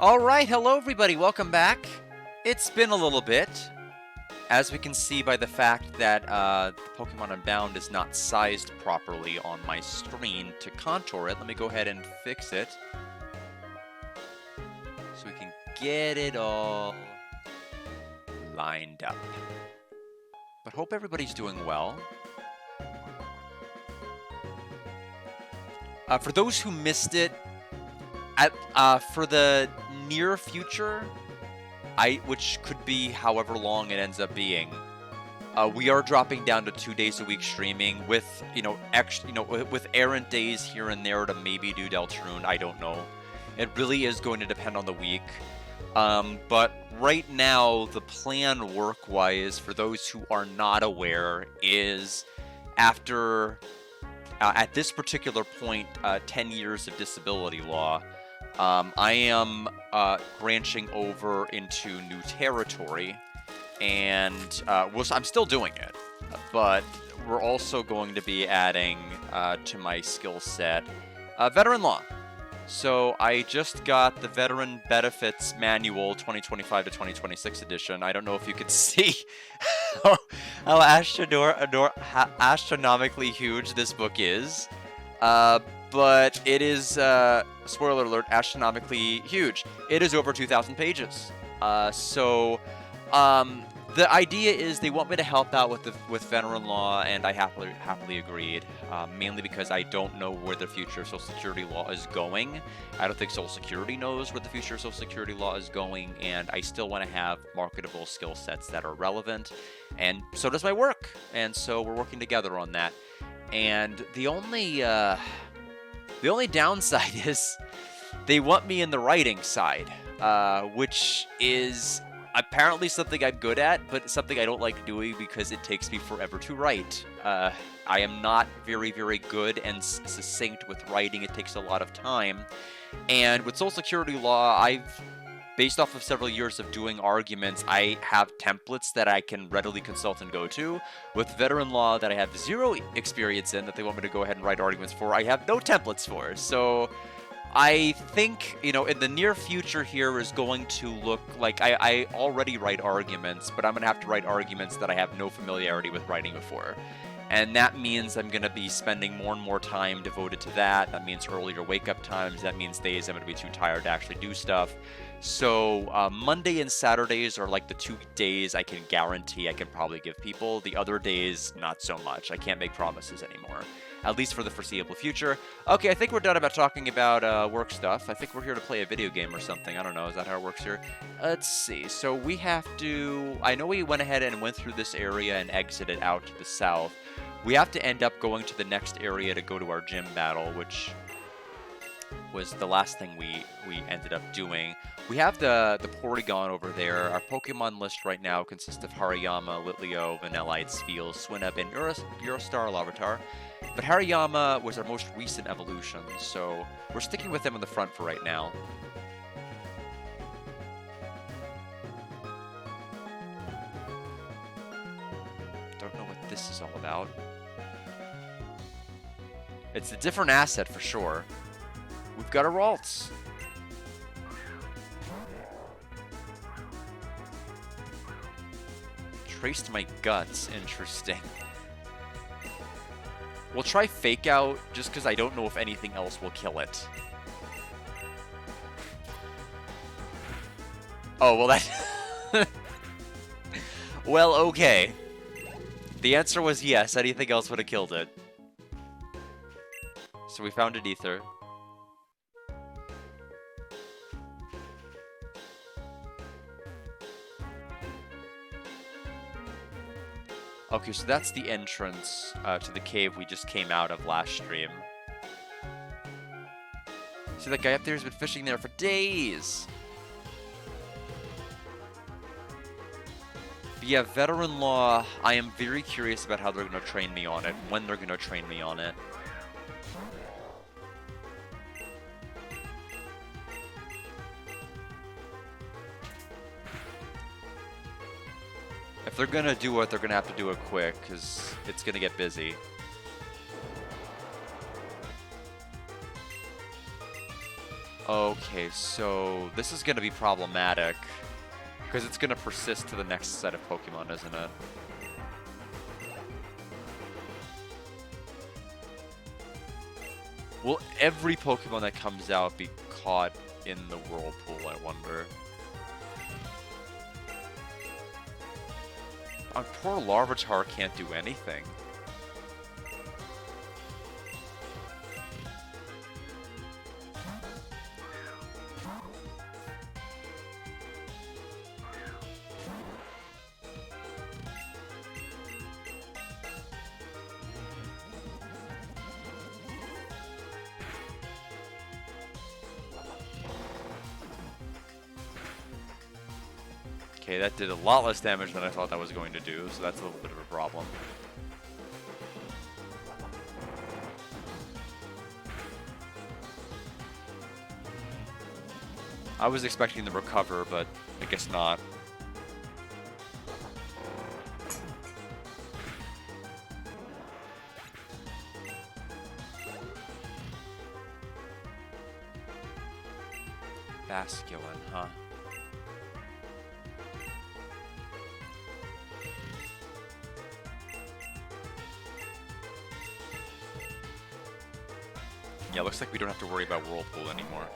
Alright, hello everybody, welcome back. It's been a little bit. As we can see by the fact that the Pokemon Unbound is not sized properly on my screen to contour it, let me go ahead and fix it. So we can get it all lined up. But hope everybody's doing well. For those who missed it, for the near future, which could be however long it ends up being, we are dropping down to 2 days a week streaming with, with errant days here and there to maybe do Deltarune. I don't know. It really is going to depend on the week. But right now, the plan work-wise, for those who are not aware, is after, at this particular point, 10 years of disability law, I am branching over into new territory, and I'm still doing it, but we're also going to be adding to my skill set veteran law. So I just got the Veteran Benefits Manual 2025 to 2026 edition. I don't know if you can see how astronomically huge this book is. But it is, spoiler alert, astronomically huge. It is over 2,000 pages. The idea is they want me to help out with veteran law, and I happily agreed. Mainly because I don't know where the future of Social Security law is going. I don't think Social Security knows where the future of Social Security law is going, and I still want to have marketable skill sets that are relevant. And so does my work, and so we're working together on that. And the only downside is they want me in the writing side, which is apparently something I'm good at, but something I don't like doing because it takes me forever to write. I am not very, very good and succinct with writing. It takes a lot of time. And with Social Security law, based off of several years of doing arguments, I have templates that I can readily consult and go to. With veteran law that I have zero experience in, that they want me to go ahead and write arguments for, I have no templates for. So I think, in the near future here is going to look like I already write arguments, but I'm going to have to write arguments that I have no familiarity with writing before. And that means I'm going to be spending more and more time devoted to that. That means earlier wake-up times. That means days I'm going to be too tired to actually do stuff. So Monday and Saturdays are like the 2 days I can guarantee I can probably give people. The other days, not so much. I can't make promises anymore, at least for the foreseeable future. Okay, I think we're done about talking about work stuff. I think we're here to play a video game or something. I don't know. Is that how it works here? Let's see. So we have to... I know we went ahead and went through this area and exited out to the south. We have to end up going to the next area to go to our gym battle, which was the last thing we ended up doing. We have the Porygon over there. Our Pokemon list right now consists of Hariyama, Litleo, Vanillite, Spheal, Swinub, and Eurostar Larvitar. But Hariyama was our most recent evolution, so we're sticking with him in the front for right now. Don't know what this is all about. It's a different asset for sure. We've got a Ralts. Traced my guts. Interesting. We'll try Fake Out just because I don't know if anything else will kill it. Oh, well that... Well, okay. The answer was yes. Anything else would have killed it. So we found an Ether. Okay, so that's the entrance to the cave we just came out of last stream. See, that guy up there has been fishing there for days. But yeah, veteran law, I am very curious about how they're going to train me on it, when they're going to train me on it. If they're gonna do it, they're gonna have to do it quick, because it's gonna get busy. Okay, so this is going to be problematic. Because it's going to persist to the next set of Pokemon, isn't it? Will every Pokemon that comes out be caught in the Whirlpool, I wonder? Poor Larvitar can't do anything. Okay, that did a lot less damage than I thought that was going to do, so that's a little bit of a problem. I was expecting to recover, but I guess not. Basculin, huh? Yeah, looks like we don't have to worry about Whirlpool anymore.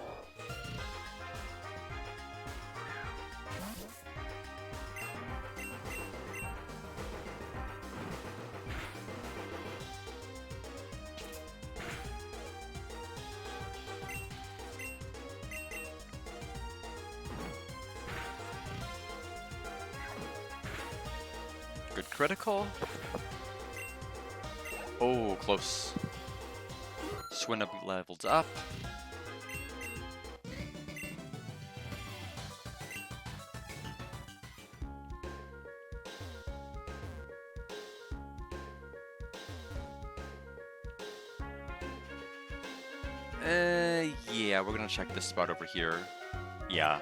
Good critical. Oh, close. Swinub levels up. Yeah, we're gonna check this spot over here. Yeah.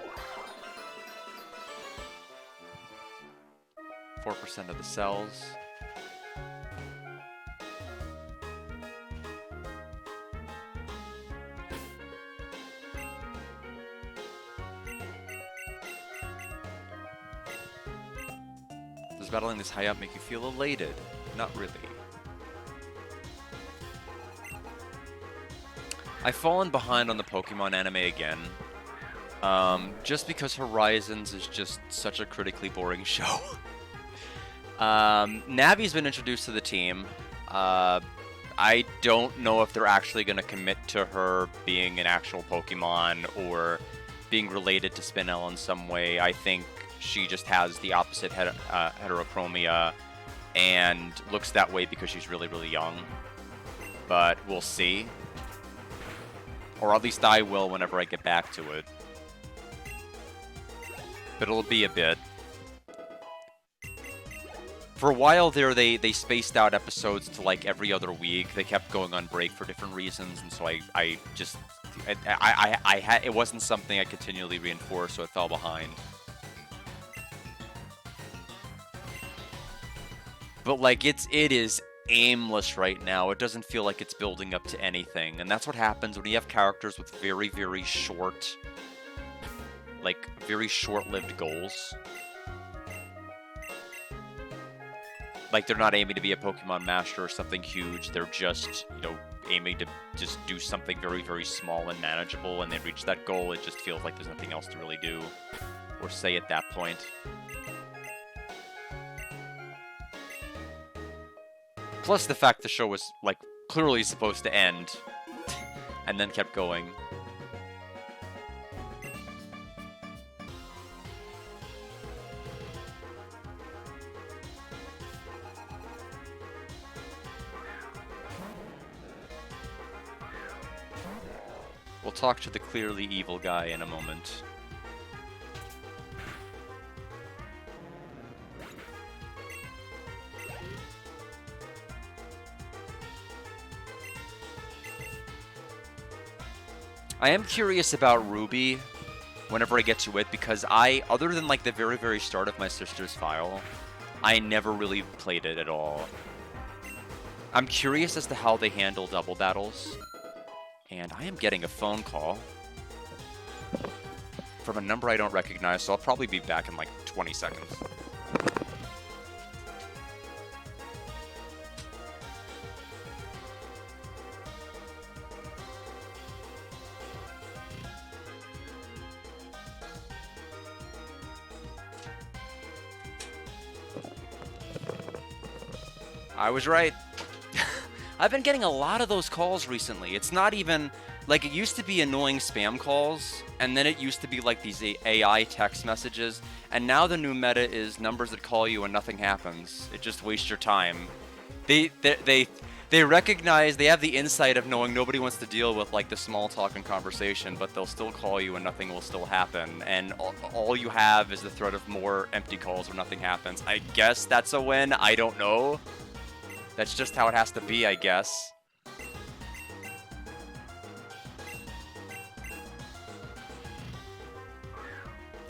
4% of the cells. Does battling this high up make you feel elated? Not really. I've fallen behind on the Pokemon anime again. Just because Horizons is just such a critically boring show. Navi's been introduced to the team. I don't know if they're actually going to commit to her being an actual Pokemon or being related to Spinel in some way. I think she just has the opposite heterochromia and looks that way because she's really, really young. But we'll see. Or at least I will whenever I get back to it. But it'll be a bit. For a while there, they spaced out episodes to like every other week. They kept going on break for different reasons, and so I it wasn't something I continually reinforced, so it fell behind. But like it is aimless right now. It doesn't feel like it's building up to anything, and that's what happens when you have characters with very, very short, like very short-lived goals. Like, they're not aiming to be a Pokemon Master or something huge. They're just, you know, aiming to just do something very, very small and manageable, and they reach that goal. It just feels like there's nothing else to really do or say at that point. Plus the fact the show was, like, clearly supposed to end and then kept going. We'll talk to the clearly evil guy in a moment. I am curious about Ruby whenever I get to it, because other than like the very, very start of my sister's file, I never really played it at all. I'm curious as to how they handle double battles. And I am getting a phone call. from a number I don't recognize, so I'll probably be back in like 20 seconds. I was right. I've been getting a lot of those calls recently. It's not even like it used to be annoying spam calls, and then it used to be like these AI text messages, and now the new meta is numbers that call you and nothing happens. It just wastes your time. They recognize, they have the insight of knowing nobody wants to deal with like the small talk and conversation, but they'll still call you and nothing will still happen, and all you have is the threat of more empty calls where nothing happens. I guess that's a win. I don't know. That's just how it has to be, I guess.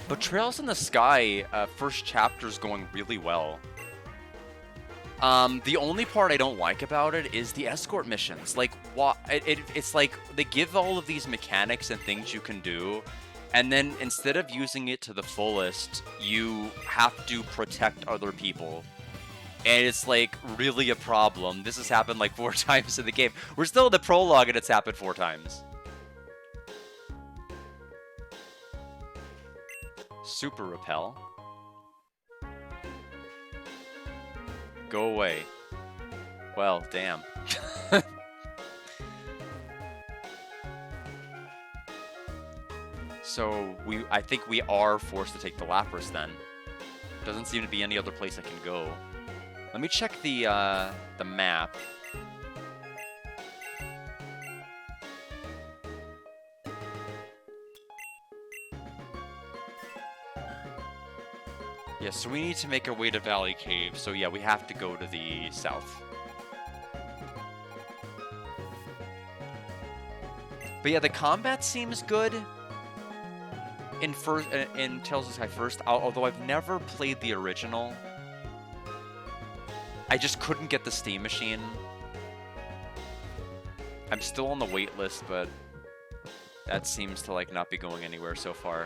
But Trails in the Sky, first chapter's going really well. The only part I don't like about it is the escort missions. Like, it's like they give all of these mechanics and things you can do, and then instead of using it to the fullest, you have to protect other people. And it's like really a problem. This has happened like 4 times in the game. We're still in the prologue and it's happened 4 times. Super repel. Go away. Well, damn. So I think we are forced to take the Lapras then. Doesn't seem to be any other place I can go. Let me check the map. Yeah, so we need to make our way to Valley Cave. So yeah, we have to go to the south. But yeah, the combat seems good in Tales of the Sky First. Although I've never played the original. I just couldn't get the Steam Machine. I'm still on the wait list, but that seems to like not be going anywhere so far.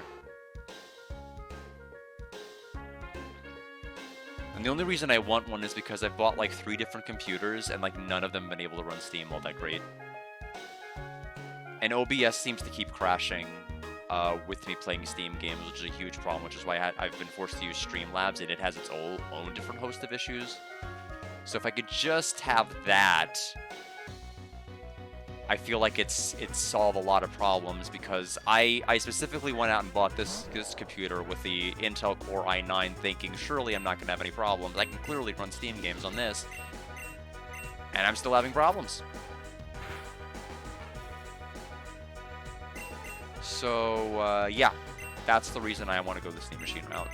And the only reason I want one is because I've bought like 3 different computers and like none of them have been able to run Steam all that great. And OBS seems to keep crashing with me playing Steam games, which is a huge problem, which is why I've been forced to use Streamlabs, and it has its own different host of issues. So if I could just have that, I feel like it's solved a lot of problems, because I specifically went out and bought this computer with the Intel Core i9 thinking surely I'm not going to have any problems. I can clearly run Steam games on this, and I'm still having problems. So yeah, that's the reason I want to go the Steam Machine route.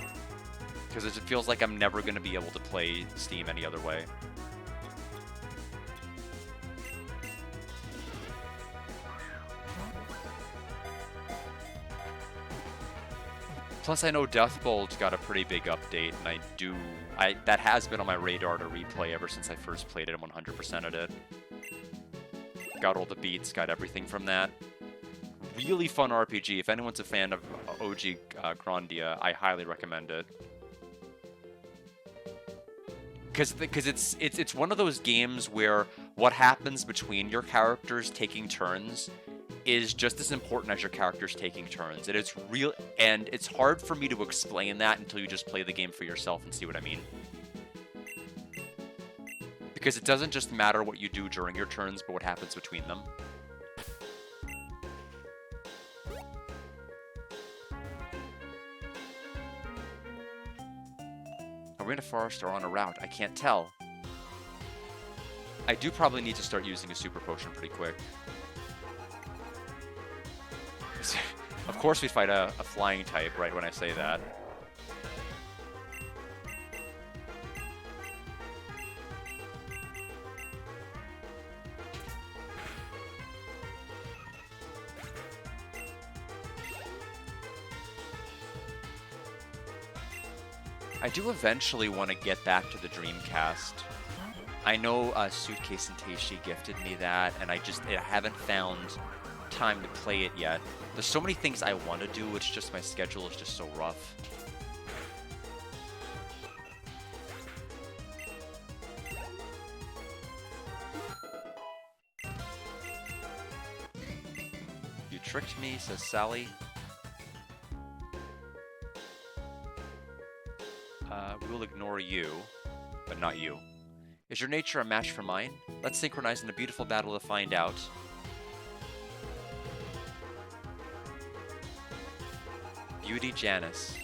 Because it feels like I'm never going to be able to play Steam any other way. Plus, I know Death Bolt got a pretty big update, and that has been on my radar to replay ever since I first played it and 100%ed it. Got all the beats, got everything from that. Really fun RPG. If anyone's a fan of OG Grandia, I highly recommend it. Because it's one of those games where what happens between your characters taking turns is just as important as your characters taking turns. And it's hard for me to explain that until you just play the game for yourself and see what I mean. Because it doesn't just matter what you do during your turns, but what happens between them. Are we in a forest or on a route? I can't tell. I do probably need to start using a super potion pretty quick. Of course we fight a flying type right when I say that. I do eventually want to get back to the Dreamcast. I know Suitcase and Teishi gifted me that, and I haven't found time to play it yet. There's so many things I want to do, it's just my schedule is just so rough. You tricked me, says Sally. We will ignore you, but not you. Is your nature a match for mine? Let's synchronize in a beautiful battle to find out. Beauty Janice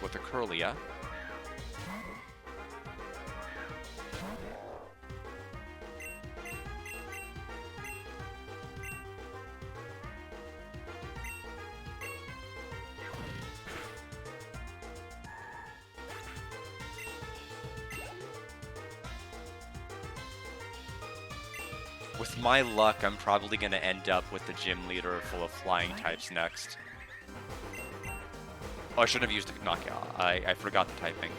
with a Curlia. With my luck, I'm probably going to end up with the gym leader full of flying types next. Oh, I shouldn't have used the knockout. I forgot the typing.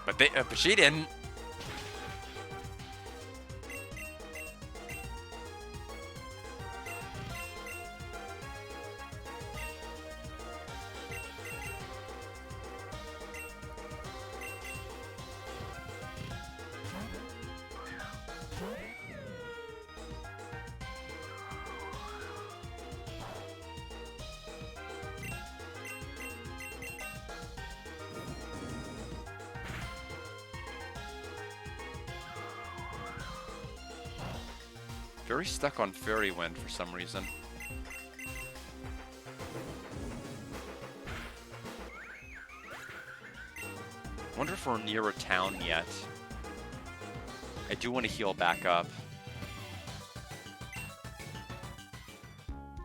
But she didn't. Very stuck on Fairy Wind for some reason. Wonder if we're near a town yet. I do want to heal back up.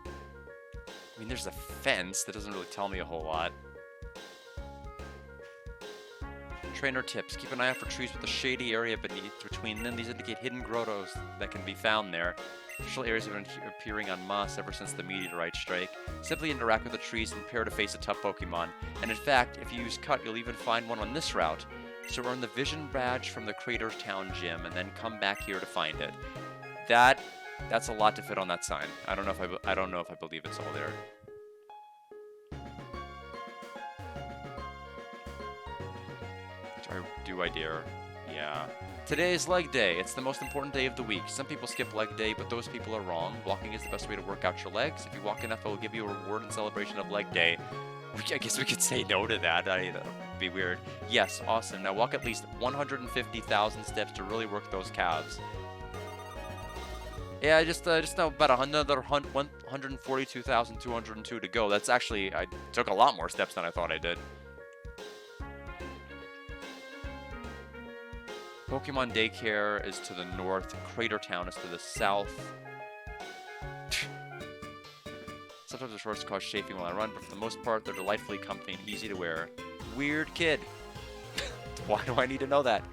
I mean, there's a fence that doesn't really tell me a whole lot. Trainer tips. Keep an eye out for trees with a shady area between them. These indicate hidden grottos that can be found there. Official areas have been appearing on Moss ever since the meteorite strike. Simply interact with the trees and prepare to face a tough Pokemon. And in fact, if you use Cut, you'll even find one on this route. So earn the Vision Badge from the Crater Town Gym and then come back here to find it. That's a lot to fit on that sign. I don't know if I believe it's all there. Do I dare? Yeah. Today is leg day. It's the most important day of the week. Some people skip leg day, but those people are wrong. Walking is the best way to work out your legs. If you walk enough, it will give you a reward in celebration of leg day. I guess we could say no to that. That would be weird. Yes, awesome. Now walk at least 150,000 steps to really work those calves. Yeah, just now about another 142,202 to go. That's actually, I took a lot more steps than I thought I did. Pokemon Daycare is to the north, Crater Town is to the south. Sometimes the shorts cause chafing while I run, but for the most part, they're delightfully comfy and easy to wear. Weird kid. Why do I need to know that?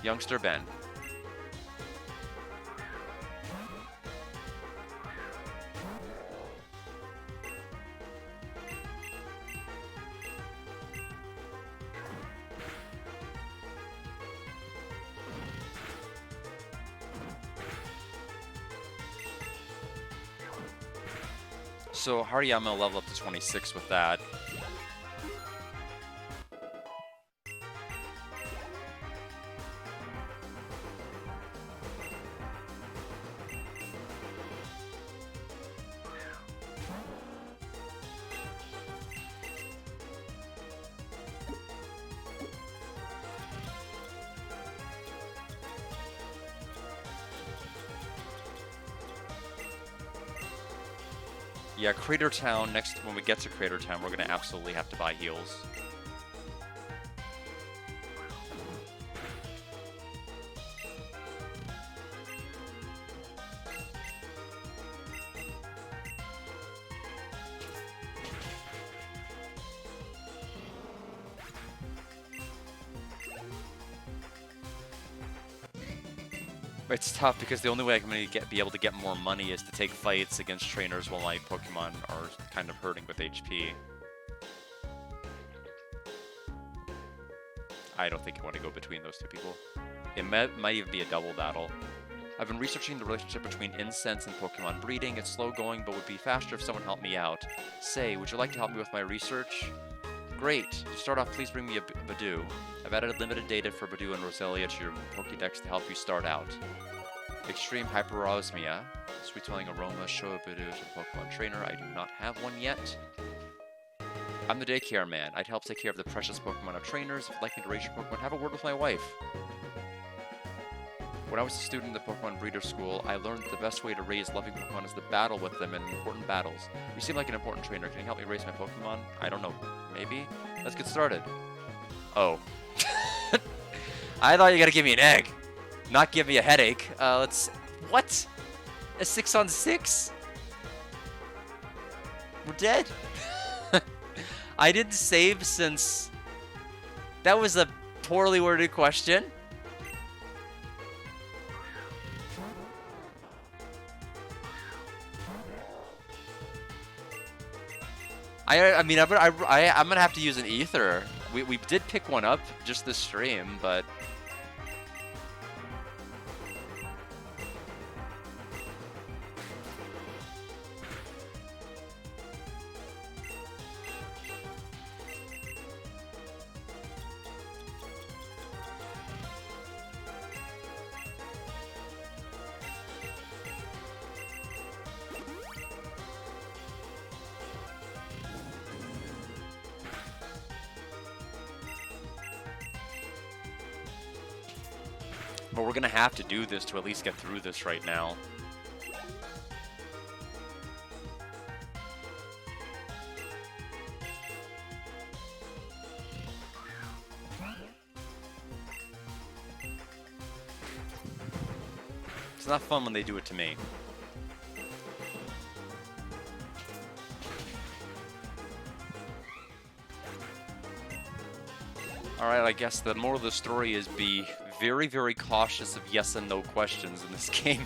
Youngster Ben. So Hariyama will level up to 26 with that. Yeah, Crater Town, when we get to Crater Town, we're going to absolutely have to buy heals. It's tough because the only way I'm going to be able to get more money is to take fights against trainers while my Pokemon are kind of hurting with HP. I don't think I want to go between those two people. It might even be a double battle. I've been researching the relationship between incense and Pokemon breeding. It's slow going, but would be faster if someone helped me out. Say, would you like to help me with my research? Great. To start off, please bring me a Badoo. I've added limited data for Badoo and Roselia to your Pokédex to help you start out. Extreme Hyperosmia. Sweet-smelling aroma. Show a Badoo to the Pokemon trainer. I do not have one yet. I'm the daycare man. I'd help take care of the precious Pokemon of trainers. If you'd like me to raise your Pokemon, have a word with my wife. When I was a student in the Pokemon Breeder School, I learned that the best way to raise loving Pokemon is to battle with them in important battles. You seem like an important trainer. Can you help me raise my Pokemon? I don't know. Maybe? Let's get started. Oh. I thought you gotta give me an egg. Not give me a headache. Let's... What? A 6-on-6? We're dead? I didn't save since... That was a poorly worded question. I mean, I'm gonna have to use an ether. We did pick one up just this stream, but... But we're gonna have to do this to at least get through this right now. It's not fun when they do it to me. Alright, I guess the moral of the story is be very, very cautious of yes and no questions in this game.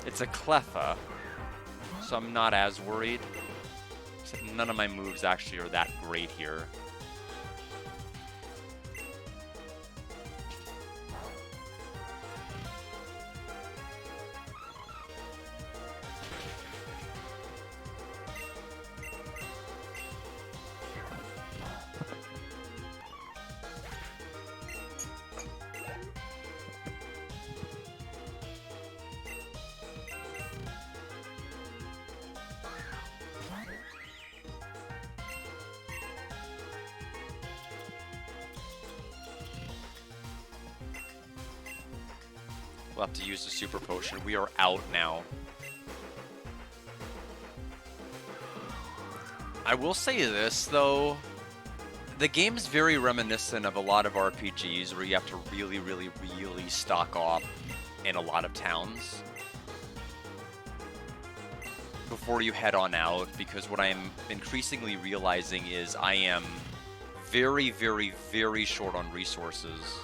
It's a Cleffa, so I'm not as worried. Except none of my moves actually are that great here. We'll have to use the super potion. We are out now. I will say this, though. The game is very reminiscent of a lot of RPGs where you have to really, really, really stock up in a lot of towns before you head on out, because what I am increasingly realizing is I am very, very, very short on resources.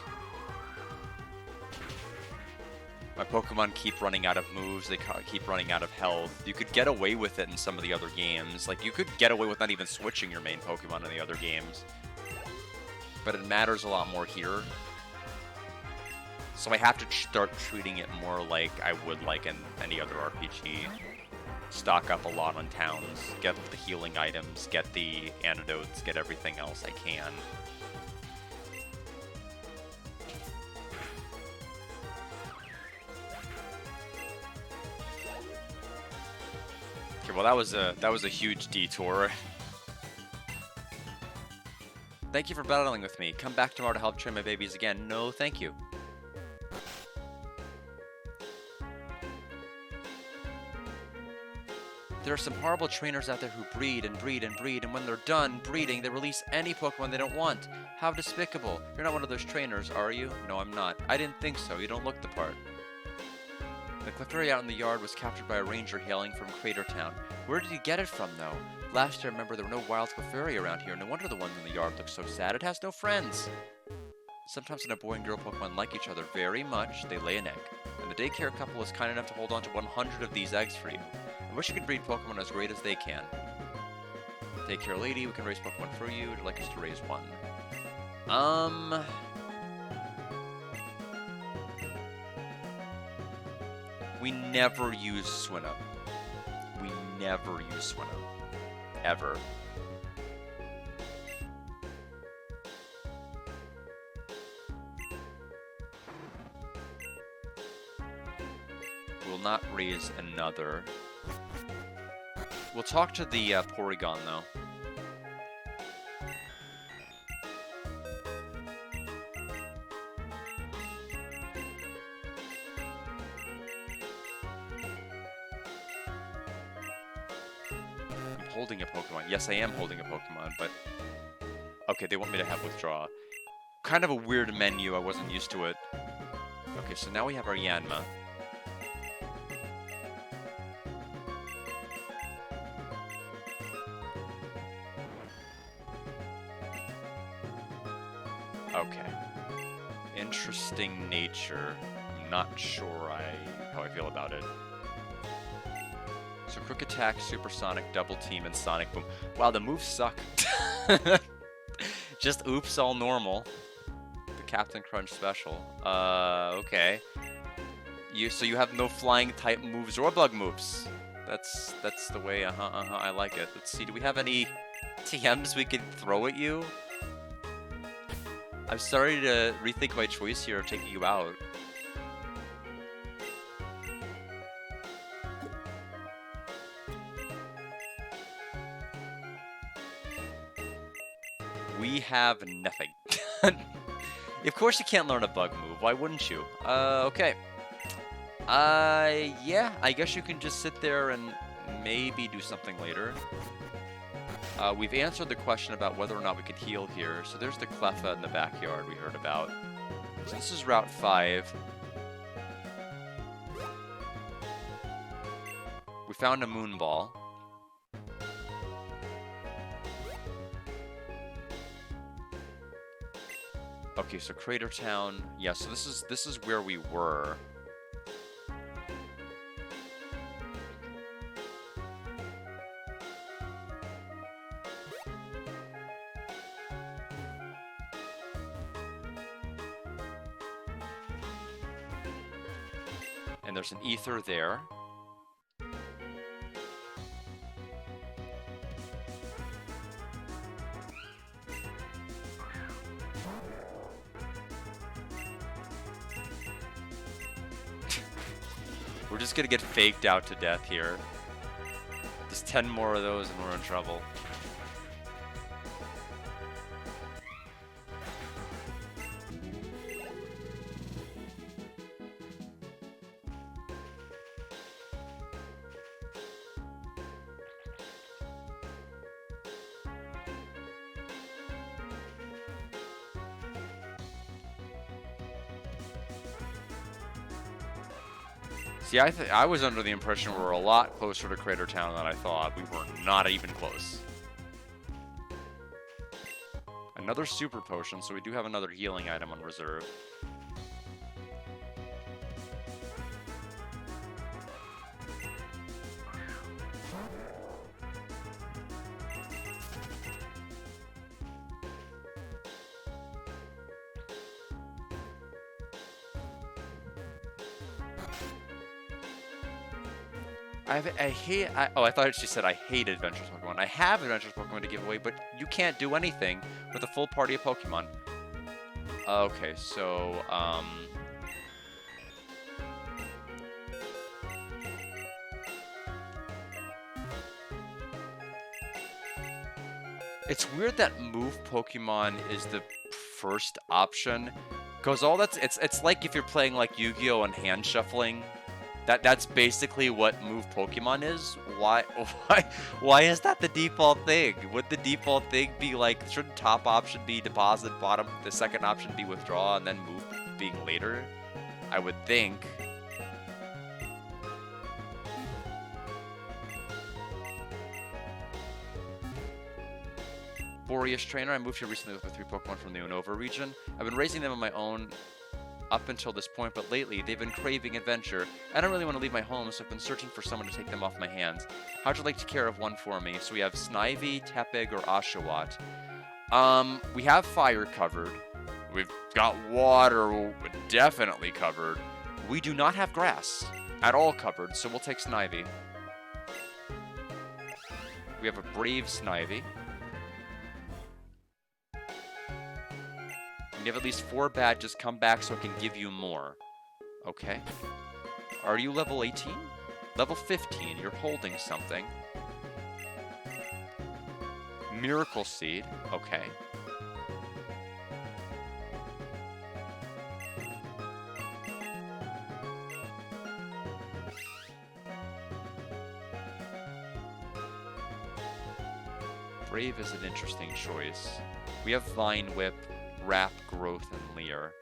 My Pokemon keep running out of moves, they keep running out of health. You could get away with it in some of the other games. Like, you could get away with not even switching your main Pokemon in the other games. But it matters a lot more here. So I have to start treating it more like I would like in any other RPG. Stock up a lot on towns, get the healing items, get the antidotes, get everything else I can. Okay, well that was a huge detour. Thank you for battling with me. Come back tomorrow to help train my babies again. No, thank you. There are some horrible trainers out there who breed and breed and breed, and when they're done breeding, they release any Pokemon they don't want. How despicable. You're not one of those trainers, are you? No, I'm not. I didn't think so. You don't look the part. The Clefairy out in the yard was captured by a ranger hailing from Crater Town. Where did he get it from, though? Last year, I remember there were no wild Clefairy around here. No wonder the ones in the yard look so sad. It has no friends. Sometimes when a boy and girl Pokemon like each other very much, they lay an egg. And the daycare couple is kind enough to hold on to 100 of these eggs for you. I wish you could breed Pokemon as great as they can. Daycare lady, we can raise Pokemon for you. Would you like us to raise one? We never use Swinub. We never use Swinub. Ever. We'll not raise another. We'll talk to the Porygon, though. Holding a Pokemon. Yes, I am holding a Pokemon, but... Okay, they want me to have Withdraw. Kind of a weird menu, I wasn't used to it. Okay, so now we have our Yanma. Okay. Interesting nature. I'm not sure how I feel about it. So Quick Attack, Supersonic, Double Team, and Sonic Boom. Wow, the moves suck. Just oops, all normal. The Captain Crunch special. Okay. So you have no flying type moves or bug moves. That's the way. I like it. Let's see. Do we have any TMs we can throw at you? I'm sorry to rethink my choice here of taking you out. We have nothing. Of course you can't learn a bug move. Why wouldn't you? Okay. Yeah, I guess you can just sit there and maybe do something later. We've answered the question about whether or not we could heal here. So there's the Cleffa in the backyard we heard about. So this is Route 5. We found a Moon Ball. Okay, so Crater Town. Yeah, so this is where we were. And there's an ether there. We're just gonna get faked out to death here. Just 10 more of those and we're in trouble. See, I was under the impression we were a lot closer to Crater Town than I thought. We were not even close. Another Super Potion, so we do have another healing item on reserve. I thought she said I hate Adventures Pokemon. I have Adventures Pokemon to give away, but you can't do anything with a full party of Pokemon. Okay, so, it's weird that move Pokemon is the first option, because it's like if you're playing like Yu-Gi-Oh! And hand shuffling. That's basically what move Pokemon is. Why is that the default thing? Would the default thing be like, shouldn't top option be deposit, bottom, the second option be withdraw, and then move being later? I would think. Boreas Trainer. I moved here recently with my 3 Pokemon from the Unova region. I've been raising them on my own up until this point, but lately they've been craving adventure. I don't really want to leave my home, so I've been searching for someone to take them off my hands. How'd you like to care of one for me? So we have Snivy, Tepig, or Oshawott. We have fire covered. We've got water definitely covered. We do not have grass at all covered, so we'll take Snivy. We have a brave Snivy. You have at least 4 badges. Come back so I can give you more. Okay. Are you level 18? Level 15. You're holding something. Miracle Seed. Okay. Brave is an interesting choice. We have Vine Whip, Wrap, Growth, and Leer.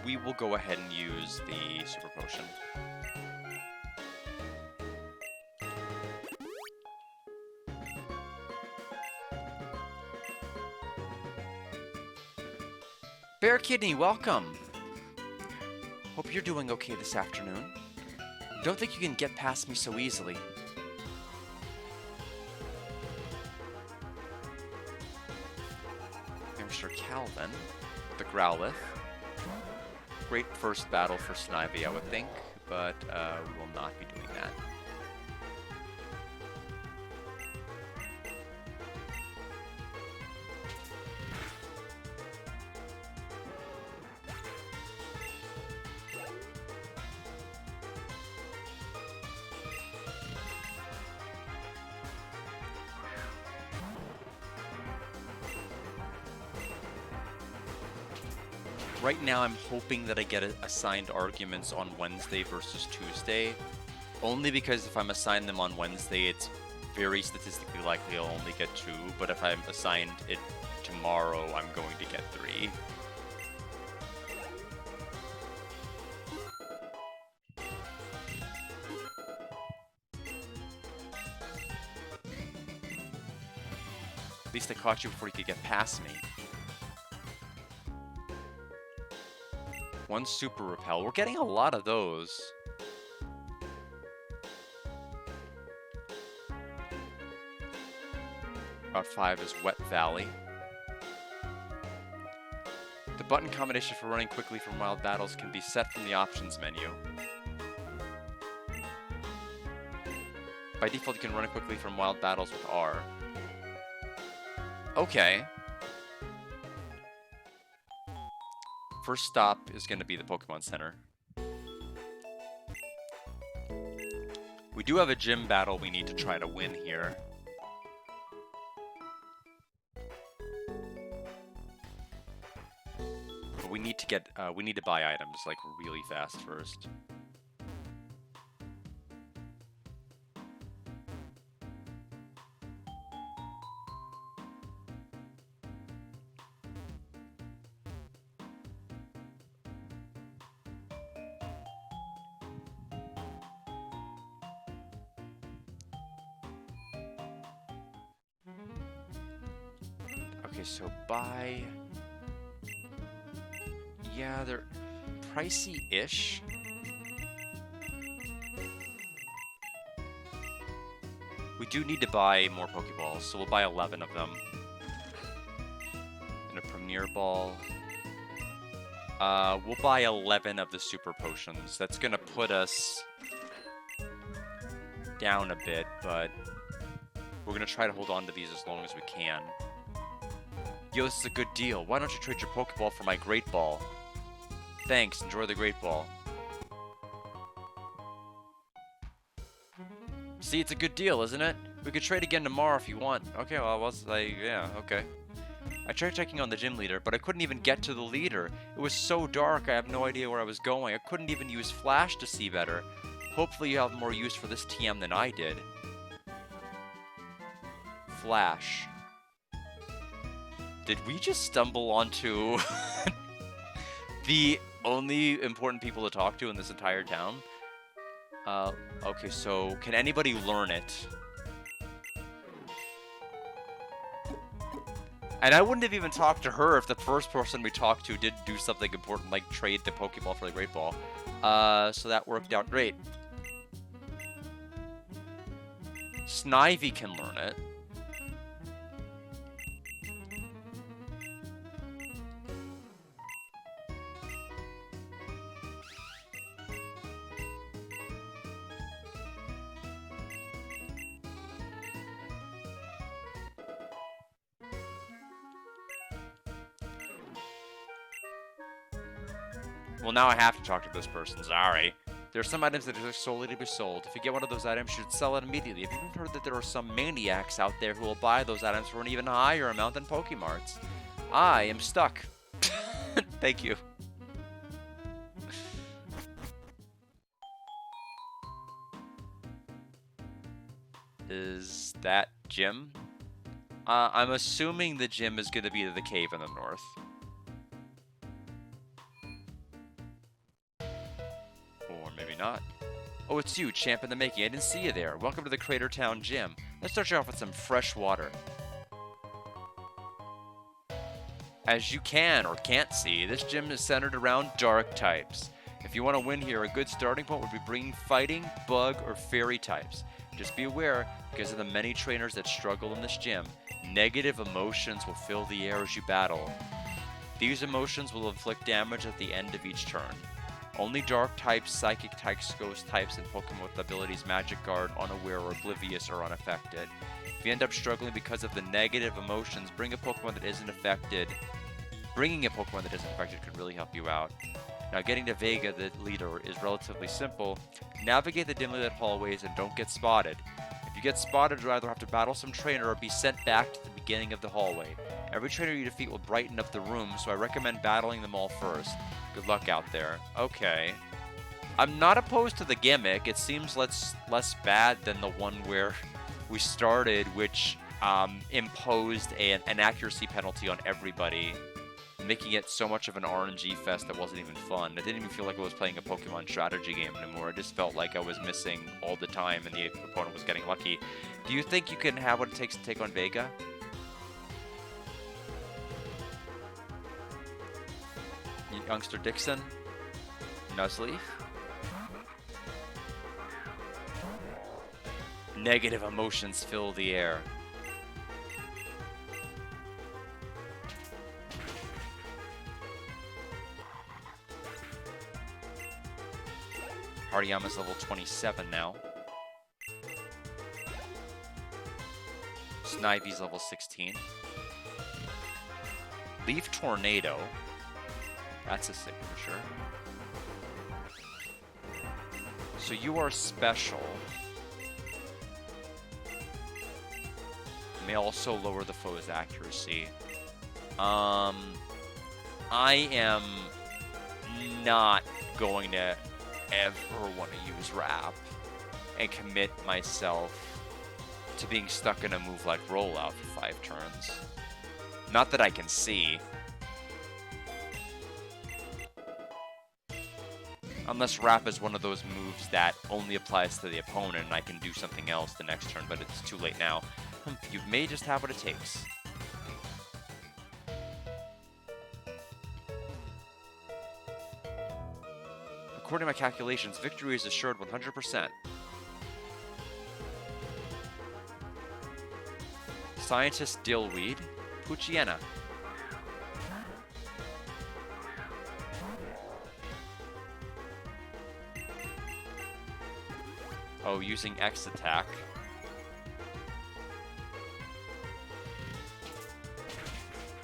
We will go ahead and use the Super Potion. Bear Kidney, welcome! Hope you're doing okay this afternoon. Don't think you can get past me so easily. Mr. Calvin, the Growlithe. Great first battle for Snivy, I would think, but we will not be doing that. Right now, I'm hoping that I get assigned arguments on Wednesday versus Tuesday, only because if I'm assigned them on Wednesday, it's very statistically likely I'll only get 2, but if I'm assigned it tomorrow, I'm going to get 3. At least I caught you before you could get past me. 1 Super Repel. We're getting a lot of those. Route 5 is Wet Valley. The button combination for running quickly from wild battles can be set from the options menu. By default, you can run quickly from wild battles with R. Okay. First stop is going to be the Pokemon Center. We do have a gym battle we need to try to win here. But we need to get, we need to buy items, like, really fast first. Okay, so buy... Yeah, they're pricey-ish. We do need to buy more Pokeballs, so we'll buy 11 of them. And a Premier Ball. We'll buy 11 of the Super Potions. That's gonna put us down a bit, but we're gonna try to hold on to these as long as we can. Yo, this is a good deal. Why don't you trade your Pokeball for my Great Ball? Thanks, enjoy the Great Ball. See, it's a good deal, isn't it? We could trade again tomorrow if you want. Okay, well, yeah, okay. I tried checking on the gym leader, but I couldn't even get to the leader. It was so dark, I have no idea where I was going. I couldn't even use flash to see better. Hopefully you have more use for this TM than I did. Flash. Did we just stumble onto the only important people to talk to in this entire town? Okay, so can anybody learn it? And I wouldn't have even talked to her if the first person we talked to did do something important, like trade the Pokeball for the Great Ball. So that worked out great. Snivy can learn it. Well, now I have to talk to this person, sorry. There are some items that are solely to be sold. If you get one of those items, you should sell it immediately. Have you even heard that there are some maniacs out there who will buy those items for an even higher amount than Pokemarts? I am stuck. Thank you. Is that gym? I'm assuming the gym is going to be the cave in the north. Or maybe not. Oh, it's you, champ in the making. I didn't see you there. Welcome to the Crater Town Gym. Let's start you off with some fresh water. As you can or can't see, this gym is centered around dark types. If you want to win here, a good starting point would be bringing fighting, bug, or fairy types. Just be aware, because of the many trainers that struggle in this gym, negative emotions will fill the air as you battle. These emotions will inflict damage at the end of each turn. Only dark types, psychic types, ghost types, and Pokemon with abilities Magic Guard, Unaware, or Oblivious are unaffected. If you end up struggling because of the negative emotions, bringing a Pokemon that isn't affected could really help you out. Now, getting to Vega, the leader, is relatively simple. Navigate the dimly lit hallways and don't get spotted. If you get spotted, you'll either have to battle some trainer or be sent back to the beginning of the hallway. Every trainer you defeat will brighten up the room, so I recommend battling them all first. Good luck out there. Okay. I'm not opposed to the gimmick. It seems less bad than the one where we started, which imposed an accuracy penalty on everybody, making it so much of an RNG fest that wasn't even fun. It didn't even feel like I was playing a Pokemon strategy game anymore. It just felt like I was missing all the time and the opponent was getting lucky. Do you think you can have what it takes to take on Vega? Youngster Dixon? Nuzleaf? Negative emotions fill the air. Hariyama's level 27 now. Snivy's level 16. Leaf Tornado. That's a signature. So you are special. May also lower the foe's accuracy. I am not going to ever want to use Wrap and commit myself to being stuck in a move like Rollout for 5 turns. Not that I can see. Unless Wrap is one of those moves that only applies to the opponent and I can do something else the next turn, but it's too late now. You may just have what it takes. According to my calculations, victory is assured 100%. Scientist Dillweed, Poochyena. Oh, using X attack.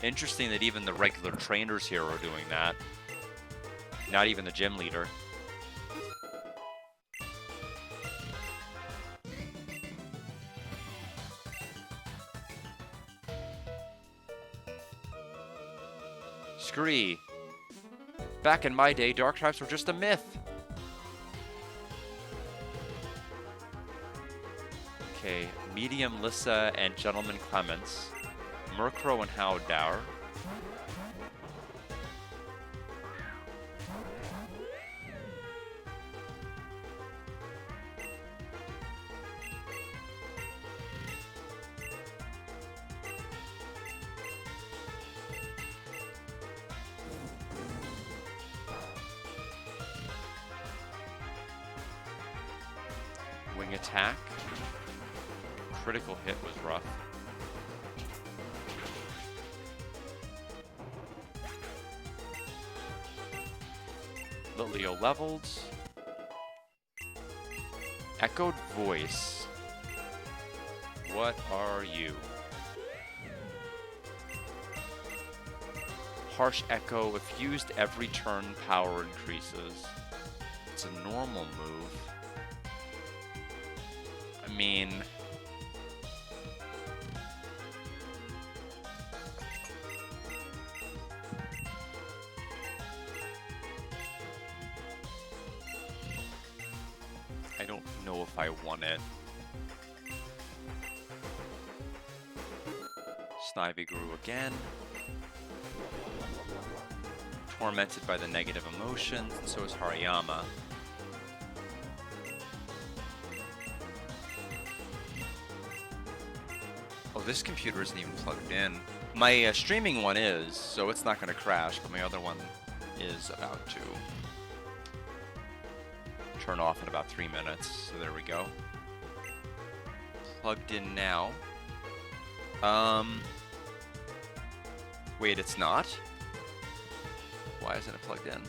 Interesting that even the regular trainers here are doing that. Not even the gym leader. Scree. Back in my day, dark types were just a myth. Okay, Medium Lissa and Gentleman Clements. Murkrow and Howdour. Wing attack. Critical hit was rough. Litleo leveled. Echoed Voice. What are you? Harsh Echo. If used every turn, power increases. It's a normal move. I mean... I don't know if I want it. Snivy grew again. Tormented by the negative emotions, and so is Hariyama. Oh, this computer isn't even plugged in. My streaming one is, so it's not going to crash, but my other one is about to turn off in about 3 minutes. So there we go. Plugged in now. Wait, it's not? Why isn't it plugged in?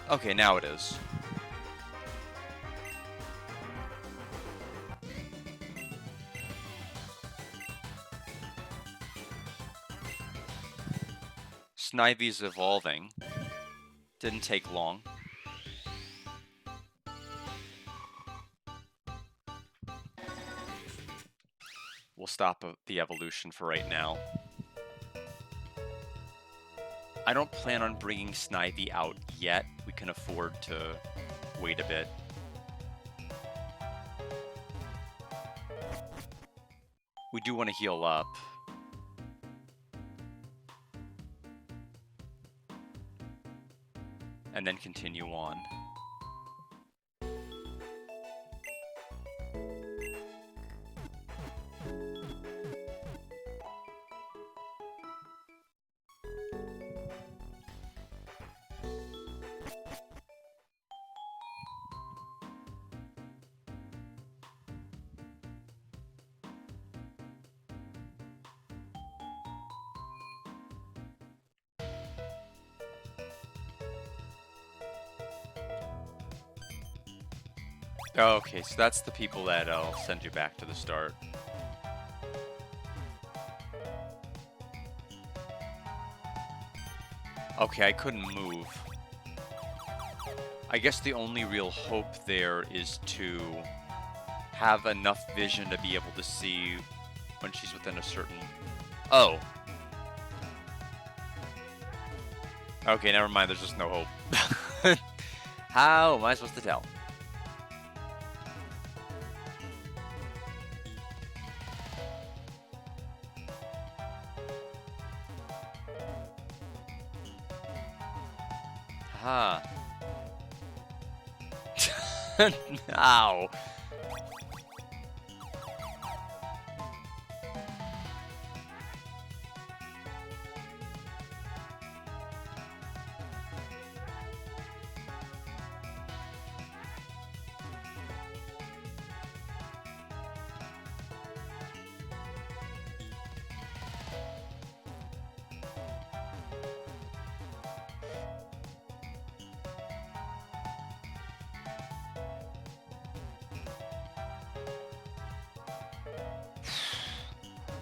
Okay, now it is. Snivy's evolving. Didn't take long. We'll stop the evolution for right now. I don't plan on bringing Snivy out yet. We can afford to wait a bit. We do want to heal up. And then continue on. Okay, so that's the people that I'll send you back to the start. Okay, I couldn't move. I guess the only real hope there is to have enough vision to be able to see when she's within a certain... Oh. Okay, never mind, there's just no hope. How am I supposed to tell? Huh. Ow.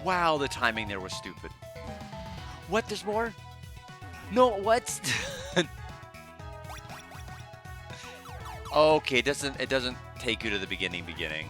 Wow, the timing there was stupid. What? There's more? No, what? Okay, it doesn't take you to the beginning.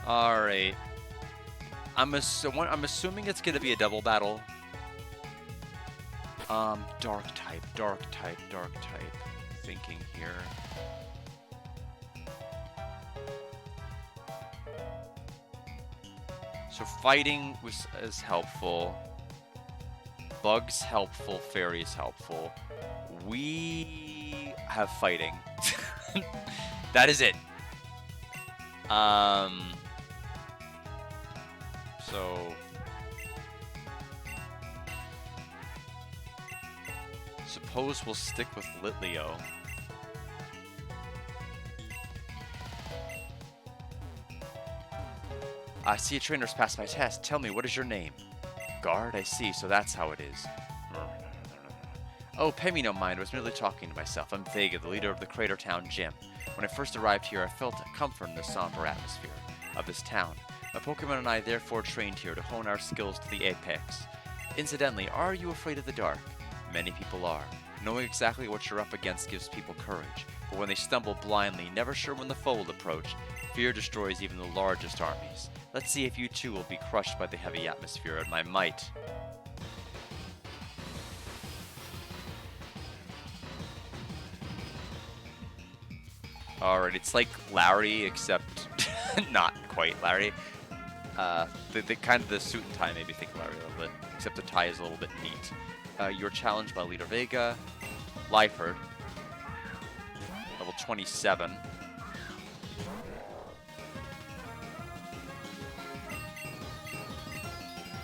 Alright. I'm assuming it's gonna be a double battle. Dark type, dark type, dark type. Thinking here. So fighting is helpful. Bugs helpful, fairies helpful. We have fighting. That is it. So suppose we'll stick with Litleo. I see a trainer's passed my test. Tell me, what is your name? Guard, I see, so that's how it is. Oh, pay me no mind, I was merely talking to myself. I'm Vega, the leader of the Crater Town Gym. When I first arrived here, I felt a comfort in the somber atmosphere of this town. My Pokemon and I therefore trained here to hone our skills to the apex. Incidentally, are you afraid of the dark? Many people are. Knowing exactly what you're up against gives people courage, but when they stumble blindly, never sure when the foe will approach, fear destroys even the largest armies. Let's see if you too will be crushed by the heavy atmosphere at my might. Alright, it's like Larry, except not quite Larry. The kind of the suit and tie made me think Larry a little bit, except the tie is a little bit neat. You're challenged by Leader Vega, Liefeld, level 27.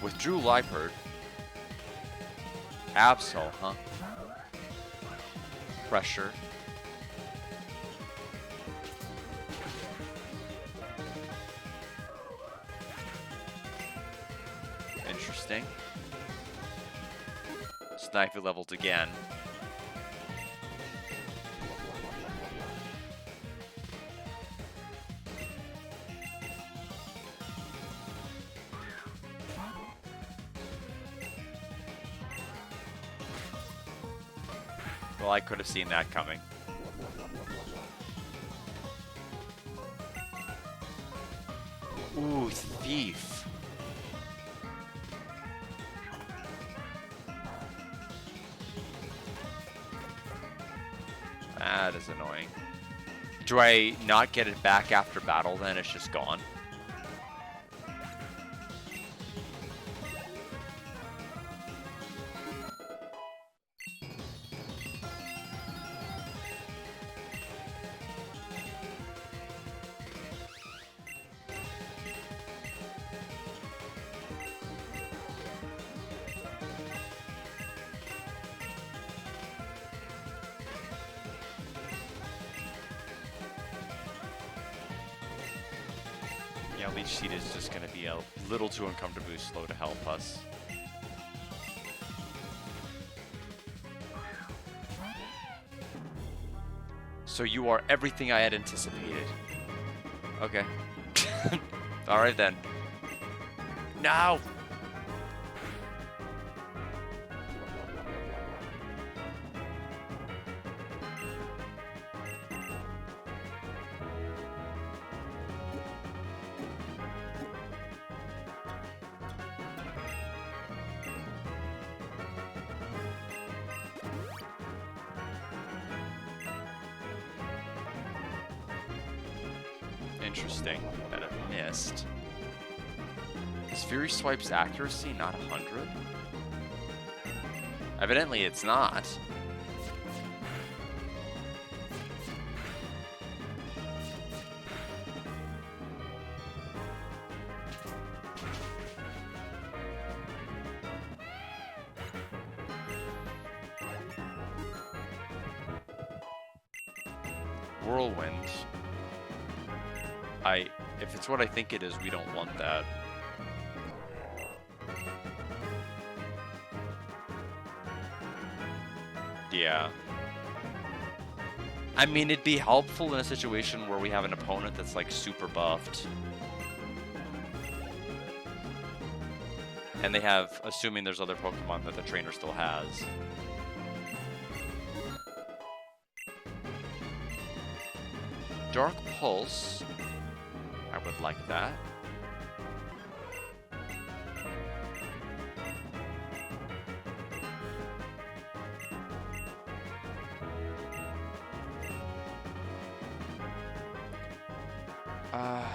Withdrew Liefeld. Absol, huh? Pressure. Interesting. Sniper leveled again. Well, I could have seen that coming. Ooh, Thief. That is annoying. Do I not get it back after battle then? It's just gone. Yeah, Leech Seed is just going to be a little too uncomfortably slow to help us. So you are everything I had anticipated. Okay. Alright then. No! Interesting. That it missed. Is Fury Swipe's accuracy not 100? Evidently it's not. Whirlwind. If it's what I think it is, we don't want that. Yeah. I mean, it'd be helpful in a situation where we have an opponent that's like super buffed. And they have, assuming there's other Pokemon that the trainer still has. Dark Pulse. I would like that.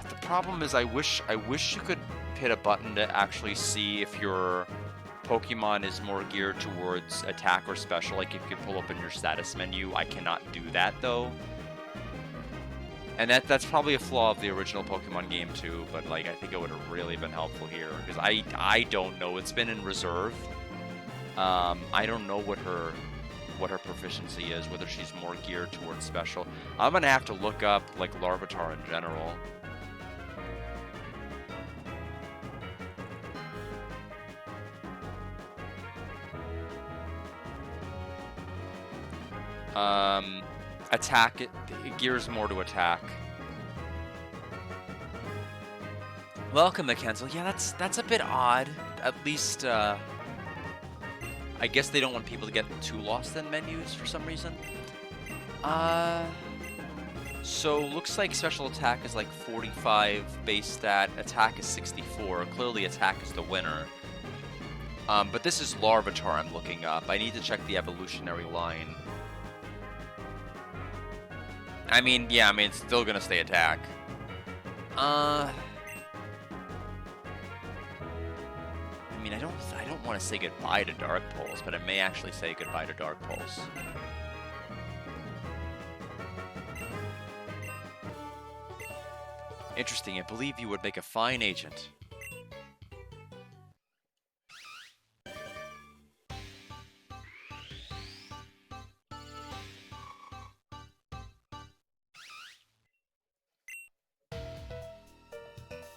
The problem is I wish you could hit a button to actually see if your Pokemon is more geared towards attack or special, like if you pull up in your status menu. I cannot do that though. And that's probably a flaw of the original Pokemon game too, but like I think it would have really been helpful here because I don't know. It's been in reserve. I don't know what her proficiency is, whether she's more geared towards special. I'm gonna have to look up like Larvitar in general. Attack, it gears more to attack. Welcome to Cancel. Yeah, that's a bit odd. At least, I guess they don't want people to get too lost in menus for some reason. So looks like special attack is like 45 base stat, attack is 64. Clearly attack is the winner. But this is Larvitar I'm looking up. I need to check the evolutionary line. I mean, yeah, I mean, it's still gonna stay attack. I mean, I don't want to say goodbye to Dark Pulse, but I may actually say goodbye to Dark Pulse. Interesting. I believe you would make a fine agent.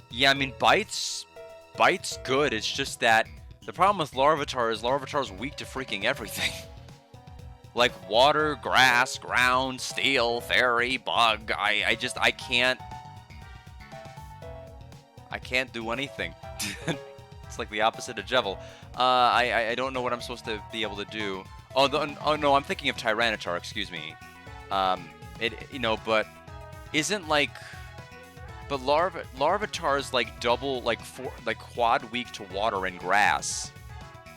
Yeah, I mean, Bite's good. It's just that the problem with Larvitar is Larvitar's weak to freaking everything. Like water, grass, ground, steel, fairy, bug. I can't do anything. It's like the opposite of Jevil. I don't know what I'm supposed to be able to do. Oh no, I'm thinking of Tyranitar. Excuse me. But isn't like. But Larvitar's like double, like quad weak to water and grass,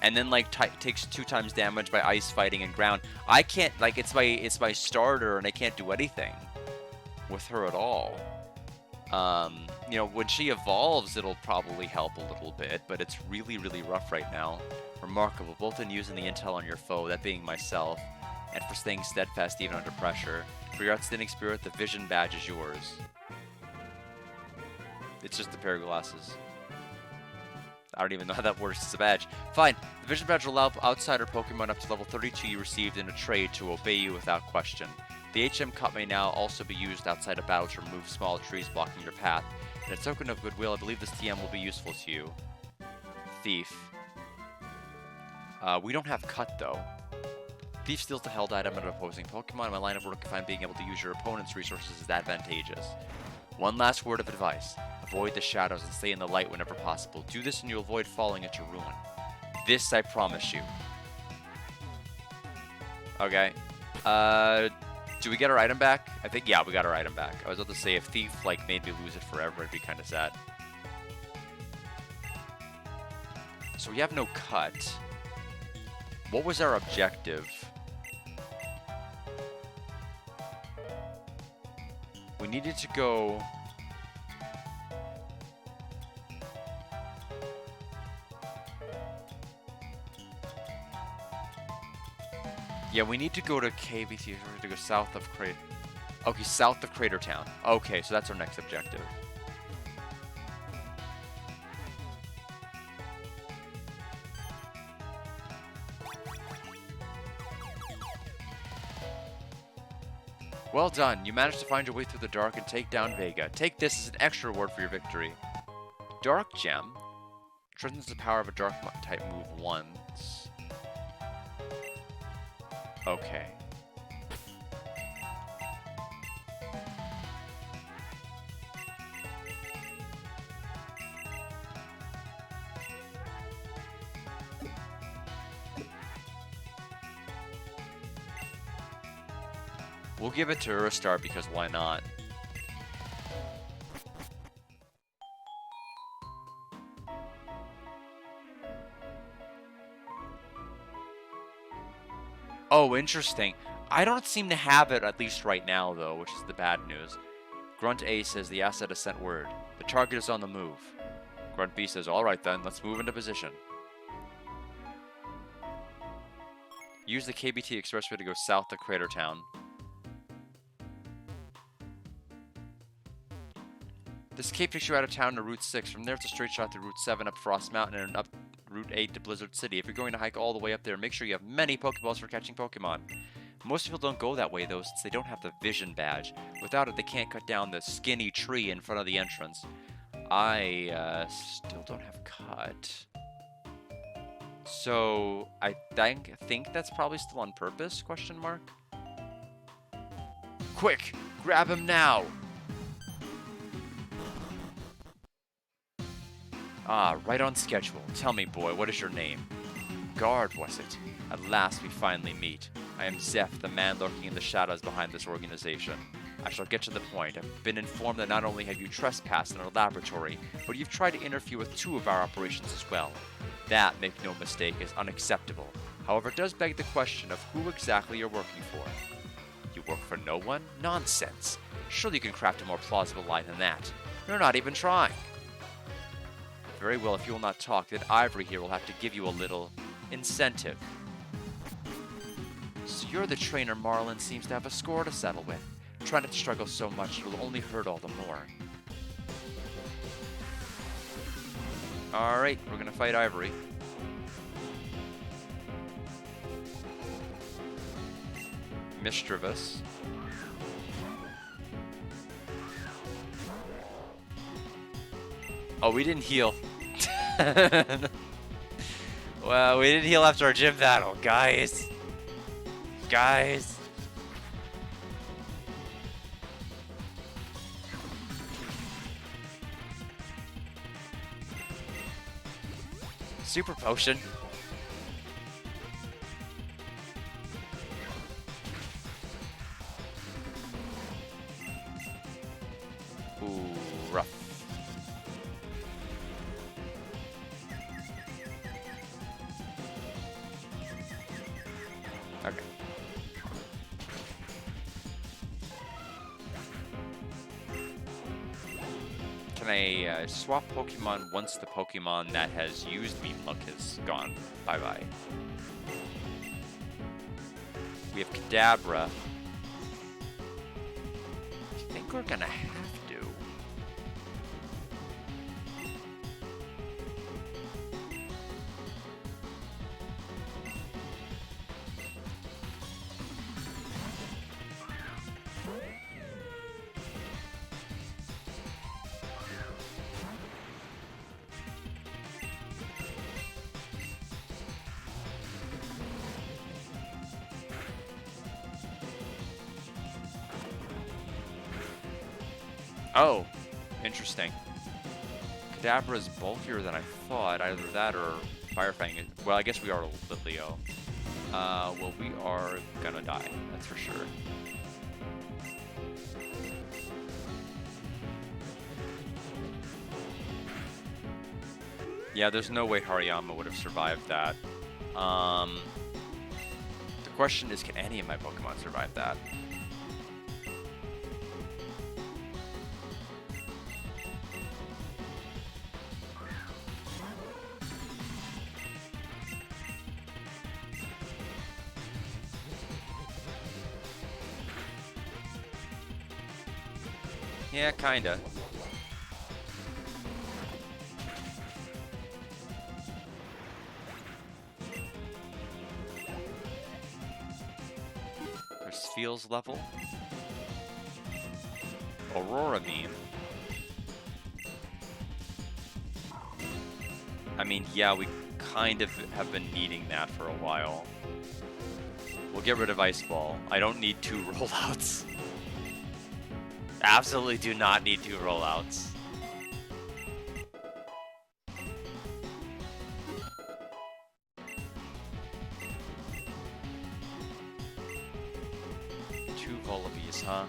and then like takes 2 times damage by ice fighting and ground. I can't, like, it's my starter and I can't do anything with her at all. When she evolves, it'll probably help a little bit, but it's really, really rough right now. Remarkable, both in using the intel on your foe, that being myself, and for staying steadfast even under pressure. For your outstanding spirit, the vision badge is yours. It's just a pair of glasses. I don't even know how that works as a badge. Fine. The Vision Badge will allow outsider Pokemon up to level 32 you received in a trade to obey you without question. The HM Cup may now also be used outside of battle to remove small trees blocking your path. In a token of goodwill, I believe this TM will be useful to you. Thief. We don't have Cut, though. Thief steals the held item of an opposing Pokemon. In my line of work, I find being able to use your opponent's resources is advantageous. One last word of advice. Avoid the shadows and stay in the light whenever possible. Do this and you'll avoid falling into ruin. This I promise you. Okay. Do we get our item back? I think, yeah, we got our item back. I was about to say, if Thief, like, made me lose it forever, it'd be kind of sad. So we have no Cut. What was our objective? We needed to go... Yeah, we need to go to KVC. We need to go south of Crater. Okay, south of Crater Town. Okay, so that's our next objective. Well done. You managed to find your way through the dark and take down Vega. Take this as an extra reward for your victory. Dark Gem. Strengthens the power of a dark type move once. Okay. We'll give it to Urstar because why not? Oh, interesting. I don't seem to have it, at least right now, though, which is the bad news. Grunt A says the asset has sent word. The target is on the move. Grunt B says, alright then, let's move into position. Use the KBT expressway to go south to Crater Town. This Cape takes you out of town to Route 6. From there, it's a straight shot to Route 7 up Frost Mountain and up Route 8 to Blizzard City. If you're going to hike all the way up there, make sure you have many Pokeballs for catching Pokemon. Most people don't go that way, though, since they don't have the Vision Badge. Without it, they can't cut down the skinny tree in front of the entrance. I still don't have cut. So, I think that's probably still on purpose, question mark? Quick! Grab him now! Ah, right on schedule. Tell me, boy, what is your name? Guard, was it? At last we finally meet. I am Zeph, the man lurking in the shadows behind this organization. I shall get to the point. I've been informed that not only have you trespassed in our laboratory, but you've tried to interfere with 2 of our operations as well. That, make no mistake, is unacceptable. However, it does beg the question of who exactly you're working for. You work for no one? Nonsense. Surely you can craft a more plausible lie than that. You're not even trying. Very well, if you will not talk, then Ivory here will have to give you a little incentive. So you're the trainer Marlin seems to have a score to settle with. Try not to struggle so much, it will only hurt all the more. Alright, we're gonna fight Ivory. Mischievous. Oh, we didn't heal. Well, we didn't heal after our gym battle, guys. Guys. Super potion. Ooh, rough. Okay. Can I swap Pokemon once the Pokemon that has used Beam Luck has gone? Bye-bye. We have Kadabra. I think we're gonna have to. Oh, interesting. Kadabra is bulkier than I thought. Either that or Fire Fang. Well, I guess we are Litleo. Well, we are gonna die. That's for sure. Yeah, there's no way Hariyama would have survived that. The question is, can any of my Pokemon survive that? Yeah, kinda. There's Feels level. Aurora Beam. I mean, yeah, we kind of have been needing that for a while. We'll get rid of Ice Ball. I don't need 2 rollouts. Absolutely do not need 2 rollouts. Two Volabees, huh?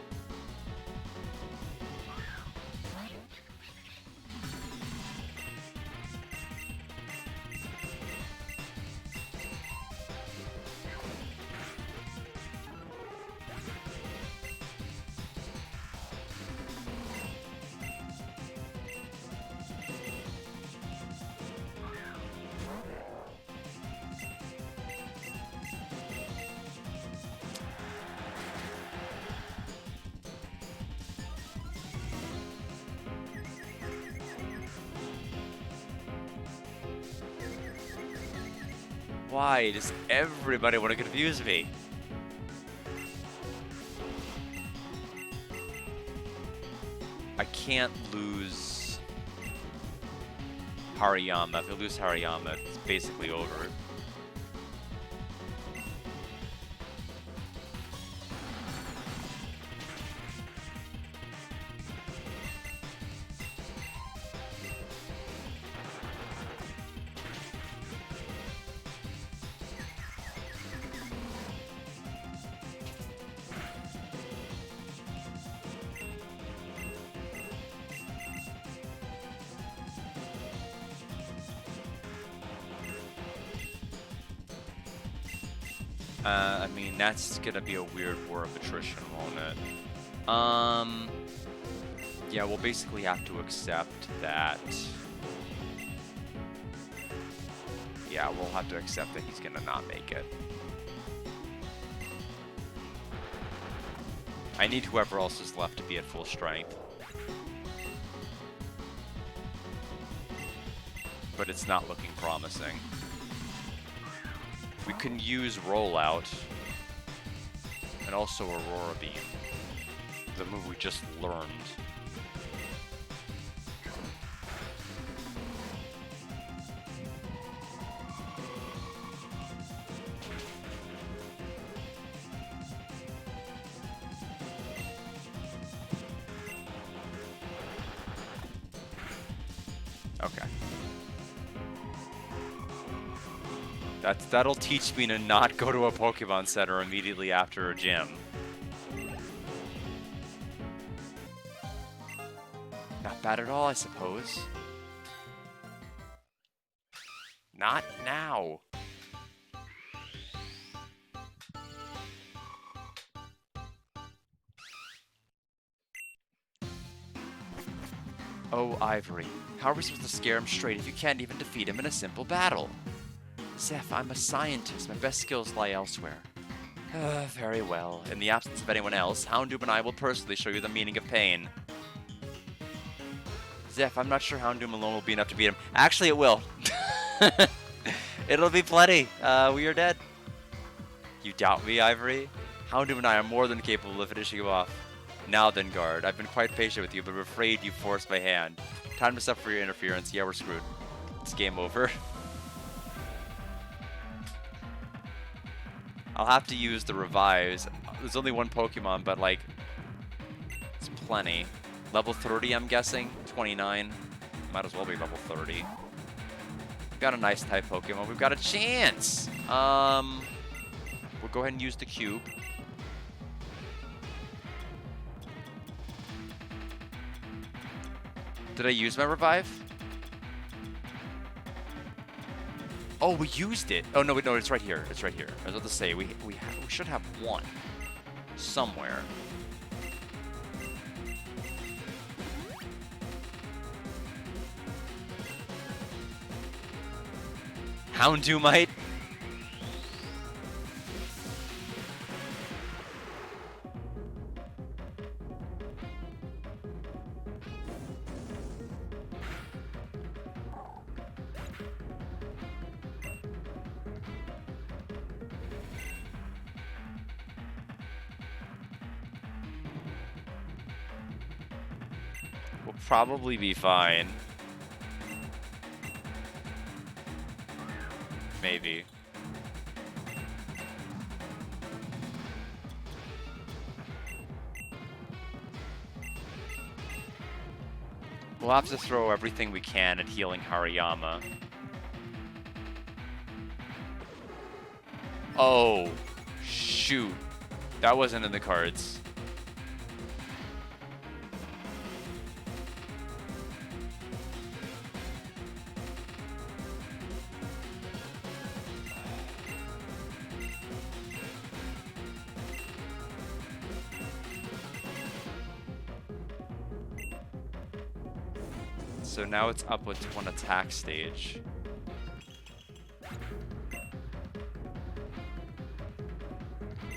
Why does everybody want to confuse me? I can't lose Hariyama. If I lose Hariyama, it's basically over. I mean, that's gonna be a weird war of attrition, won't it? Yeah, we'll basically have to accept that. Yeah, we'll have to accept that he's gonna not make it. I need whoever else is left to be at full strength. But it's not looking promising. We can use Rollout and also Aurora Beam, the move we just learned. Okay. That'll teach me to not go to a Pokemon Center immediately after a gym. Not bad at all, I suppose. Not now. Oh, Ivory. How are we supposed to scare him straight if you can't even defeat him in a simple battle? Zeph, I'm a scientist. My best skills lie elsewhere. Very well. In the absence of anyone else, Houndoom and I will personally show you the meaning of pain. Zeph, I'm not sure Houndoom alone will be enough to beat him. Actually, it will. It'll be plenty. We are dead. You doubt me, Ivory? Houndoom and I are more than capable of finishing him off. Now then, guard. I've been quite patient with you, but I'm afraid you forced my hand. Time to suffer for your interference. Yeah, we're screwed. It's game over. I'll have to use the revives. There's only one Pokemon, but like, it's plenty. Level 30, I'm guessing. 29. Might as well be level 30. We've got a nice type Pokemon. We've got a chance. We'll go ahead and use the cube. Did I use my revive? Oh, we used it. Oh, no, no, it's right here. It's right here. I was about to say, we should have one somewhere. Houndoomite. We'll probably be fine. Maybe. We'll have to throw everything we can at healing Hariyama. Oh, shoot. That wasn't in the cards. So now it's up with one attack stage.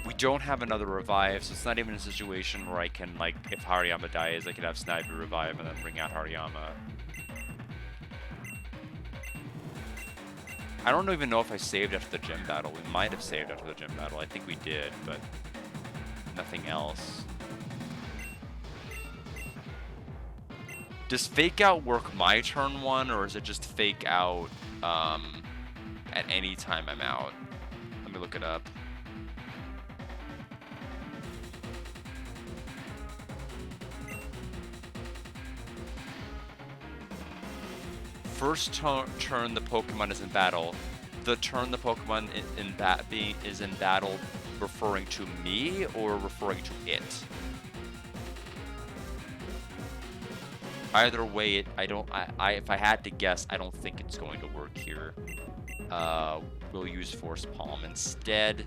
We don't have another revive, so it's not even a situation where I can, like, if Hariyama dies, I can have Snivy revive and then bring out Hariyama. I don't even know if I saved after the gym battle. We might have saved after the gym battle. I think we did, but nothing else. Does fake out work my turn 1, or is it just fake out at any time I'm out? Let me look it up. First turn the Pokemon is in battle. The turn the Pokemon is in battle referring to me or referring to it? Either way, if I had to guess, I don't think it's going to work here. We'll use Force Palm instead.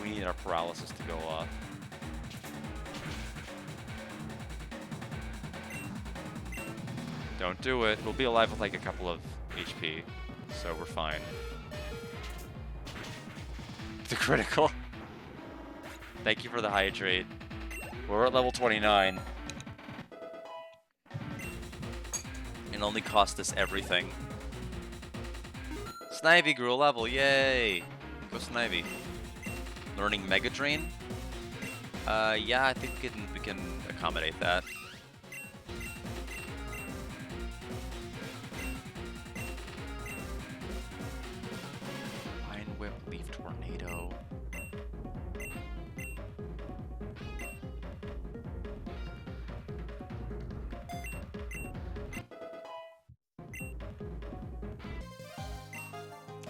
We need our paralysis to go up. Don't do it. We'll be alive with like a couple of HP, so we're fine. The critical. Thank you for the hydrate. We're at level 29. It only cost us everything. Snivy grew a level, yay! Go Snivy. Learning Mega Drain? Yeah, I think we can accommodate that. Vine Whip, Leaf Tornado.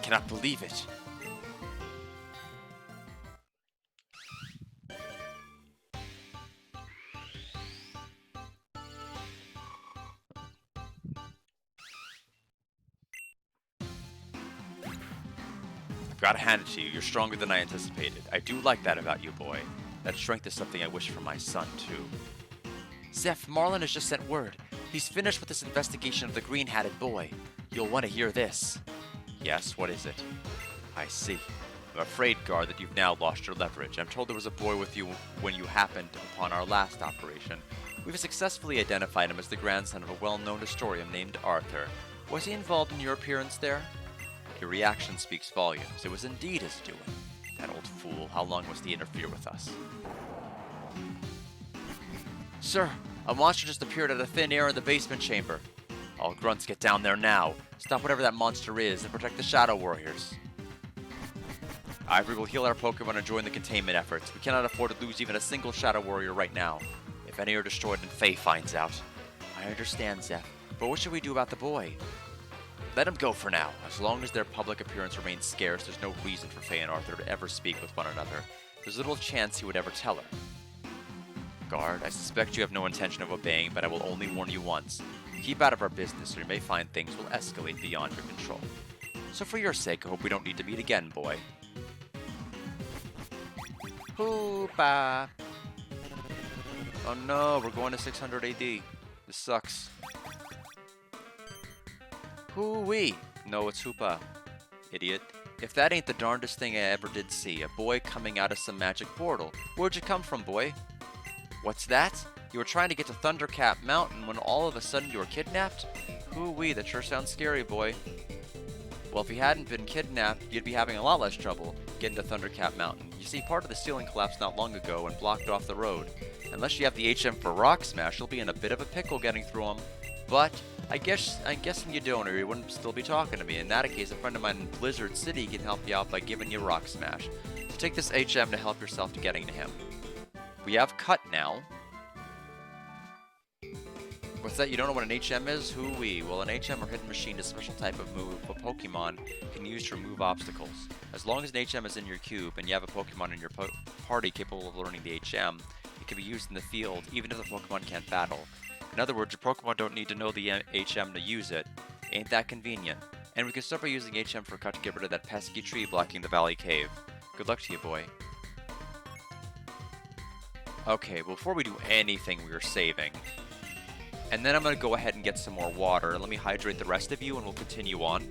Cannot believe it. Gotta hand it to you, you're stronger than I anticipated. I do like that about you, boy. That strength is something I wish for my son, too. Zeph, Marlon has just sent word. He's finished with his investigation of the green-hatted boy. You'll want to hear this. Yes, what is it? I see. I'm afraid, Gar, that you've now lost your leverage. I'm told there was a boy with you when you happened upon our last operation. We've successfully identified him as the grandson of a well-known historian named Arthur. Was he involved in your appearance there? Your reaction speaks volumes. It was indeed his doing. That old fool, how long must he interfere with us? Sir, a monster just appeared out of thin air in the basement chamber. All grunts get down there now. Stop whatever that monster is and protect the Shadow Warriors. Ivory will heal our Pokemon and join the containment efforts. We cannot afford to lose even a single Shadow Warrior right now. If any are destroyed and Faye finds out. I understand, Zeph, but what should we do about the boy? Let him go for now. As long as their public appearance remains scarce, there's no reason for Faye and Arthur to ever speak with one another. There's little chance he would ever tell her. Guard, I suspect you have no intention of obeying, but I will only warn you once. Keep out of our business, or you may find things will escalate beyond your control. So for your sake, I hope we don't need to meet again, boy. Hoopa! Oh no, we're going to 600 AD. This sucks. Hoo-wee! No, it's Hoopa. Idiot. If that ain't the darndest thing I ever did see, a boy coming out of some magic portal. Where'd you come from, boy? What's that? You were trying to get to Thundercap Mountain when all of a sudden you were kidnapped? Hoo-wee, that sure sounds scary, boy. Well, if you hadn't been kidnapped, you'd be having a lot less trouble getting to Thundercap Mountain. You see, part of the ceiling collapsed not long ago and blocked off the road. Unless you have the HM for Rock Smash, you'll be in a bit of a pickle getting through them. But I'm guessing you don't, or you wouldn't still be talking to me. In that case, a friend of mine in Blizzard City can help you out by giving you Rock Smash. So take this HM to help yourself to getting to him. We have Cut now. What's that? You don't know what an HM is? Hoo-wee. Well, an HM or hidden machine is a special type of move a Pokemon can use to remove obstacles. As long as an HM is in your cube and you have a Pokemon in your party capable of learning the HM, it can be used in the field even if the Pokemon can't battle. In other words, your Pokemon don't need to know the HM to use it. Ain't that convenient? And we can start by using HM for Cut to get rid of that pesky tree blocking the Valley Cave. Good luck to you, boy. Okay, before we do anything, we are saving. And then I'm going to go ahead and get some more water. Let me hydrate the rest of you and we'll continue on.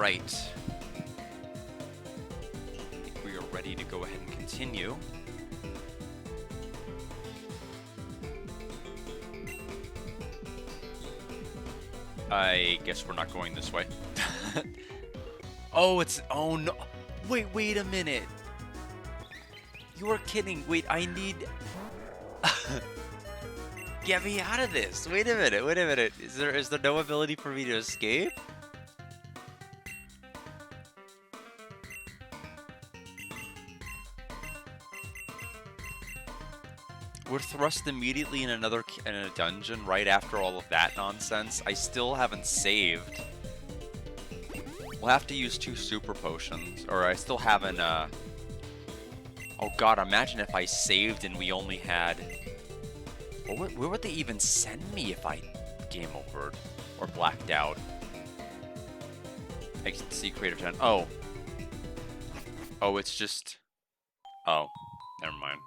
Alright. I think we are ready to go ahead and continue. I guess we're not going this way. Oh, it's... Oh, no. Wait a minute. You are kidding. Wait, I need... Get me out of this. Wait a minute. Is there no ability for me to escape? We're thrust immediately in a dungeon right after all of that nonsense. I still haven't saved. We'll have to use 2 super potions, or I still haven't. Oh god! Imagine if I saved and we only had. Where would they even send me if I game overed or blacked out? I can see creative gen. Oh, it's just. Oh, never mind.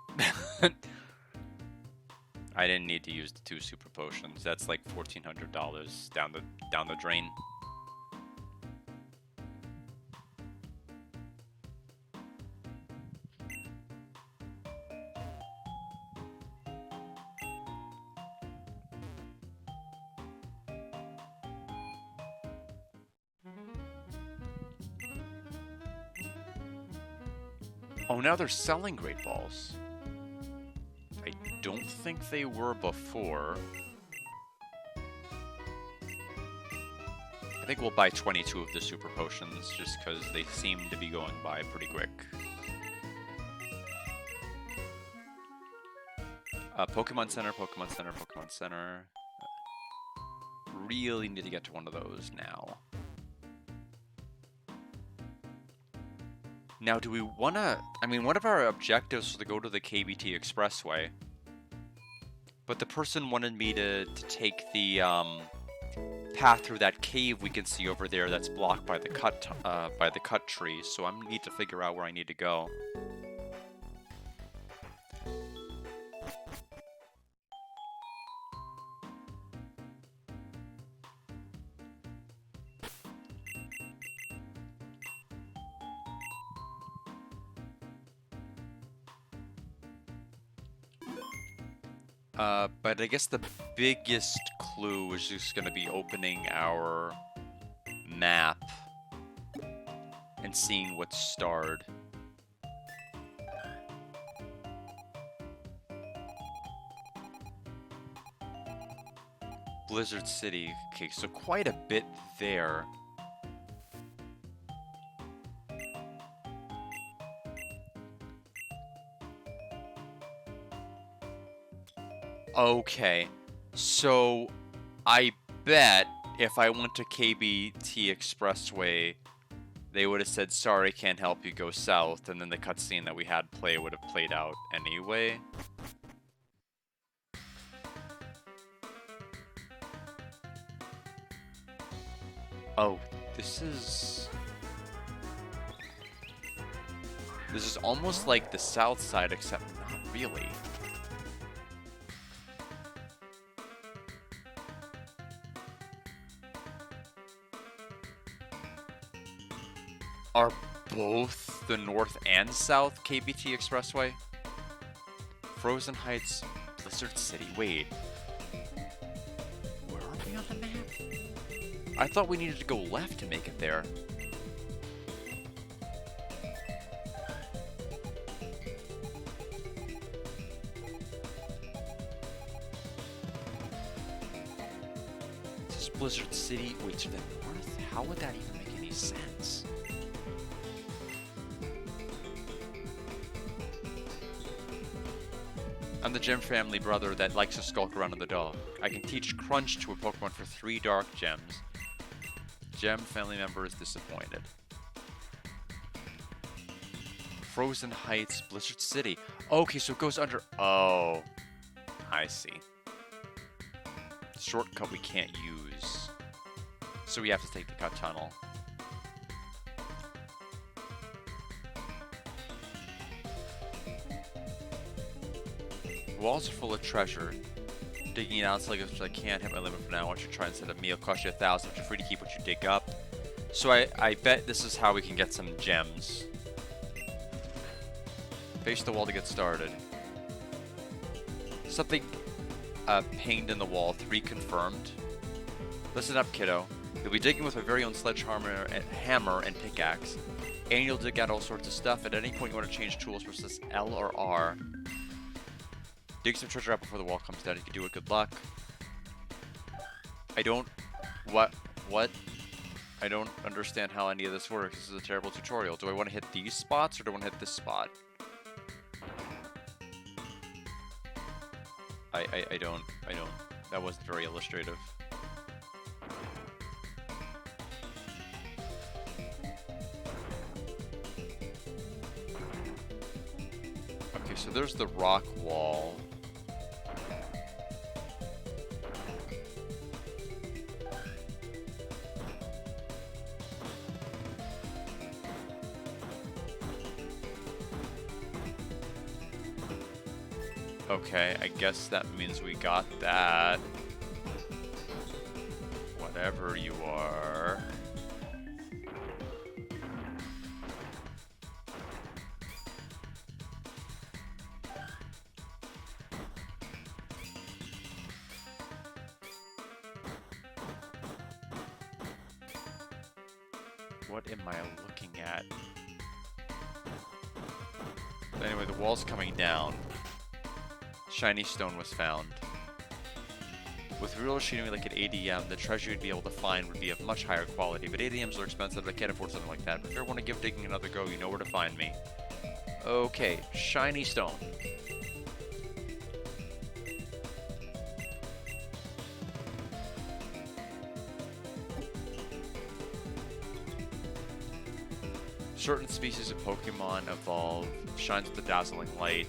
I didn't need to use the 2 super potions. That's like $1,400 down the drain. Oh, now they're selling Great Balls. I don't think they were before. I think we'll buy 22 of the super potions just because they seem to be going by pretty quick. Pokemon Center. Really need to get to one of those now. Now, do we want to... I mean, one of our objectives was to go to the KBT Expressway. But the person wanted me to take the path through that cave we can see over there that's blocked by the cut tree. So I need to figure out where I need to go. But I guess the biggest clue is just going to be opening our map and seeing what's starred. Blizzard City. Okay, so quite a bit there. Okay, so I bet if I went to KBT Expressway, they would have said, sorry, can't help you, go south, and then the cutscene that we had play would have played out anyway. Oh, this is almost like the south side, except not really. Are both the north and south KBT Expressway? Frozen Heights, Blizzard City. Wait. Where are we on the map? I thought we needed to go left to make it there. This is Blizzard City. Wait, to the north? How would that even make any sense? I'm the gem family brother that likes to skulk around in the dark. I can teach Crunch to a Pokemon for 3 dark gems. Gem family member is disappointed. Frozen Heights, Blizzard City. Okay, so it goes under... Oh, I see. Shortcut we can't use. So we have to take the cut tunnel. Walls are full of treasure. Digging it out so I can't hit my limit for now. Once you try instead of me, it'll cost you 1,000, but you're free to keep what you dig up. So I bet this is how we can get some gems. Face the wall to get started. Something painted in the wall, 3 confirmed. Listen up, kiddo. You'll be digging with my very own sledgehammer and hammer and pickaxe. And you'll dig out all sorts of stuff. At any point you want to change tools versus L or R. Dig some treasure out before the wall comes down. You can do it. Good luck. I don't... What? I don't understand how any of this works. This is a terrible tutorial. Do I want to hit these spots or do I want to hit this spot? I don't. That wasn't very illustrative. Okay, so there's the rock wall. Okay, I guess that means we got that. Whatever you are. What am I looking at? Anyway, the wall's coming down. Shiny stone was found. With real machinery like an ADM, the treasure you'd be able to find would be of much higher quality, but ADMs are expensive, I can't afford something like that. But if you ever want to give digging another go, you know where to find me. Okay, shiny stone. Certain species of Pokemon evolve, shines with the dazzling light.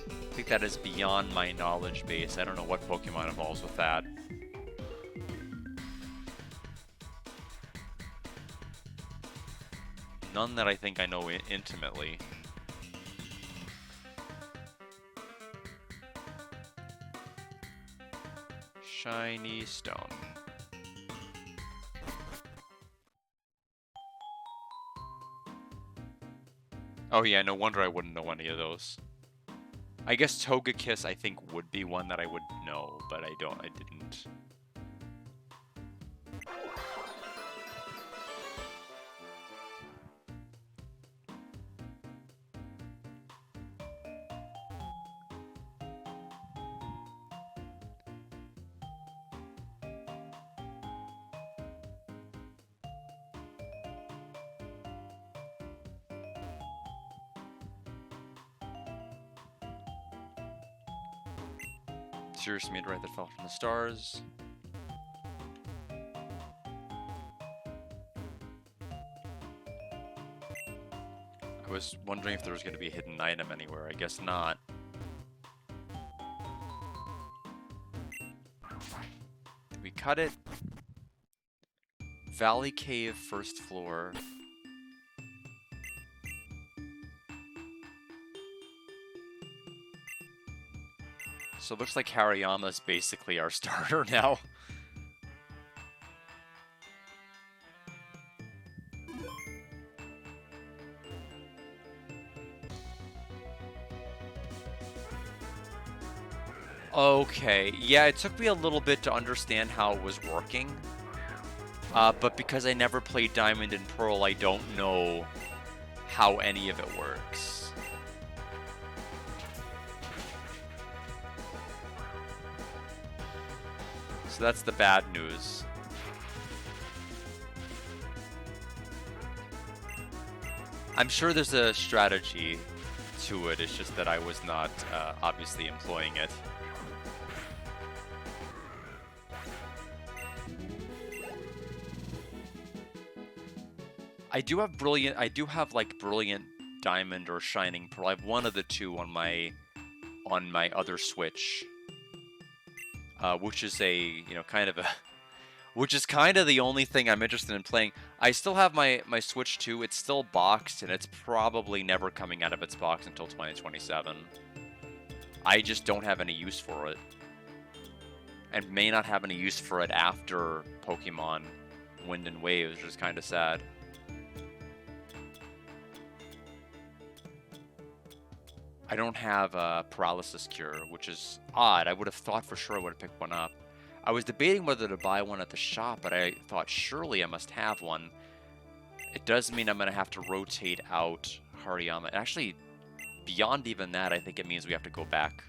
I think that is beyond my knowledge base. I don't know what Pokemon evolves with that. None that I think I know intimately. Shiny stone. Oh yeah, no wonder I wouldn't know any of those. I guess Togekiss I think would be one that I would know, but I didn't. Serious meteorite that fell from the stars. I was wondering if there was going to be a hidden item anywhere. I guess not. Did we cut it? Valley Cave, first floor. So it looks like Hariyama's basically our starter now. Okay, yeah, it took me a little bit to understand how it was working. But because I never played Diamond and Pearl, I don't know how any of it works. So that's the bad news. I'm sure there's a strategy to it, it's just that I was not obviously employing it. I do have like Brilliant Diamond or Shining Pearl. I have one of the two on my other Switch. Which is which is kind of the only thing I'm interested in playing. I still have my Switch 2. It's still boxed, and it's probably never coming out of its box until 2027. I just don't have any use for it. And may not have any use for it after Pokemon Wind and Waves, which is kind of sad. I don't have a Paralysis Cure, which is odd. I would have thought for sure I would have picked one up. I was debating whether to buy one at the shop, but I thought surely I must have one. It does mean I'm going to have to rotate out Hariyama. Actually, beyond even that, I think it means we have to go back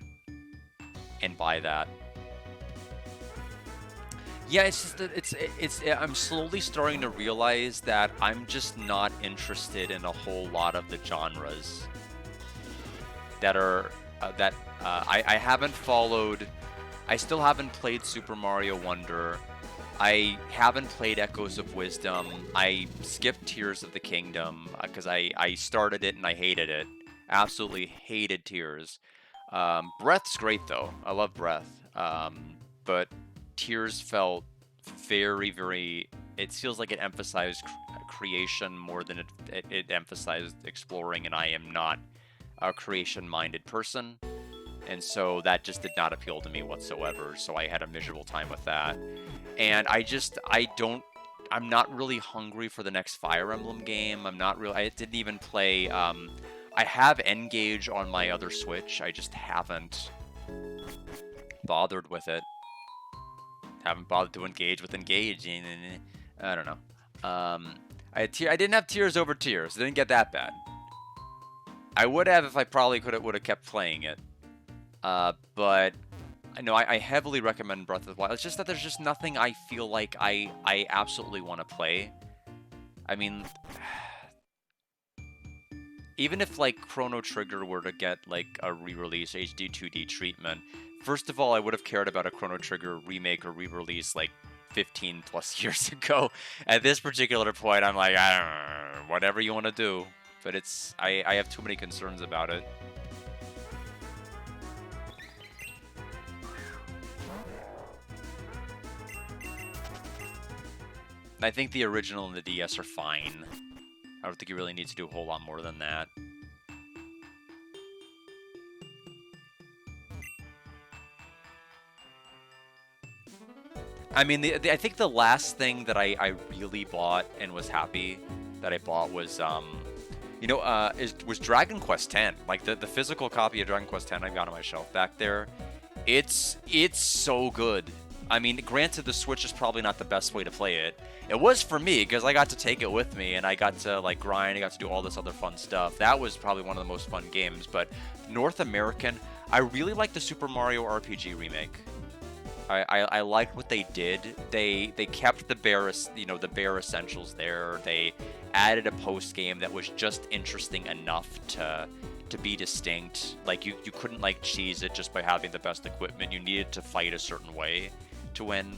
and buy that. Yeah, it's just that I'm slowly starting to realize that I'm just not interested in a whole lot of the genres that are I haven't followed. I still haven't played Super Mario Wonder. I haven't played Echoes of Wisdom. I skipped Tears of the Kingdom because I started it and I hated it. Absolutely hated Tears. Breath's great though. I love Breath. But Tears felt very, very... It feels like it emphasized creation more than it emphasized exploring, and I am not a creation-minded person. And so that just did not appeal to me whatsoever, so I had a miserable time with that. And I'm not really hungry for the next Fire Emblem game. I didn't even play, I have N-Gage on my other Switch, I just haven't bothered with it. Haven't bothered to engage with Engage. I don't know. I didn't have Tears over Tears. Didn't get that bad. I would have if I probably would have kept playing it. But no, I heavily recommend Breath of the Wild. It's just that there's just nothing I feel like I absolutely want to play. I mean, even if like Chrono Trigger were to get like a re-release HD 2D treatment, first of all, I would have cared about a Chrono Trigger remake or re-release like 15 plus years ago. At this particular point, I'm like, I don't know, whatever you want to do. But I have too many concerns about it. I think the original and the DS are fine. I don't think you really need to do a whole lot more than that. I mean, I think the last thing that I really bought and was happy that I bought was, was Dragon Quest X. Like, the physical copy of Dragon Quest X I've got on my shelf back there. It's so good. I mean, granted, the Switch is probably not the best way to play it. It was for me, because I got to take it with me, and I got to, like, grind, I got to do all this other fun stuff. That was probably one of the most fun games, but North American, I really like the Super Mario RPG remake. I liked what they did. They kept the bare essentials there. They added a post game that was just interesting enough to be distinct. Like you couldn't like cheese it just by having the best equipment. You needed to fight a certain way to win.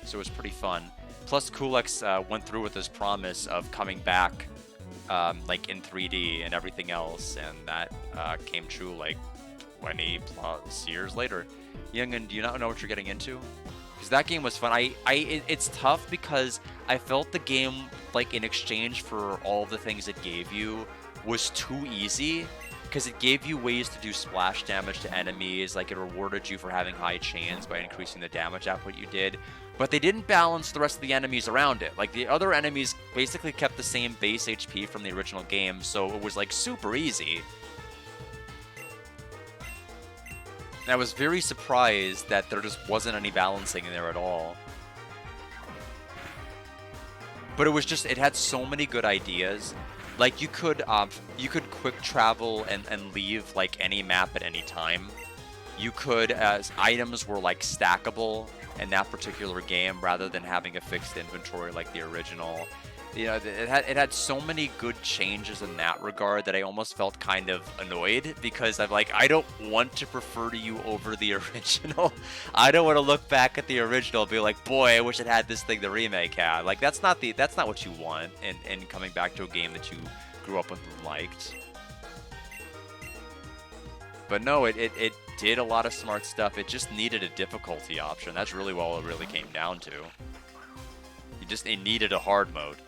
So it was pretty fun. Plus Kulex went through with his promise of coming back like in 3D and everything else, and that came true like 20 plus years later. Youngin, do you not know what you're getting into? Because that game was fun. It's tough because I felt the game, like, in exchange for all the things it gave you, was too easy. Because it gave you ways to do splash damage to enemies, like it rewarded you for having high chains by increasing the damage output you did. But they didn't balance the rest of the enemies around it. Like, the other enemies basically kept the same base HP from the original game, so it was, like, super easy. And I was very surprised that there just wasn't any balancing in there at all. But it had so many good ideas. Like, you could quick travel and leave, like, any map at any time. You could, as items were, like, stackable in that particular game rather than having a fixed inventory like the original. You know, it had so many good changes in that regard that I almost felt kind of annoyed, because I'm like, I don't want to prefer to you over the original. I don't want to look back at the original and be like, boy, I wish it had this thing the remake had. Like, that's not what you want in coming back to a game that you grew up with and liked. But no, it did a lot of smart stuff. It just needed a difficulty option. That's really what it really came down to. It needed a hard mode.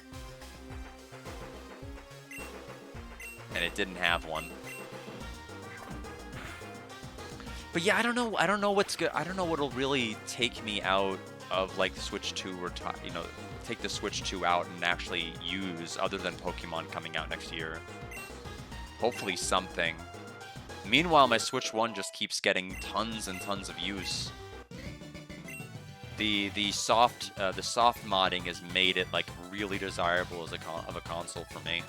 And it didn't have one. But yeah, I don't know what's good. I don't know what'll really take me out of like Switch 2 or take the Switch 2 out and actually use other than Pokemon coming out next year. Hopefully something. Meanwhile, my Switch 1 just keeps getting tons and tons of use. The soft modding has made it like really desirable as a console for me.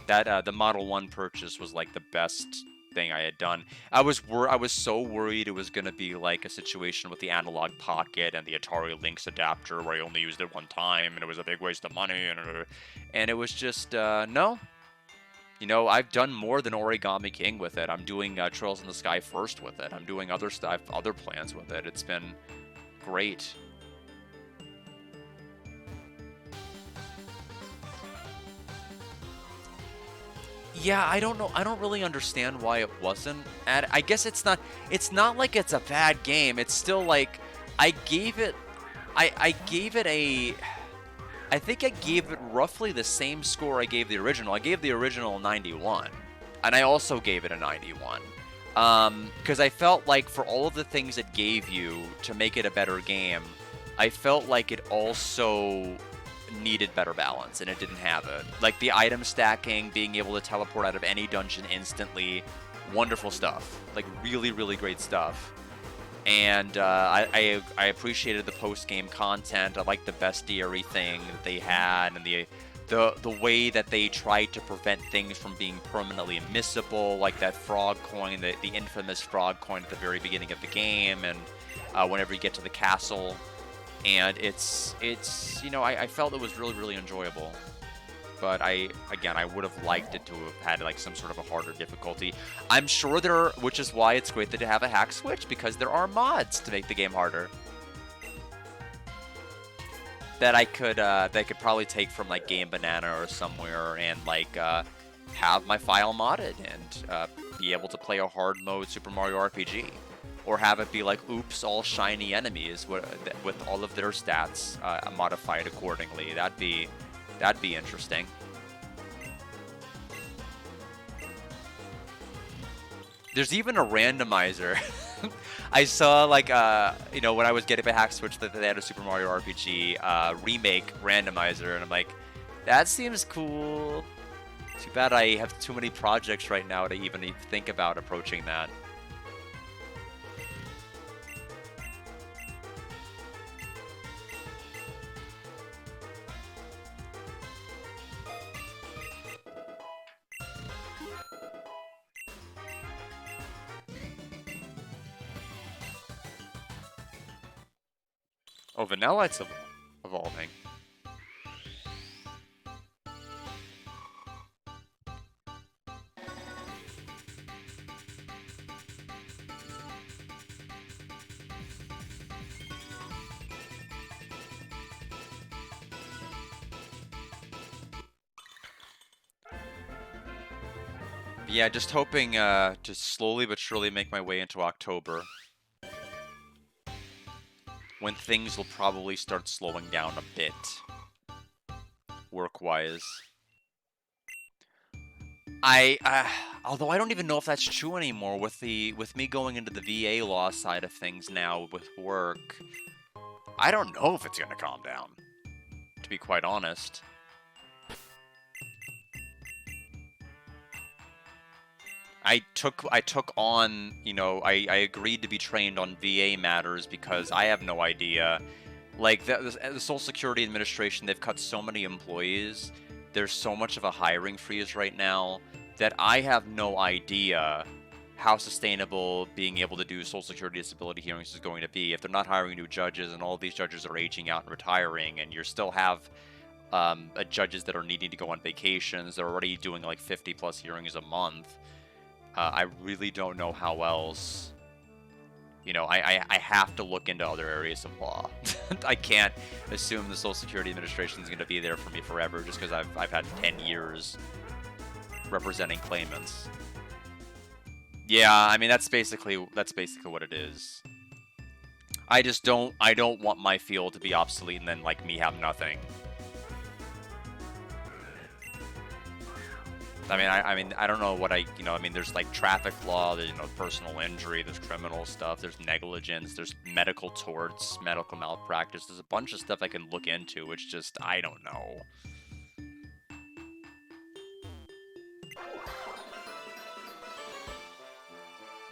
That the Model 1 purchase was like the best thing I had done. I was so worried it was gonna be like a situation with the Analog Pocket and the Atari Lynx adapter where I only used it one time and it was a big waste of money, and it was just no. You know, I've done more than Origami King with it. I'm doing Trails in the Sky first with it. I'm doing other stuff, other plans with it. It's been great. Yeah, I don't know. I don't really understand why it wasn't. And I guess it's not like it's a bad game. It's still like I gave it I think I gave it roughly the same score I gave the original. I gave the original 91, and I also gave it a 91. Because I felt like for all of the things it gave you to make it a better game, I felt like it also needed better balance, and it didn't have it. Like the item stacking, being able to teleport out of any dungeon instantly, wonderful stuff. Like really, really great stuff. And I appreciated the post-game content. I liked the bestiary thing that they had, and the way that they tried to prevent things from being permanently missable, like that frog coin, the infamous frog coin at the very beginning of the game, and whenever you get to the castle. And it's you know, I felt it was really, really enjoyable. But I would have liked it to have had like some sort of a harder difficulty. I'm sure which is why it's great that they have a hack switch, because there are mods to make the game harder. That I could probably take from like Game Banana or somewhere and like have my file modded and be able to play a hard mode Super Mario RPG. Or have it be like, oops, all shiny enemies with all of their stats modified accordingly. That'd be interesting. There's even a randomizer. I saw like you know, when I was getting my hack switch that they had a Super Mario RPG remake randomizer, and I'm like, that seems cool. Too bad I have too many projects right now to even think about approaching that. Oh, Vanillite's evolving. Yeah, just hoping to slowly but surely make my way into October, when things will probably start slowing down a bit, work-wise. Although I don't even know if that's true anymore with me going into the VA law side of things now with work. I don't know if it's gonna calm down, to be quite honest. I took on, you know, I agreed to be trained on VA matters because I have no idea. Like, the Social Security Administration, they've cut so many employees. There's so much of a hiring freeze right now that I have no idea how sustainable being able to do Social Security disability hearings is going to be if they're not hiring new judges and all of these judges are aging out and retiring, and you still have judges that are needing to go on vacations. They're already doing like 50+ hearings a month. I really don't know how else. You know, I have to look into other areas of law. I can't assume the Social Security Administration is going to be there for me forever just because I've had 10 years representing claimants. Yeah, I mean that's basically what it is. I don't want my field to be obsolete and then like me have nothing. I don't know what I mean, there's like traffic law, there's, personal injury, there's criminal stuff, there's negligence, there's medical torts, medical malpractice. There's a bunch of stuff I can look into, which just, I don't know.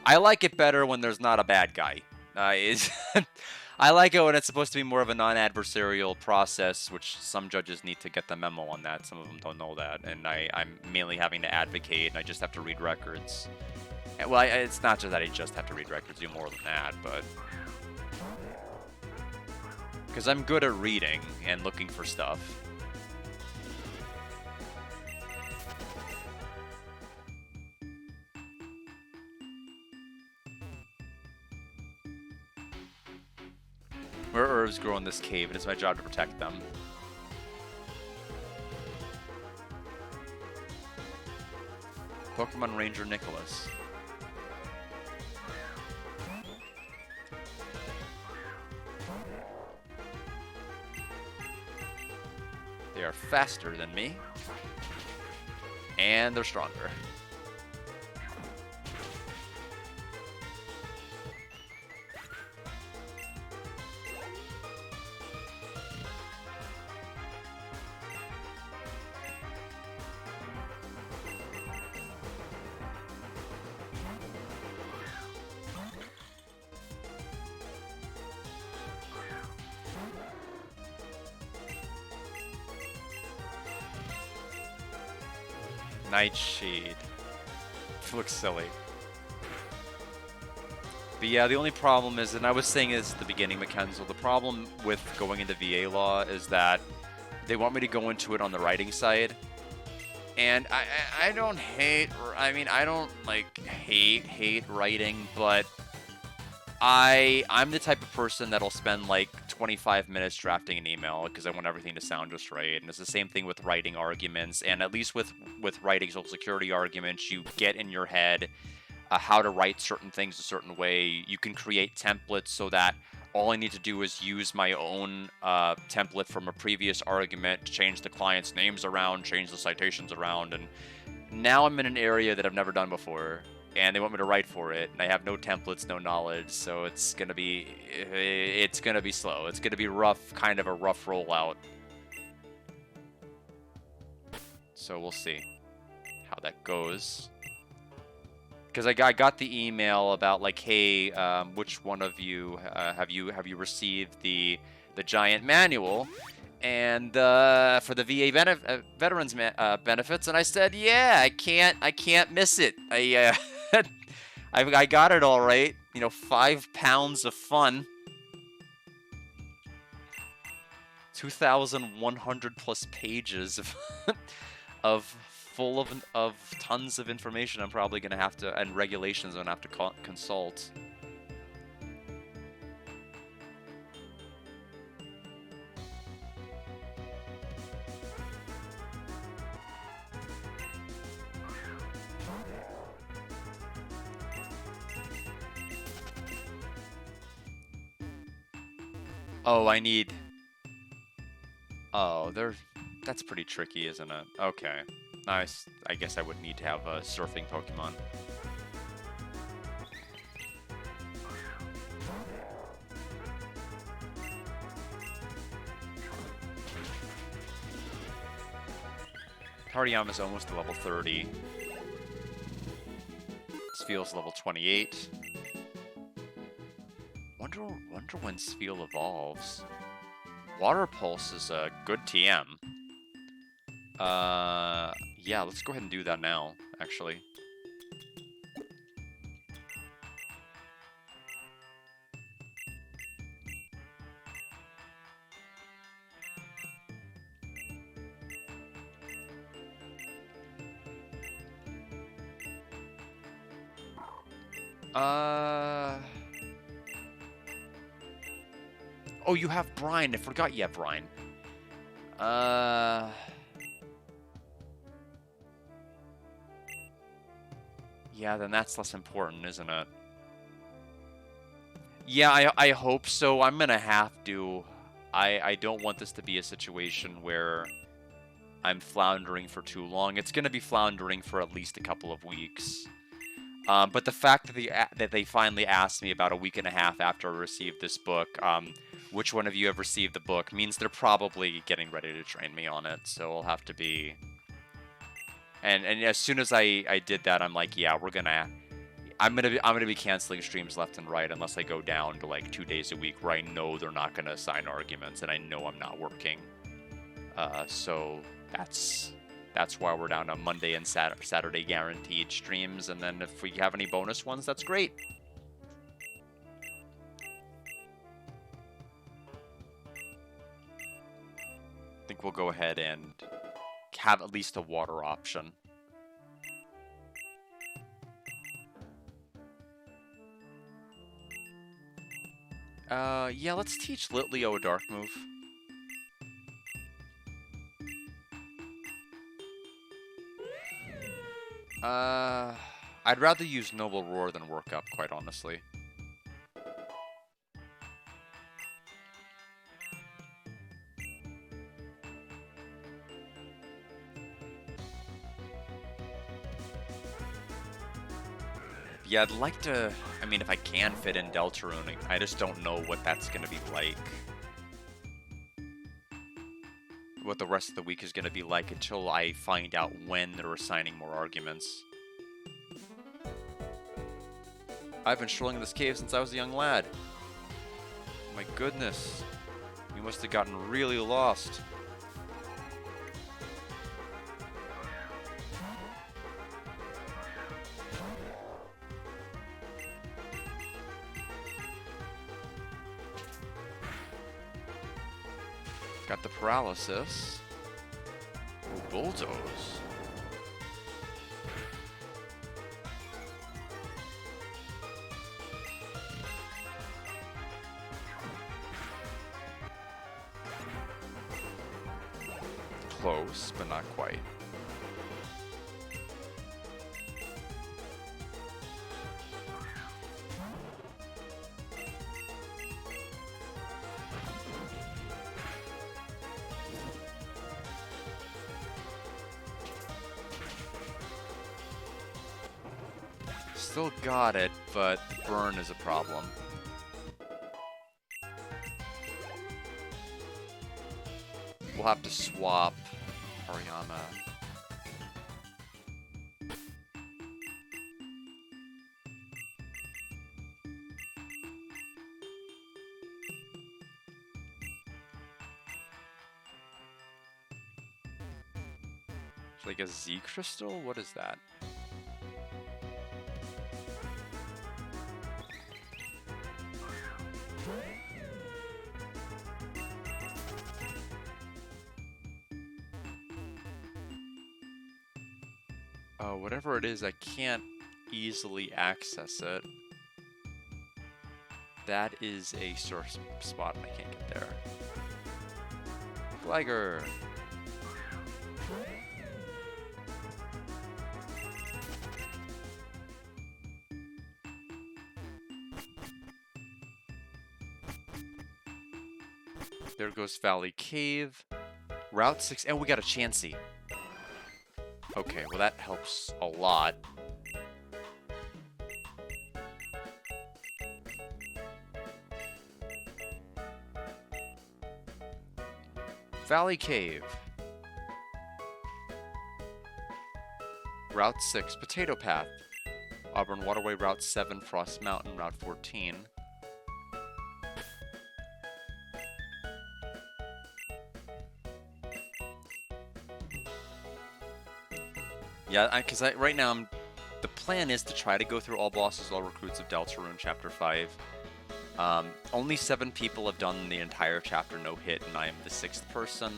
I like it better when there's not a bad guy. I like it when it's supposed to be more of a non-adversarial process, which some judges need to get the memo on that. Some of them don't know that, and I'm mainly having to advocate, and I just have to read records. Well, it's not just that I just have to read records, do more than that, but... Because I'm good at reading and looking for stuff. Where herbs grow in this cave, and it's my job to protect them. Pokemon Ranger Nicholas. They are faster than me. And they're stronger. Nightshade. Looks silly. But yeah, the only problem is, and I was saying this at the beginning, Mackenzie, the problem with going into VA law is that they want me to go into it on the writing side. And I don't hate, I don't like hate writing, but I'm the type of person that'll spend like 25 minutes drafting an email because I want everything to sound just right. And it's the same thing with writing arguments. And at least with writing Social Security arguments, you get in your head how to write certain things a certain way. You can create templates so that all I need to do is use my own template from a previous argument to change the client's names around, change the citations around. And now I'm in an area that I've never done before. And they want me to write for it, and I have no templates, no knowledge, so it's gonna be slow. It's gonna be rough, kind of a rough rollout. So we'll see how that goes. Because I got the email about like, hey, which one of you have you received the giant manual? And for the VA veterans benefits, and I said, yeah, I can't miss it. I got it all right. 5 pounds of fun. 2,100 plus pages of full of tons of information. I'm probably gonna have to, and regulations I'm gonna have to consult. Oh, I need... Oh, that's pretty tricky, isn't it? Okay. Nice. I guess I would need to have a surfing Pokemon. Hariyama's almost to level 30. Spheel's level 28. Wonder when Spheal evolves. Water Pulse is a good TM. Yeah, let's go ahead and do that now, actually. Oh, you have Brine. I forgot you have Brine. Yeah, then that's less important, isn't it? Yeah, I hope so. I'm gonna have to. I don't want this to be a situation where I'm floundering for too long. It's going to be floundering for at least a couple of weeks. But the fact that they finally asked me about a week and a half after I received this book, which one of you have received the book, means they're probably getting ready to train me on it. So I'll have to be. And as soon as I did that, I'm like, yeah, I'm gonna be canceling streams left and right unless I go down to like 2 days a week where I know they're not gonna assign arguments and I know I'm not working. So that's why we're down to Monday and Saturday guaranteed streams, and then if we have any bonus ones, that's great. I think we'll go ahead and have at least a water option. Yeah, let's teach Litleo a dark move. I'd rather use Noble Roar than Work Up, quite honestly. Yeah, I'd like to, I mean, if I can fit in Deltarune, I just don't know what that's going to be like. What the rest of the week is going to be like until I find out when they're assigning more arguments. I've been strolling this cave since I was a young lad. My goodness. You must have gotten really lost. Got the paralysis. Oh, bulldoze. Close, but not quite. Still got it, but the burn is a problem. We'll have to swap Hariyama. It's like a Z crystal? What is that? Whatever it is, I can't easily access it. That is a sore spot and I can't get there. Gligar! There goes Valley Cave. Route 6, and we got a Chansey. Okay, well that helps a lot. Valley Cave. Route 6, Potato Path. Auburn Waterway, Route 7, Frost Mountain, Route 14. Yeah, because right now, the plan is to try to go through all bosses, all recruits of Deltarune Chapter 5. Only 7 people have done the entire chapter no hit, and I am the 6th person.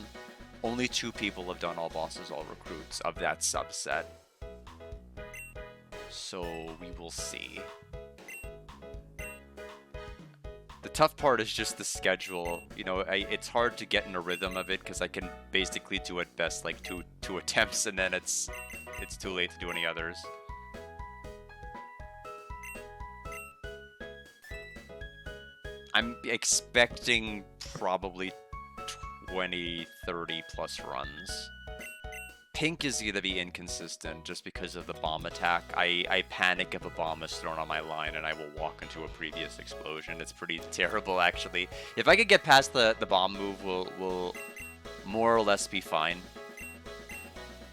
Only 2 people have done all bosses, all recruits of that subset. So we will see. The tough part is just the schedule. You know, it's hard to get in a rhythm of it because I can basically do at best like two attempts, and then it's too late to do any others. I'm expecting probably 20, 30 plus runs. Pink is going to be inconsistent just because of the bomb attack. I panic if a bomb is thrown on my line and I will walk into a previous explosion. It's pretty terrible, actually. If I could get past the bomb move, we'll more or less be fine.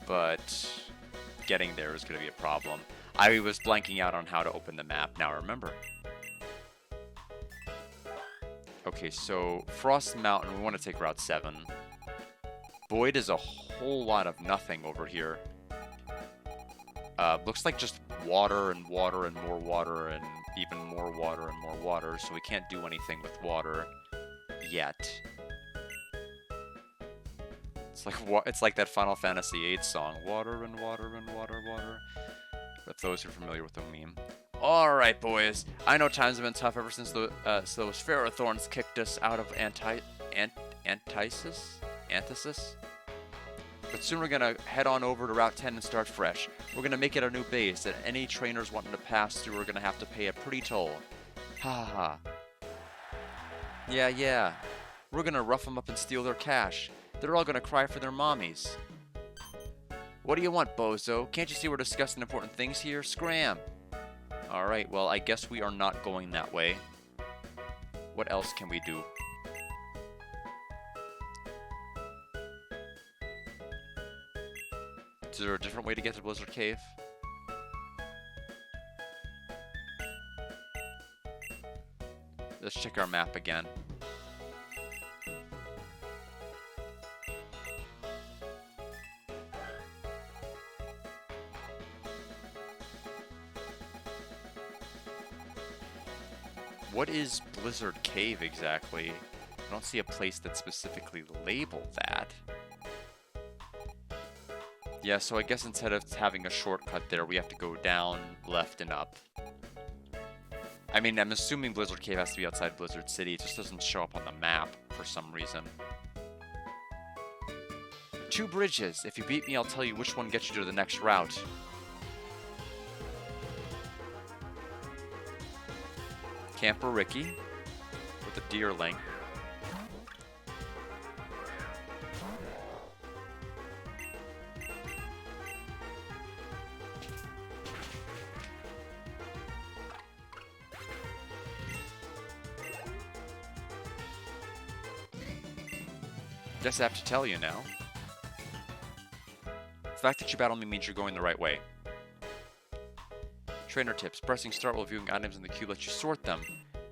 But getting there is going to be a problem. I was blanking out on how to open the map. Now remember. Okay, so Frost Mountain, we want to take Route 7. Void is a whole lot of nothing over here. Looks like just water and water and more water and even more water and more water, so we can't do anything with water yet. It's like that Final Fantasy VIII song, water and water and water, water. But those who are familiar with the meme. Alright, boys. I know times have been tough ever since those Ferrothorns kicked us out of Antithesis? But soon we're gonna head on over to Route 10 and start fresh. We're gonna make it our new base, and any trainers wanting to pass through are gonna have to pay a pretty toll. Ha ha. Yeah. We're gonna rough them up and steal their cash. They're all gonna cry for their mommies. What do you want, bozo? Can't you see we're discussing important things here? Scram! Alright, well, I guess we are not going that way. What else can we do? Is there a different way to get to Blizzard Cave? Let's check our map again. What is Blizzard Cave exactly? I don't see a place that specifically labeled that. Yeah, so I guess instead of having a shortcut there, we have to go down, left, and up. I mean, I'm assuming Blizzard Cave has to be outside Blizzard City. It just doesn't show up on the map for some reason. 2 bridges. If you beat me, I'll tell you which one gets you to the next route. Camper Ricky with a deerling. Guess I have to tell you now. The fact that you battle me means you're going the right way. Trainer tips. Pressing start while viewing items in the cube lets you sort them.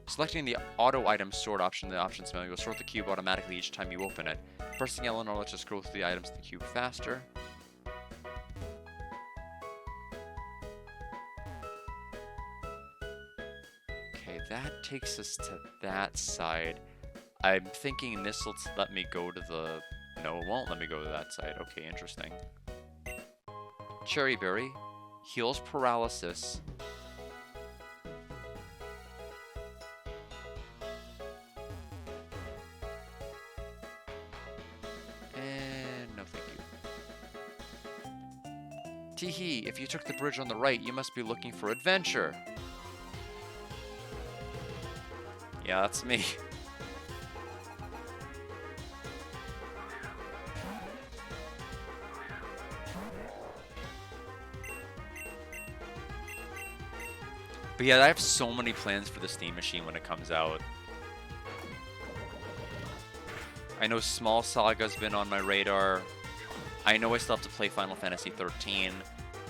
Selecting the auto item sort option in the options menu will sort the cube automatically each time you open it. Pressing L and R lets you scroll through the items in the cube faster. Okay, that takes us to that side. I'm thinking this will let me go to the... No, it won't let me go to that side. Okay, interesting. Cherry Berry. Heals paralysis. And no thank you. Teehee, if you took the bridge on the right, you must be looking for adventure. Yeah, that's me. But yeah, I have so many plans for the Steam Machine when it comes out. I know Small Saga's been on my radar. I know I still have to play Final Fantasy 13.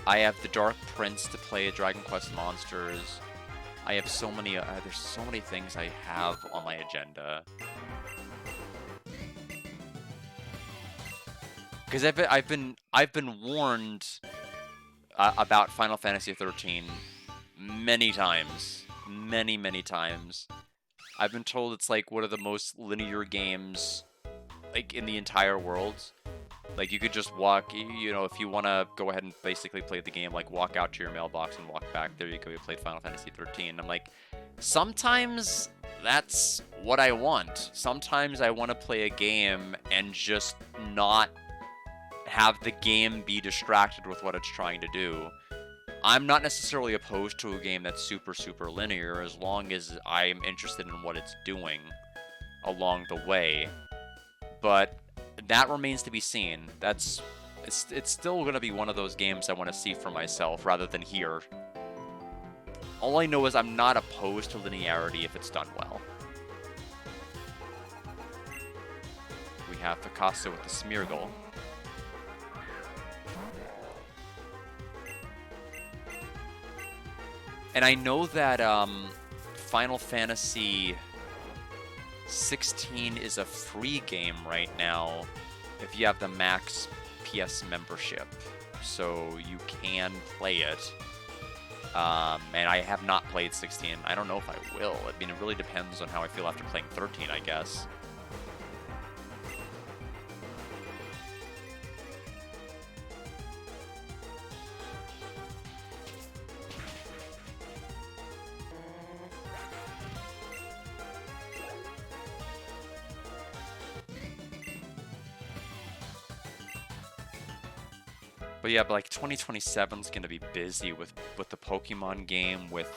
I have the Dark Prince to play Dragon Quest Monsters. I have so many, there's so many things I have on my agenda. Because I've been warned about Final Fantasy 13 many times. Many times. I've been told it's like one of the most linear games like in the entire world. Like you could just walk, you know, if you want to go ahead and basically play the game, like walk out to your mailbox and walk back. There you go, you played Final Fantasy 13. I'm like, sometimes that's what I want. Sometimes I want to play a game and just not have the game be distracted with what it's trying to do. I'm not necessarily opposed to a game that's super linear as long as I'm interested in what it's doing along the way. But that remains to be seen. That's It's still gonna be one of those games I want to see for myself rather than hear. All I know is I'm not opposed to linearity if it's done well. We have Picasso with the Smeargle. And I know that Final Fantasy 16 is a free game right now if you have the max PS membership. So you can play it. And I have not played 16. I don't know if I will. I mean, it really depends on how I feel after playing 13, I guess. But yeah, but like 2027 is gonna be busy with the Pokemon game, with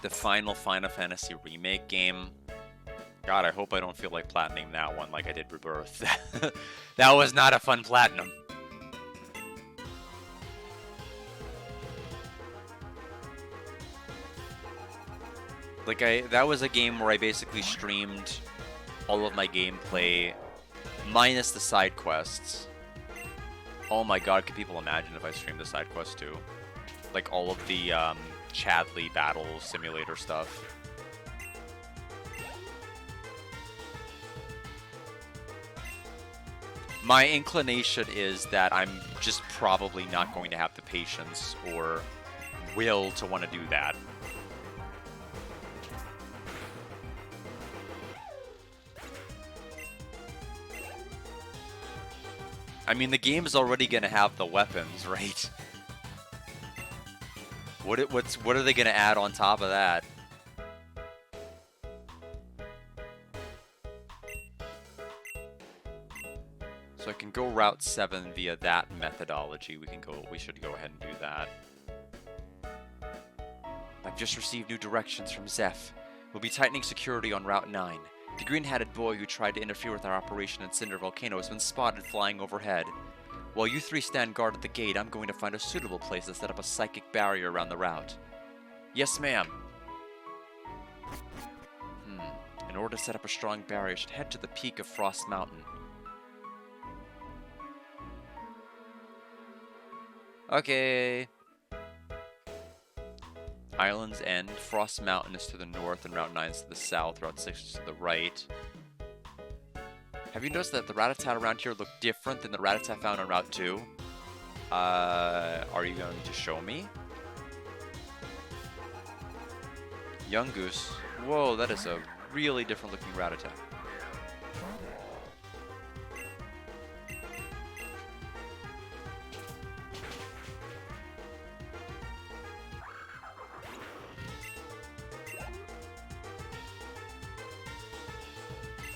the final Final Fantasy remake game. God, I hope I don't feel like platining that one like I did Rebirth. That was not a fun platinum. Like that was a game where I basically streamed all of my gameplay minus the side quests. Oh my god, can people imagine if I streamed the side quests too? Like all of the Chadley battle simulator stuff. My inclination is that I'm just probably not going to have the patience or will to want to do that. I mean, the game is already going to have the weapons, right? What are they going to add on top of that? So I can go Route 7 via that methodology. We should go ahead and do that. I've just received new directions from Zeph. We'll be tightening security on Route 9. The green-hatted boy who tried to interfere with our operation in Cinder Volcano has been spotted flying overhead. While you three stand guard at the gate, I'm going to find a suitable place to set up a psychic barrier around the route. Yes, ma'am. In order to set up a strong barrier, you should head to the peak of Frost Mountain. Okay. Island's End. Frost Mountain is to the north and Route 9 is to the south. Route 6 is to the right. Have you noticed that the Rattata around here look different than the Rattata found on Route 2? Are you going to show me? Young Goose. Whoa, that is a really different looking Rattata.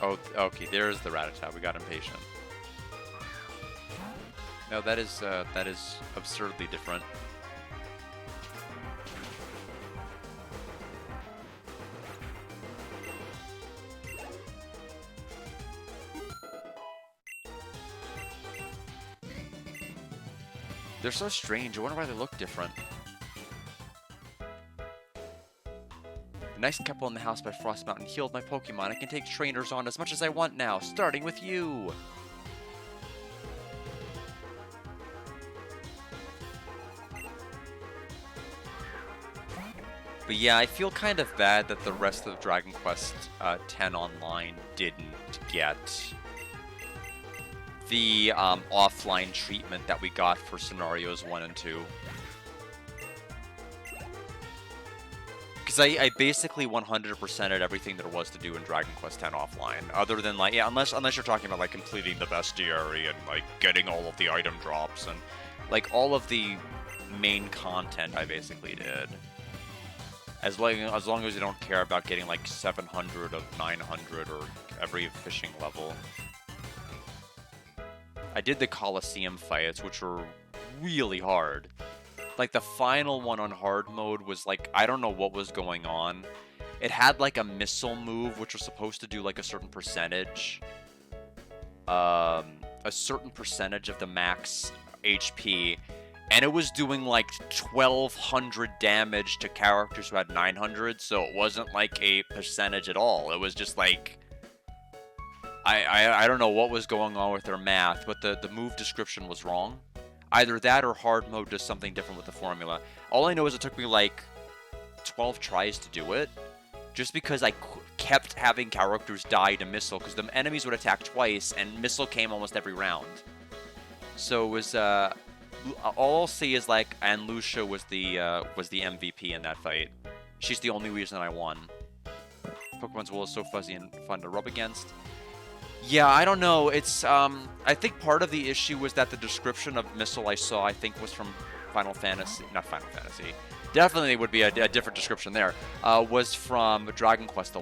Oh, okay, there's the Rattata. We got impatient. No, that is absurdly different. They're so strange. I wonder why they look different. The nice couple in the house by Frost Mountain healed my Pokemon. I can take trainers on as much as I want now, starting with you! But yeah, I feel kind of bad that the rest of Dragon Quest X Online didn't get the offline treatment that we got for Scenarios 1 and 2. Because I basically 100%ed everything there was to do in Dragon Quest X offline, other than like, yeah, unless you're talking about like completing the bestiary and like getting all of the item drops and like all of the main content I basically did. As long as you don't care about getting like 700 of 900 or every fishing level. I did the Coliseum fights, which were really hard. Like, the final one on hard mode was, like, I don't know what was going on. It had, like, a missile move, which was supposed to do, like, a certain percentage. a certain percentage of the max HP, and it was doing like 1200 damage to characters who had 900, so it wasn't like a percentage at all. It was just like, I don't know what was going on with their math, but the move description was wrong. Either that or hard mode does something different with the formula. All I know is it took me like 12 tries to do it, just because I kept having characters die to missile, because the enemies would attack twice, and missile came almost every round. So it was, all I'll say is, like, and Lucia was the MVP in that fight. She's the only reason I won. Pokemon's wool is so fuzzy and fun to rub against. Yeah, I don't know. It's, I think part of the issue was that the description of missile I saw, I think, was from Final Fantasy, not Final Fantasy. Definitely would be a different description there, was from Dragon Quest XI.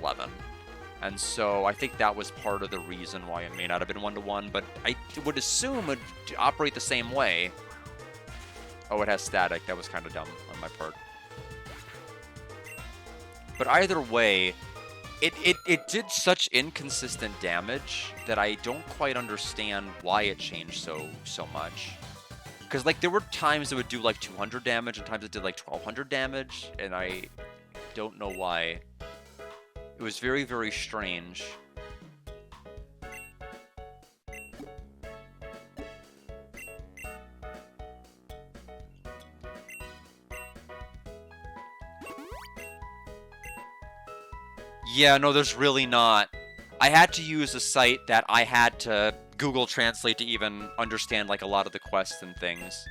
And so I think that was part of the reason why it may not have been one-to-one, but I would assume it would operate the same way. Oh, it has static. That was kind of dumb on my part. But either way, it did such inconsistent damage that I don't quite understand why it changed so much. Because, like, there were times it would do, like, 200 damage, and times it did, like, 1200 damage, and I don't know why. It was very, very strange. Yeah, no, there's really not. I had to use a site that I had to Google Translate to even understand, like, a lot of the quests and things.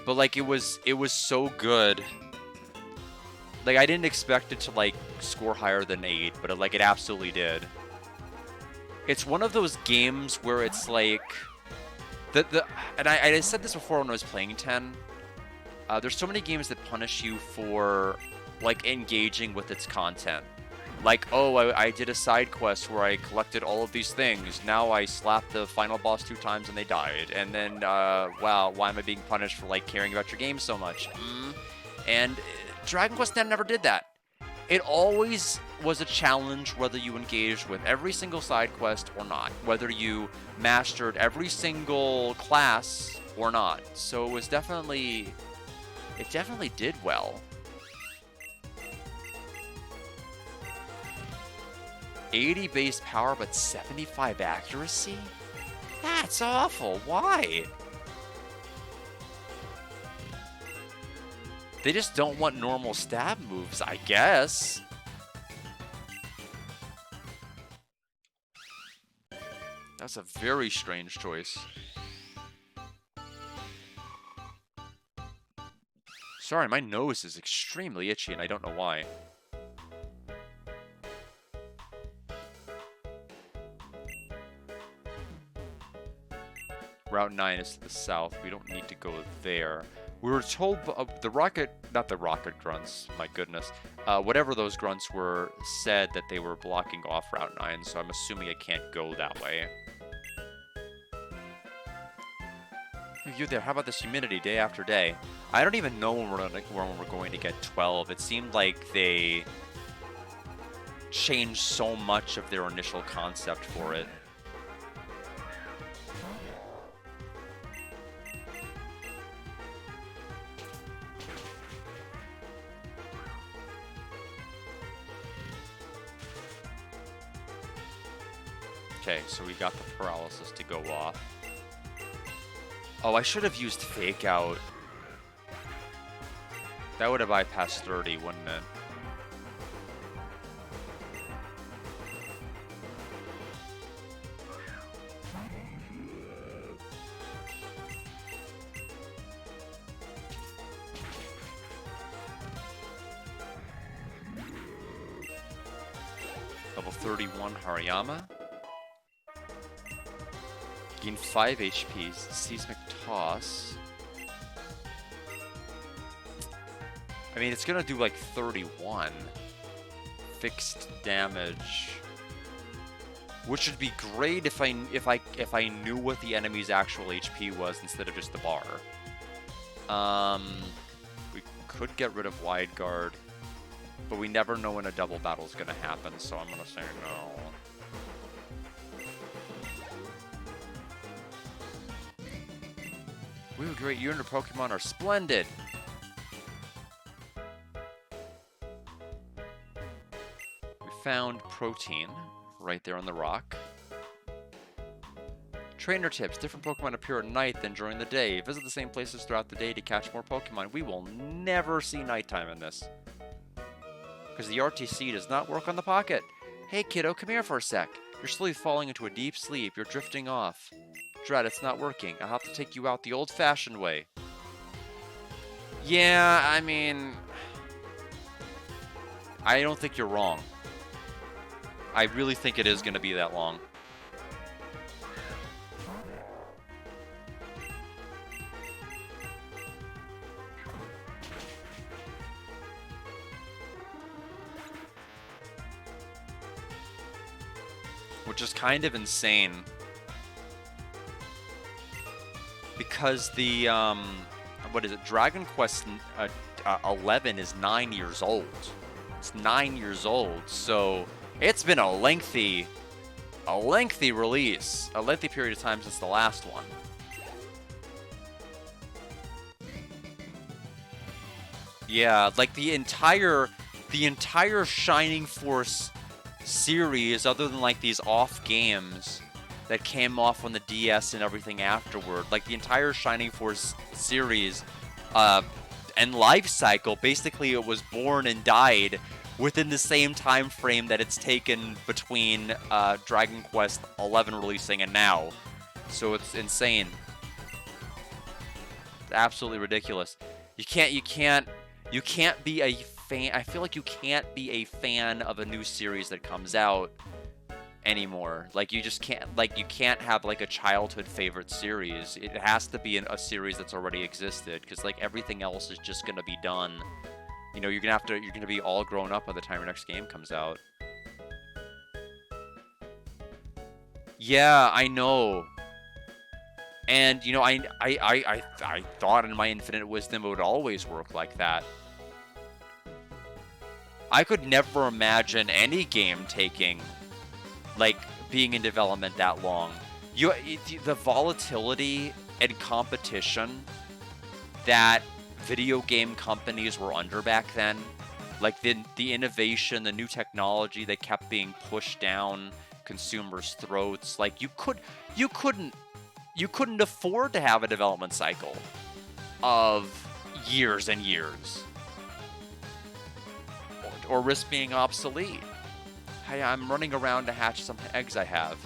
But, like, it was so good. Like, I didn't expect it to, like, score higher than 8, but, like, it absolutely did. It's one of those games where it's, like... And I said this before when I was playing 10. There's so many games that punish you for, like, engaging with its content. Like, oh, I did a side quest where I collected all of these things. Now I slapped the final boss 2 times and they died. And then, wow, why am I being punished for, like, caring about your game so much? And Dragon Quest X never did that. It always was a challenge whether you engaged with every single side quest or not. Whether you mastered every single class or not. So it was definitely... It definitely did well. 80 base power, but 75 accuracy? That's awful. Why? They just don't want normal stab moves, I guess. That's a very strange choice. Sorry, my nose is extremely itchy and I don't know why. Route 9 is to the south. We don't need to go there. We were told not the rocket grunts, my goodness. Whatever those grunts were said that they were blocking off Route 9, so I'm assuming I can't go that way. You there, how about this humidity day after day? I don't even know when we're going to get 12. It seemed like they changed so much of their initial concept for it. Okay, so we got the paralysis to go off. Oh, I should have used Fake Out. That would have bypassed 30, wouldn't it? Level 31 Hariyama. Gain 5 HP. Seismic Toss. I mean, it's gonna do like 31. Fixed damage. Which would be great if I knew what the enemy's actual HP was instead of just the bar. We could get rid of Wide Guard, but we never know when a double battle is gonna happen, so I'm gonna say no. Ooh, great. You and your Pokemon are splendid. We found protein right there on the rock. Trainer tips. Different Pokemon appear at night than during the day. Visit the same places throughout the day to catch more Pokemon. We will never see nighttime in this. Because the RTC does not work on the pocket. Hey kiddo, come here for a sec. You're slowly falling into a deep sleep. You're drifting off. Dread, it's not working. I'll have to take you out the old-fashioned way. Yeah, I mean... I don't think you're wrong. I really think it is going to be that long. Which is kind of insane. Because the, what is it? Dragon Quest 11 is 9 years old. It's 9 years old, so it's been a lengthy release. A lengthy period of time since the last one. Yeah, like the entire Shining Force series, other than like these off games that came off on the DS and everything afterward, like the entire Shining Force series and life cycle, basically it was born and died within the same time frame that it's taken between Dragon Quest 11 releasing and now. So it's insane. It's absolutely ridiculous. You can't be a fan. I feel like you can't be a fan of a new series that comes out anymore. Like you just can't. Like you can't have like a childhood favorite series. It has to be a series that's already existed, because like everything else is just gonna be done. You know, you're gonna be all grown up by the time your next game comes out. Yeah, I know. And you know, I thought in my infinite wisdom it would always work like that. I could never imagine any game being in development that long. The volatility and competition that video game companies were under back then, like the innovation, the new technology that kept being pushed down consumers' throats, like you couldn't afford to have a development cycle of years and years. Or risk being obsolete. Hey, I'm running around to hatch some eggs I have.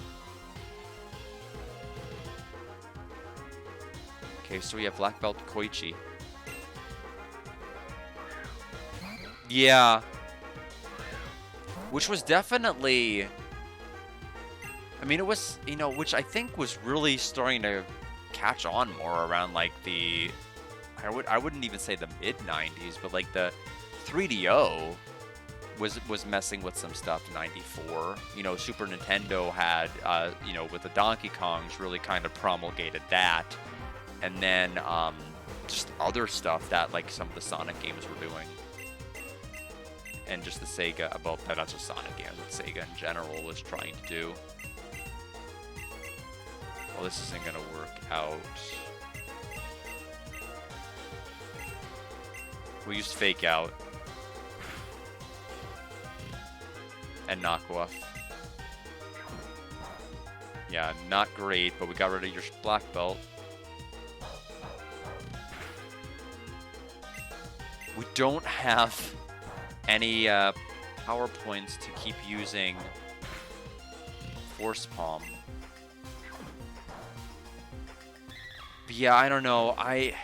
Okay, so we have Black Belt Koichi. Yeah. Which was definitely... I mean, it was, you know, which I think was really starting to catch on more around, like, the... I wouldn't even say the mid-90s, but, like, the 3DO... was messing with some stuff in 94. You know, Super Nintendo had, you know, with the Donkey Kongs really kind of promulgated that. And then just other stuff that, like, some of the Sonic games were doing. And just the Sega, about that, not just Sonic games, but Sega in general was trying to do. Well, this isn't going to work out. We used Fake Out. And Knockoff. Yeah, not great, but we got rid of your Black Belt. We don't have any power points to keep using Force Palm. But yeah, I don't know. I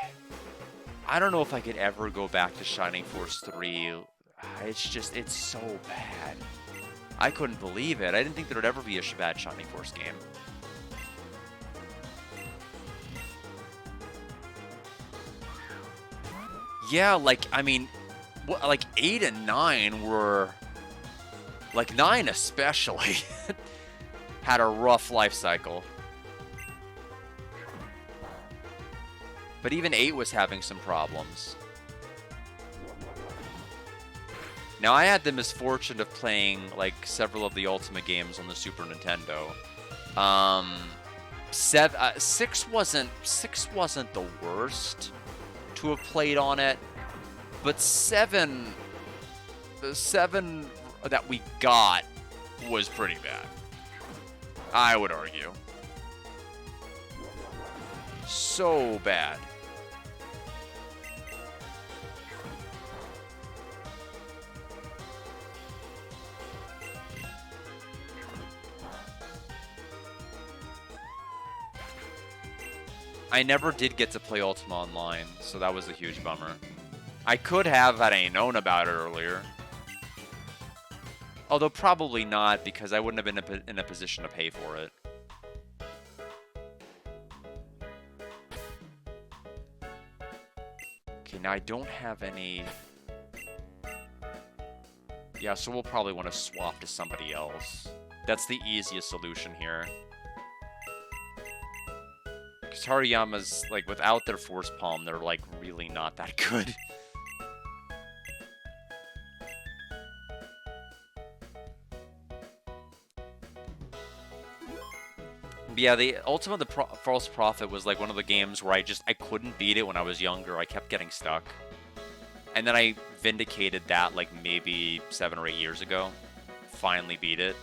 don't know if I could ever go back to Shining Force 3. It's so bad. I couldn't believe it. I didn't think there would ever be a bad Shining Force game. Yeah, like, I mean, like 8 and 9 were, like 9 especially, had a rough life cycle. But even 8 was having some problems. Now, I had the misfortune of playing, like, several of the Ultimate games on the Super Nintendo. six wasn't the worst to have played on it, but the seven that we got was pretty bad. I would argue. So bad. I never did get to play Ultima Online, so that was a huge bummer. I could have had I known about it earlier. Although probably not, because I wouldn't have been in a position to pay for it. Okay, now I don't have any... Yeah, so we'll probably want to swap to somebody else. That's the easiest solution here. Because Hariyama's, like, without their Force Palm, they're, like, really not that good. But yeah, the Ultima the False Prophet was, like, one of the games where I couldn't beat it when I was younger. I kept getting stuck. And then I vindicated that, like, maybe 7 or 8 years ago. Finally beat it.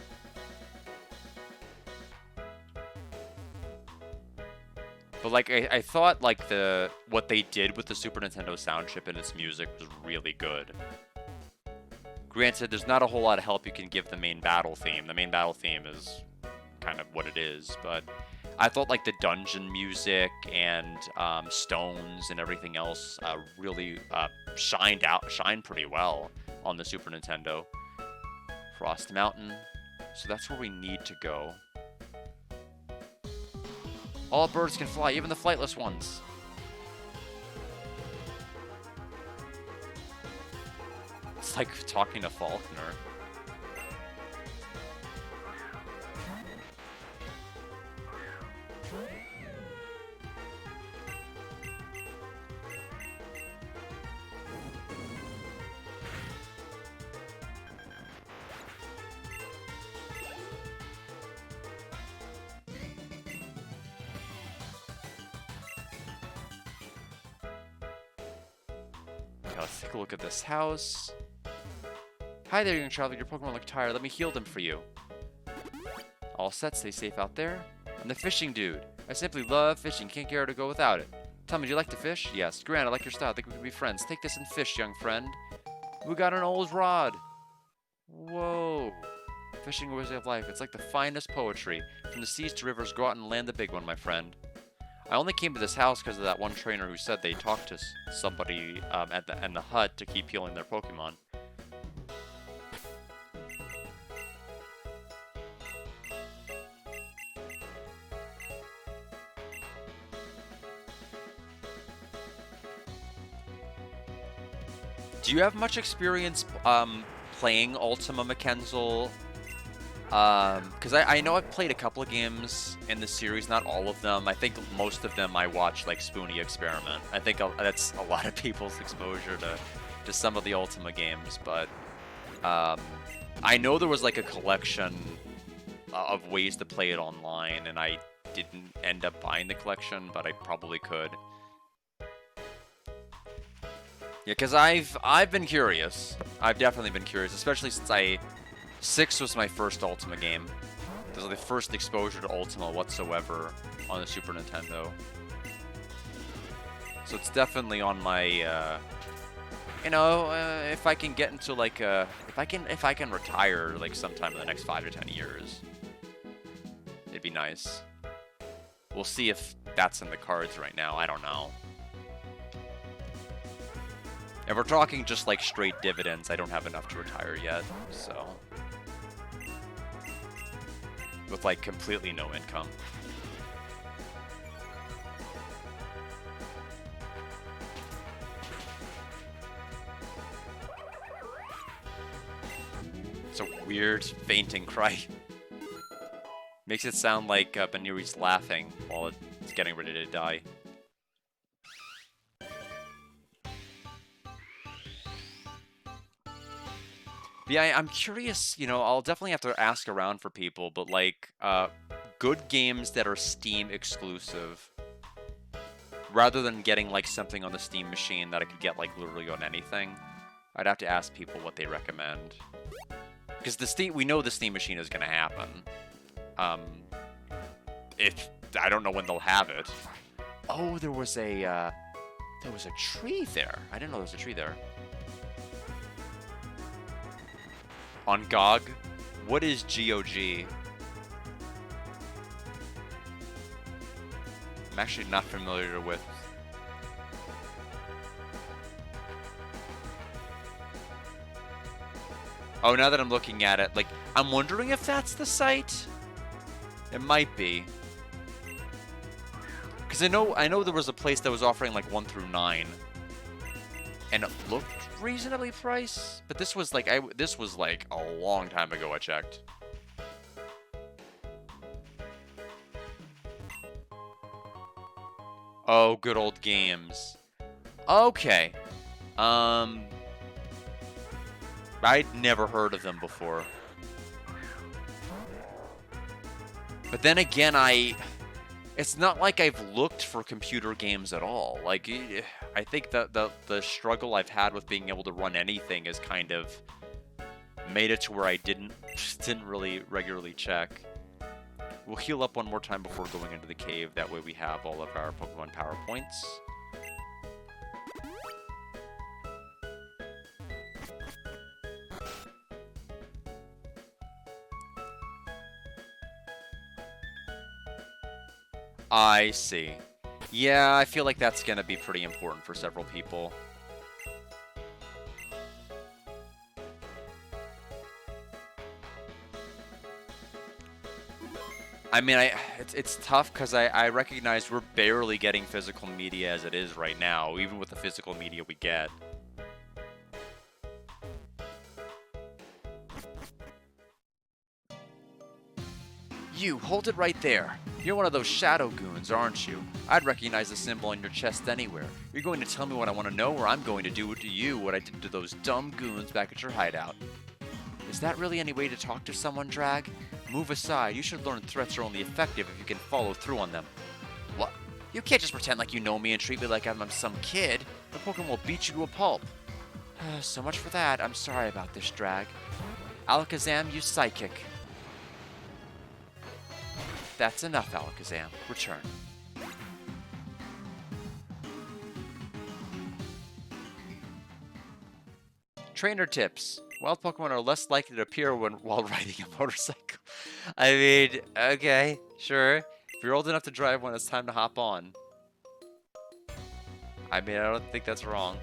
But, like, I thought, like, what they did with the Super Nintendo sound chip and its music was really good. Granted, there's not a whole lot of help you can give the main battle theme. The main battle theme is kind of what it is, but I thought, like, the dungeon music and stones and everything else really shined pretty well on the Super Nintendo. Frost Mountain. So that's where we need to go. All birds can fly, even the flightless ones. It's like talking to Faulkner. Let's take a look at this house. Hi there, young traveler. Your Pokemon look tired. Let me heal them for you. All set. Stay safe out there. I'm the fishing dude. I simply love fishing. Can't care to go without it. Tell me, do you like to fish? Yes. Grand, I like your style. I think we can be friends. Take this and fish, young friend. We got an old rod. Whoa. Fishing was way of life. It's like the finest poetry. From the seas to rivers, go out and land the big one, my friend. I only came to this house because of that one trainer who said they talked to somebody in the hut to keep healing their Pokemon. Do you have much experience playing Ultima, Mackenzel? Because I know I've played a couple of games in the series, not all of them. I think most of them I watched, like, Spoonie Experiment. I think that's a lot of people's exposure to some of the Ultima games, but I know there was, like, a collection of ways to play it online, and I didn't end up buying the collection, but I probably could. Yeah, because I've been curious. I've definitely been curious, especially since 6 was my first Ultima game. This was the first exposure to Ultima whatsoever on the Super Nintendo. So it's definitely on my, if I can get into, like, if I can retire, like, sometime in the next 5 to 10 years, it'd be nice. We'll see if that's in the cards right now. I don't know. If we're talking just, like, straight dividends, I don't have enough to retire yet, so... With, like, completely no income. It's a weird fainting cry. Makes it sound like Banuri's laughing while it's getting ready to die. Yeah, I'm curious, I'll definitely have to ask around for people, but, like, good games that are Steam exclusive, rather than getting like something on the Steam machine that I could get like literally on anything, I'd have to ask people what they recommend. Because we know the Steam machine is going to happen. If I don't know when they'll have it. Oh, there was a tree there. I didn't know there was a tree there. On GOG, what is GOG? I'm actually not familiar with. Oh, now that I'm looking at it, like, I'm wondering if that's the site. It might be. Because I know there was a place that was offering like 1 through 9. And it looked reasonably priced, but this was like a long time ago I checked. Oh, good old games. Okay. I'd never heard of them before. But then again, it's not like I've looked for computer games at all. Like, I think that the struggle I've had with being able to run anything has kind of made it to where I didn't really regularly check. We'll heal up one more time before going into the cave. That way we have all of our Pokemon power points. I see. Yeah, I feel like that's going to be pretty important for several people. I mean, it's tough because I recognize we're barely getting physical media as it is right now, even with the physical media we get. You, hold it right there. You're one of those shadow goons, aren't you? I'd recognize the symbol on your chest anywhere. You're going to tell me what I want to know, or I'm going to do to you what I did to those dumb goons back at your hideout. Is that really any way to talk to someone, Drag? Move aside. You should learn threats are only effective if you can follow through on them. What? You can't just pretend like you know me and treat me like I'm some kid. The Pokemon will beat you to a pulp. So much for that. I'm sorry about this, Drag. Alakazam, use Psychic. That's enough, Alakazam. Return. Trainer tips. Wild Pokemon are less likely to appear while riding a motorcycle. I mean, okay, sure. If you're old enough to drive one, it's time to hop on. I mean, I don't think that's wrong.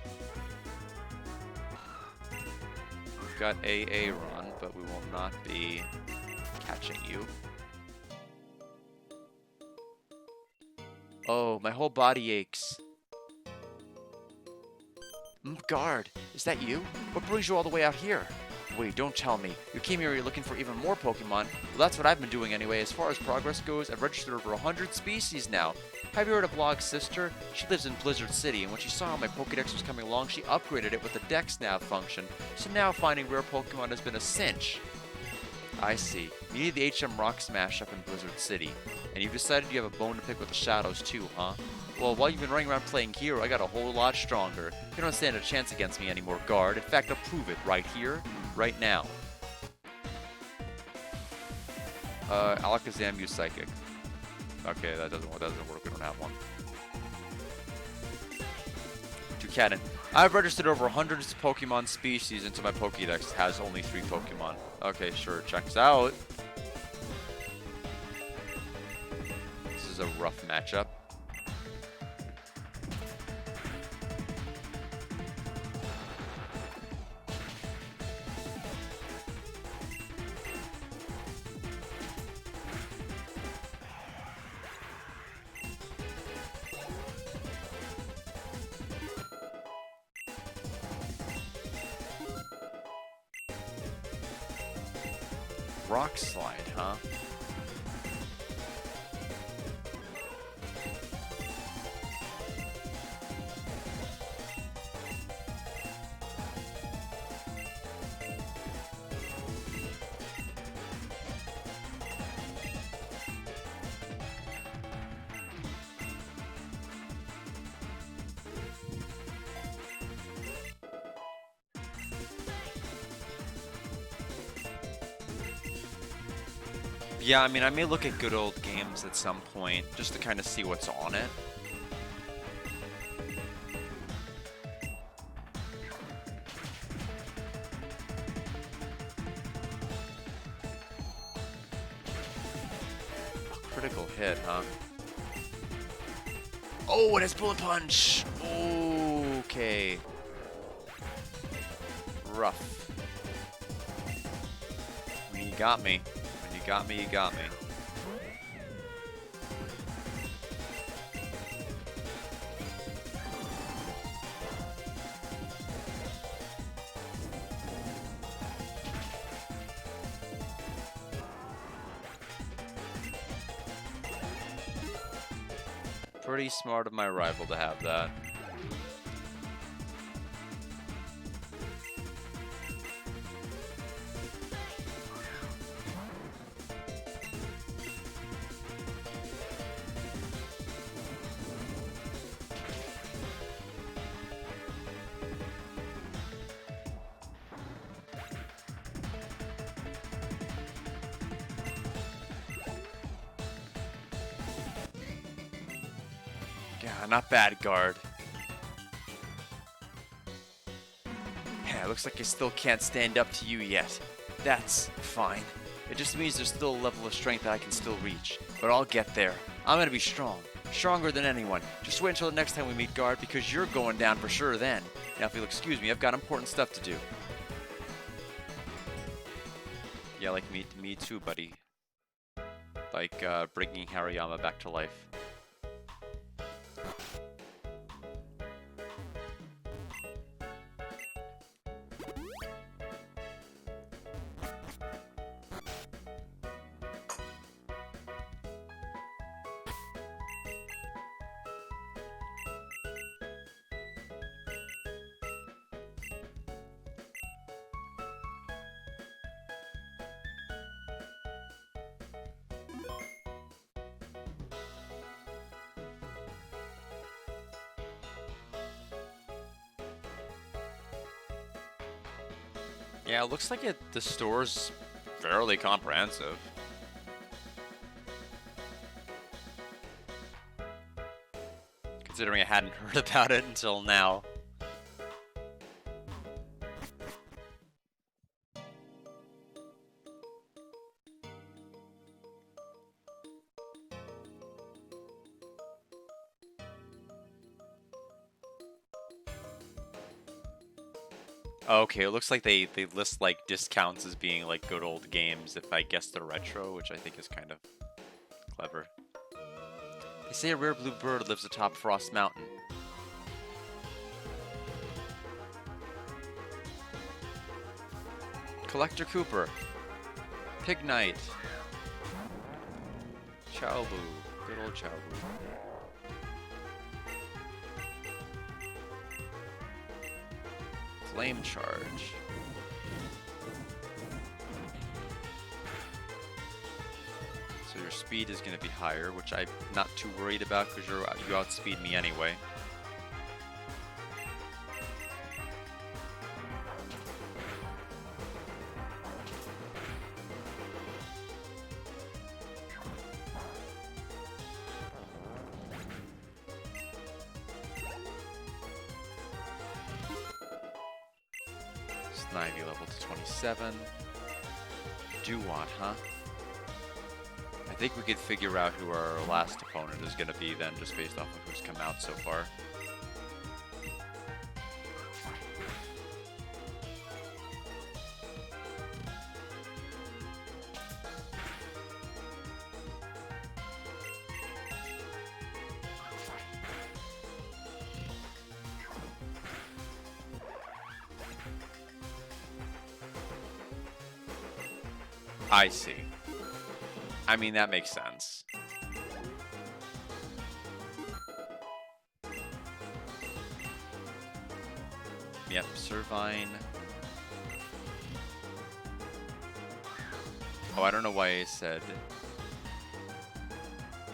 We've got AA run, but we will not be catching you. Oh, my whole body aches. Guard, is that you? What brings you all the way out here? Wait, don't tell me. You came here looking for even more Pokemon. Well, that's what I've been doing anyway. As far as progress goes, I've registered over 100 species now. Have you heard of Blog's sister? She lives in Blizzard City, and when she saw how my Pokedex was coming along, she upgraded it with the Dex Nav function. So now finding rare Pokemon has been a cinch. I see. You need the HM Rock Smash up in Blizzard City. And you've decided you have a bone to pick with the Shadows too, huh? Well, while you've been running around playing hero, I got a whole lot stronger. You don't stand a chance against me anymore, Guard. In fact, I'll prove it right here, right now. Alakazam, use Psychic. Okay, that doesn't work. We don't have one. Toucanon. I've registered over 100 Pokemon species into my Pokédex. It has only 3 Pokemon. Okay, sure. Checks out. This is a rough matchup. Rock Slide, huh? Yeah, I mean, I may look at good old games at some point, just to kind of see what's on it. A critical hit, huh? Oh, it has bullet punch! Okay. Rough. When you got me. When you got me, you got me. Pretty smart of my rival to have that. Yeah, not bad, guard. Yeah, looks like I still can't stand up to you yet. That's fine. It just means there's still a level of strength that I can still reach. But I'll get there. I'm gonna be strong. Stronger than anyone. Just wait until the next time we meet, guard, because you're going down for sure then. Now, if you'll excuse me, I've got important stuff to do. Yeah, like me too, buddy. Like, bringing Hariyama back to life. Yeah, it looks like the store's fairly comprehensive. Considering I hadn't heard about it until now. Okay, it looks like they list like discounts as being like good old games if I guess they're retro, which I think is kind of clever. They say a rare blue bird lives atop Frost Mountain. Collector Cooper. Pig Knight. Chow Boo. Good old Chow Boo. Flame Charge. So your speed is going to be higher, which I'm not too worried about because you outspeed me anyway. Snivy level to 27. Duat, huh? I think we could figure out who our last opponent is going to be then, just based off of who's come out so far. I see. I mean, that makes sense. Yep, Servine. Oh, I don't know why I said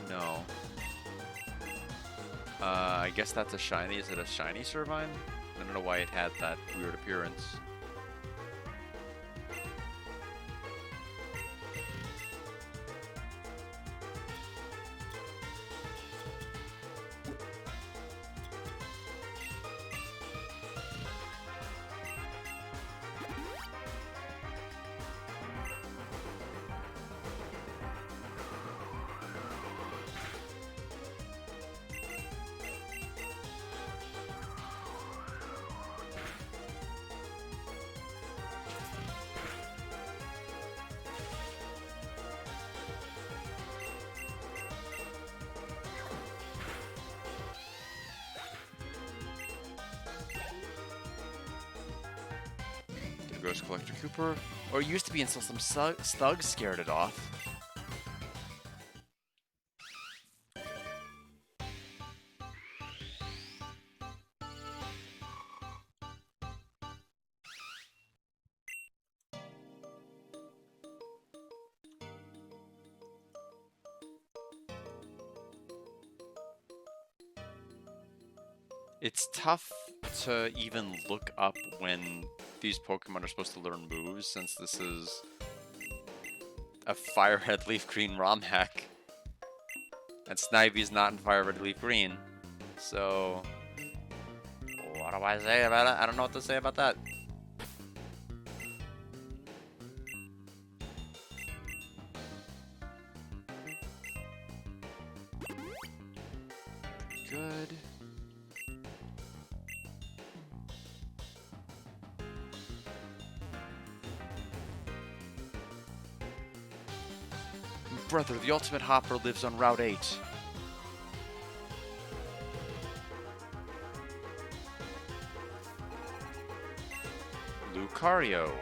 no. I guess that's a shiny. Is it a shiny Servine? I don't know why it had that weird appearance. Ghost Collector Cooper. Or it used to be until some thugs scared it off. It's tough to even look up when these Pokemon are supposed to learn moves, since this is a Fire Red Leaf Green ROM hack. And Snively's not in Fire Red Leaf Green. So, what do I say about it? I don't know what to say about that. Good. Brother, the ultimate hopper lives on Route 8. Lucario.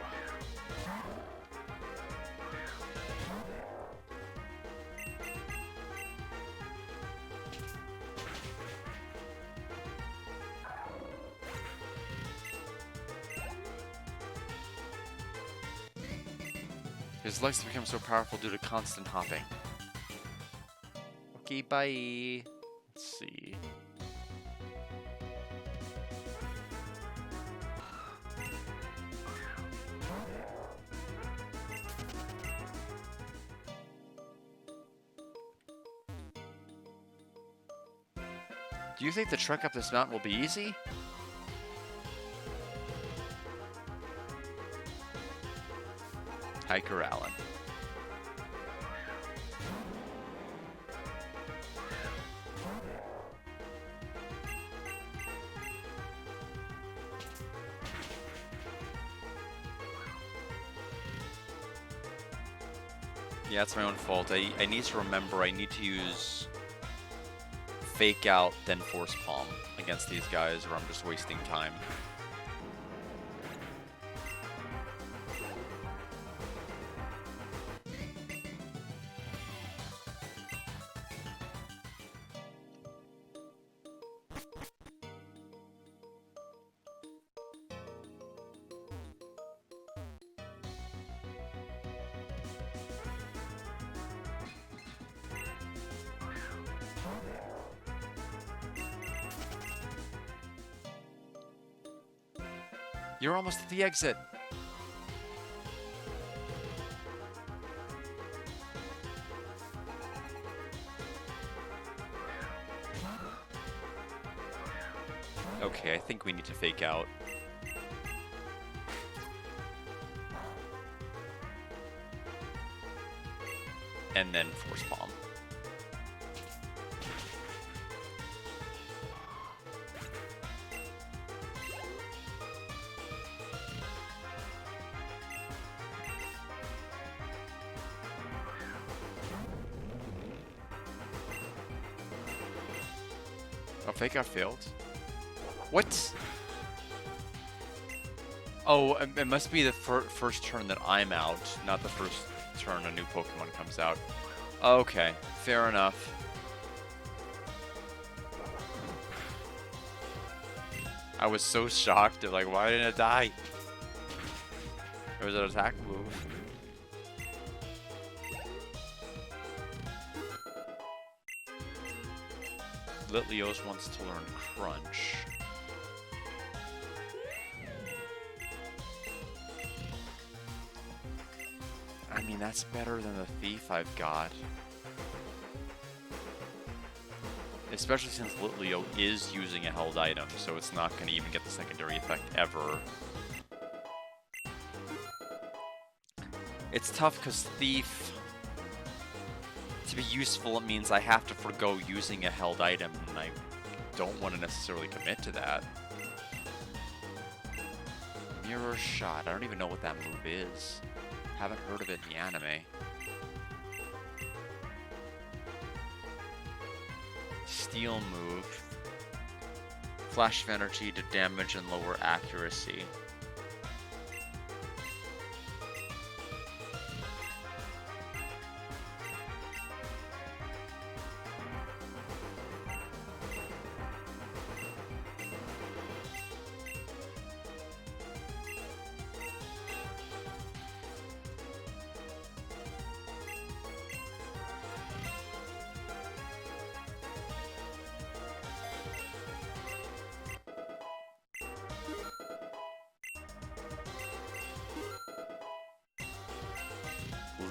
His legs have become so powerful due to constant hopping. Okay, bye. Let's see. Do you think the trek up this mountain will be easy? Hiker Allen. Yeah, it's my own fault. I need to remember I need to use Fake Out, then Force Palm against these guys, or I'm just wasting time. You're almost at the exit. Okay, I think we need to Fake Out. And then Force Palm. Oh, Fake Out failed? What? Oh, it must be the first turn that I'm out, not the first turn a new Pokemon comes out. Okay, fair enough. I was so shocked, like, why didn't it die? It was an attack move. Litleos wants to learn Crunch. I mean, that's better than the Thief I've got. Especially since Litleo is using a held item, so it's not going to even get the secondary effect ever. It's tough because Thief, to be useful, it means I have to forgo using a held item, and I don't want to necessarily commit to that. Mirror Shot. I don't even know what that move is. Haven't heard of it in the anime. Steel move. Flash of energy to damage and lower accuracy.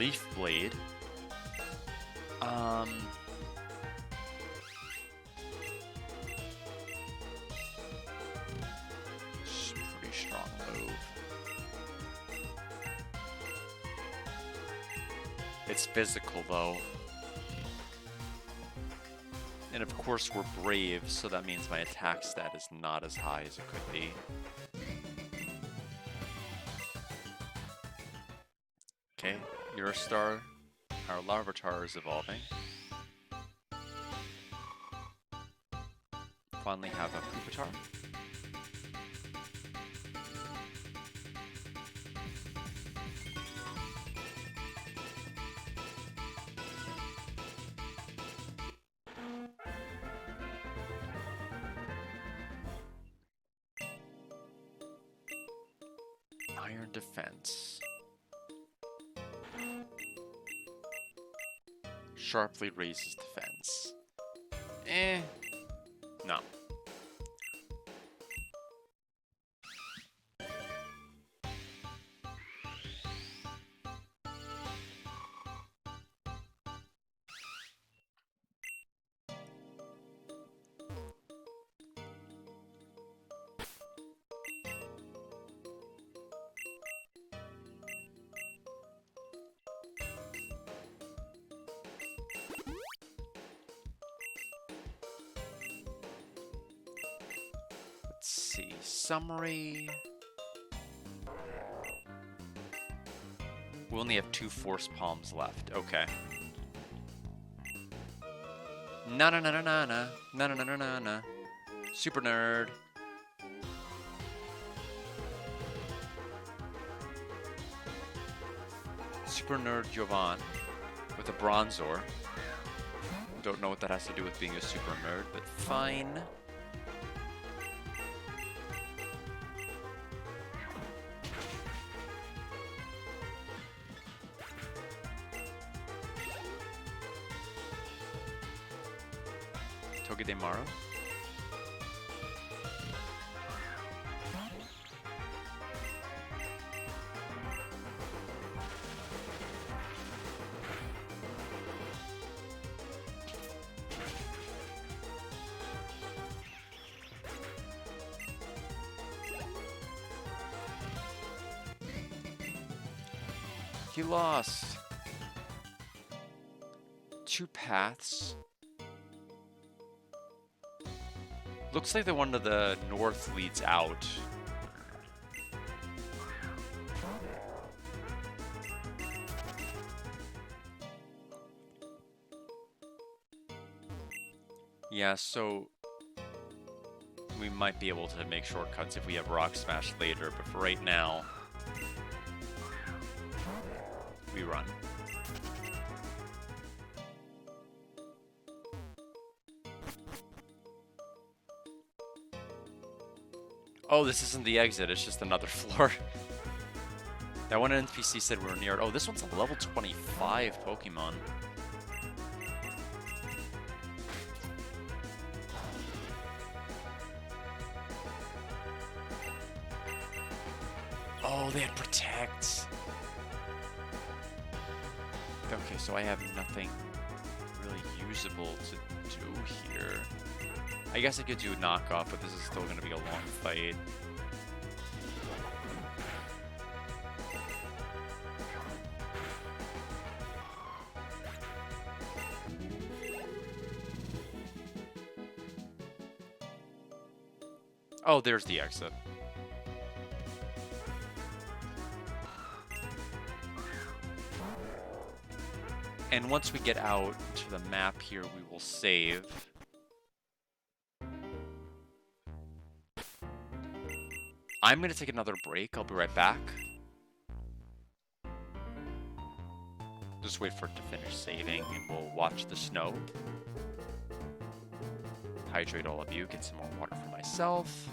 Leaf Blade. Pretty strong move. It's physical though. And of course we're brave, so that means my attack stat is not as high as it could be. Okay, Eurostar, our Larvitar is evolving. Finally have a Pupitar. Iron Defense. Sharply raises defense. No. Let's see, summary. We only have 2 Force Palms left. Okay. Na na na na na na na na na na na. Super nerd. Super nerd Jovan with a Bronzor. Don't know what that has to do with being a super nerd, but fine. Togedemaru. He lost 2 paths. Looks like the one to the north leads out. Yeah, so we might be able to make shortcuts if we have Rock Smash later, but for right now, we run. Oh, this isn't the exit, it's just another floor. That one NPC said we were near it. Oh, this one's a level 25 Pokemon. Oh, they had Protect. Okay, so I have nothing really usable to do here. I guess I could do a knockoff, but this is still going to be a long fight. Oh, there's the exit. And once we get out to the map here, we will save. I'm going to take another break. I'll be right back. Just wait for it to finish saving, and we'll watch the snow. Hydrate all of you, get some more water for myself.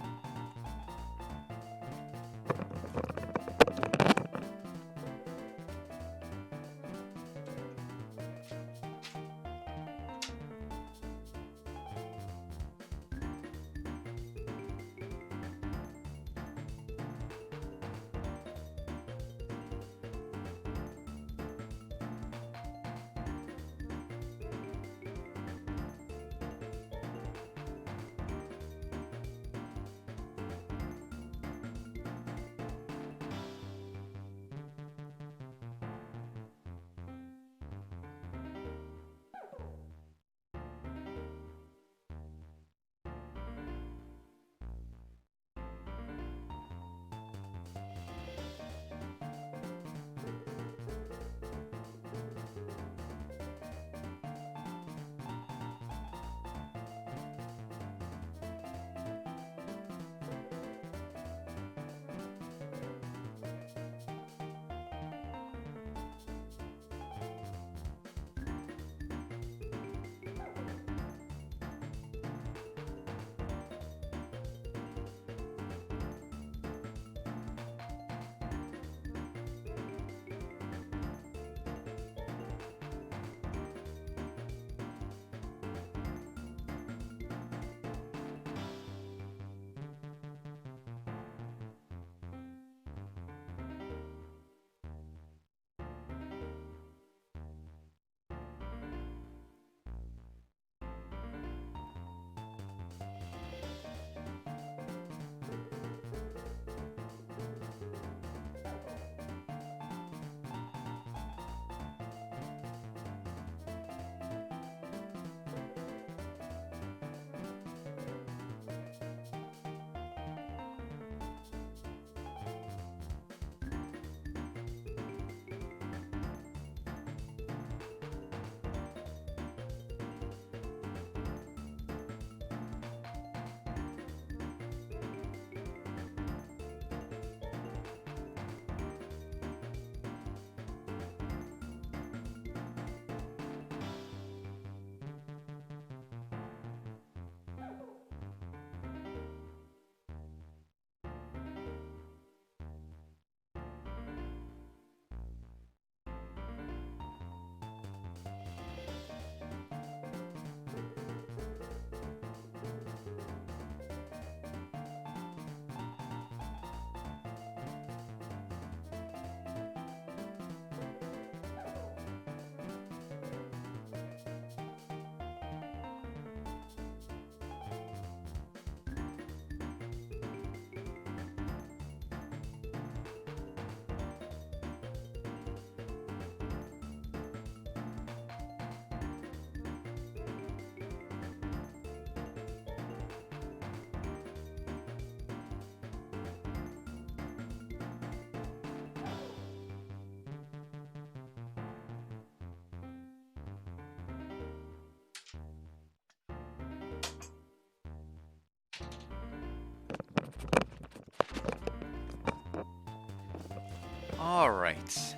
Alright.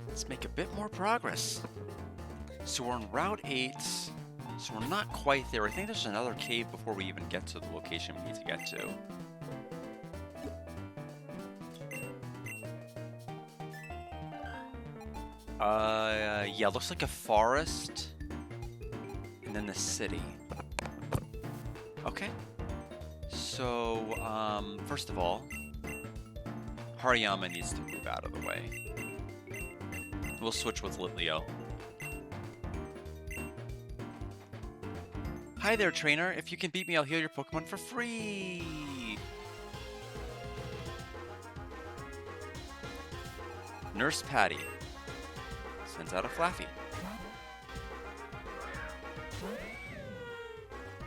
Let's make a bit more progress. So we're on Route 8. So we're not quite there. I think there's another cave before we even get to the location we need to get to. Yeah, looks like a forest. And then the city. Okay. So, first of all, Hariyama needs to move out of the way. We'll switch with Litleo. Hi there, trainer. If you can beat me, I'll heal your Pokemon for free. Nurse Patty sends out a Flaffy.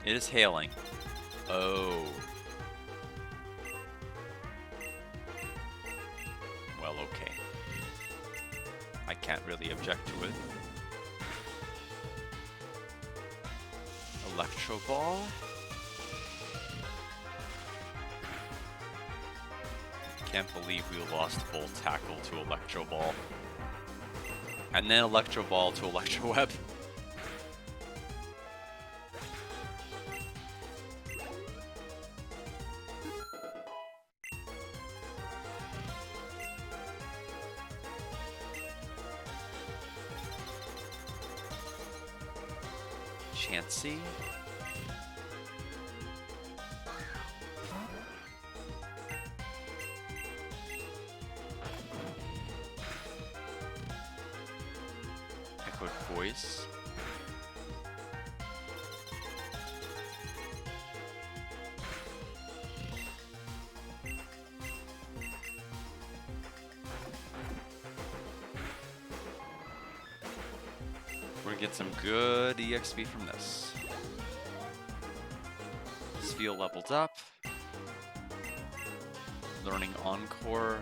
It is hailing. Oh. Well, okay. I can't really object to it. Electro Ball. Can't believe we lost Full Tackle to Electro Ball. And then Electro Ball to Electro Web. Chansey. Echoed Voice. We're gonna get some good EXP from this. Sphere leveled up. Learning Encore.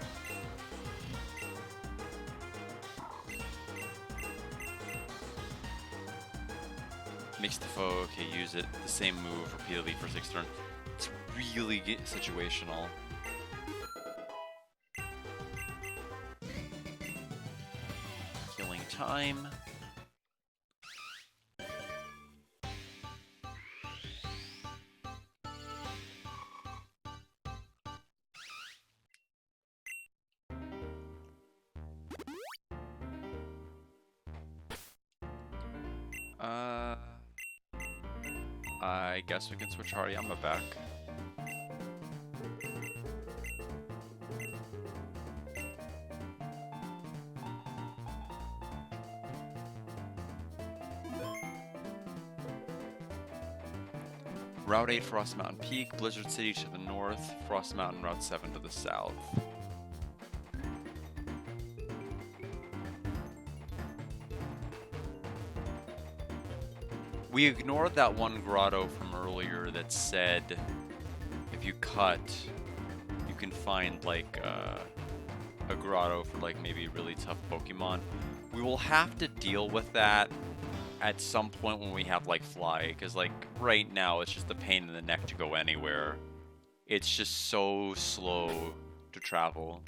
Makes the foe okay use it the same move repeatedly for 6 turns. It's really situational. Killing time. I guess we can switch Hariyama back. Route 8, Frost Mountain Peak, Blizzard City to the north, Frost Mountain, Route 7 to the south. We ignored that one grotto from earlier that said if you cut, you can find like a grotto for like maybe really tough Pokemon. We will have to deal with that at some point when we have like Fly, because like right now it's just a pain in the neck to go anywhere. It's just so slow to travel.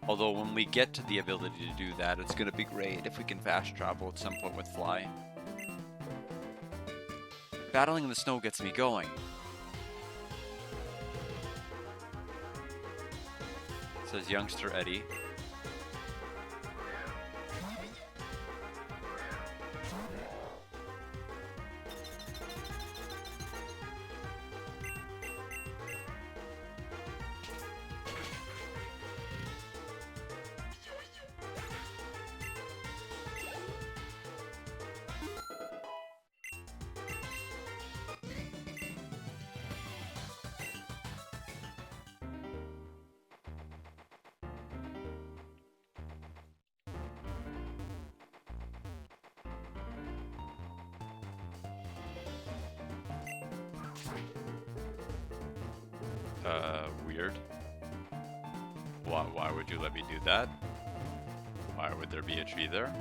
Although when we get to the ability to do that, it's going to be great if we can fast travel at some point with Fly. Battling in the snow gets me going. Says youngster Eddie. Weird. Why would you let me do that? Why would there be a tree there?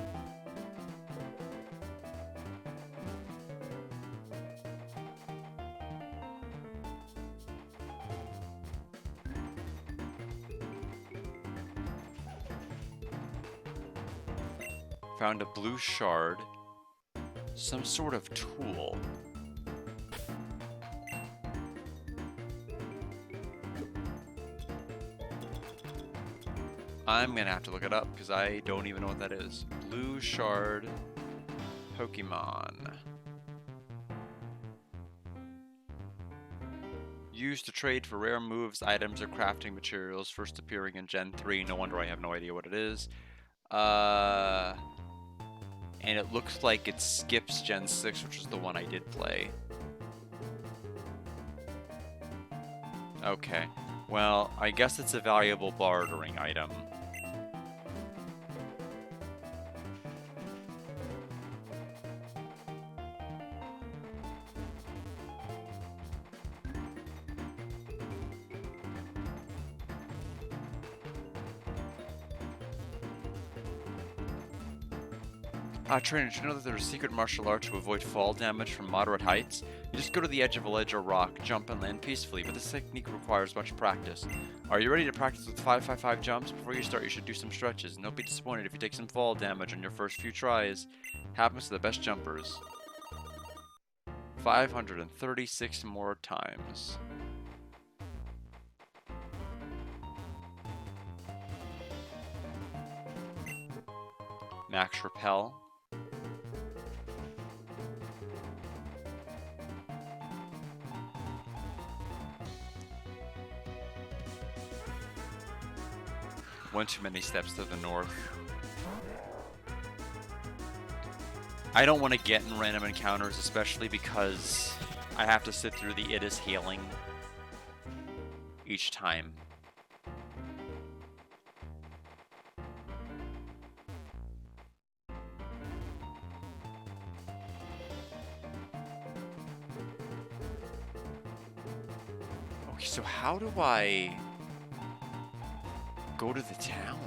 Found a blue shard. Some sort of tool. I'm gonna have to look it up because I don't even know what that is. Blue shard Pokemon. Used to trade for rare moves, items, or crafting materials, first appearing in Gen 3. No wonder I have no idea what it is. And it looks like it skips Gen 6, which is the one I did play. Okay. Well, I guess it's a valuable bartering item. Trainer, did you know that there's a secret martial art to avoid fall damage from moderate heights? You just go to the edge of a ledge or rock, jump and land peacefully, but this technique requires much practice. Are you ready to practice with 555 jumps? Before you start, you should do some stretches, and don't be disappointed if you take some fall damage on your first few tries. Happens to the best jumpers. 536 more times. Max Repel. One too many steps to the north. I don't want to get in random encounters, especially because I have to sit through the It Is Healing each time. Okay, so how do I go to the town?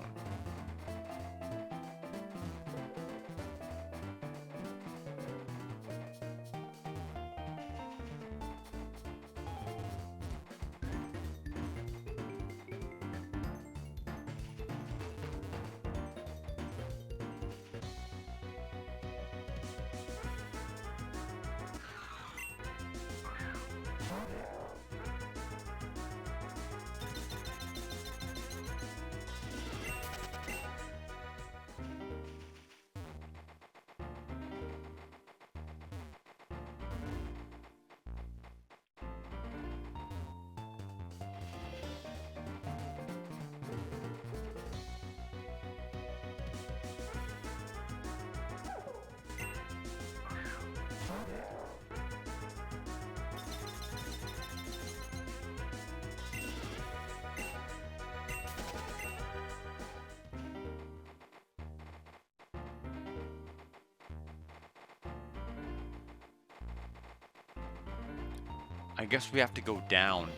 I guess we have to go down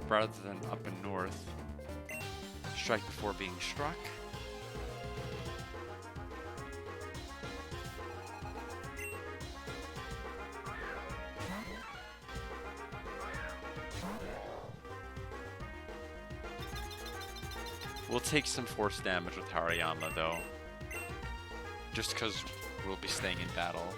rather than up and north. Strike before being struck. We'll take some force damage with Hariyama though, just because we'll be staying in battle.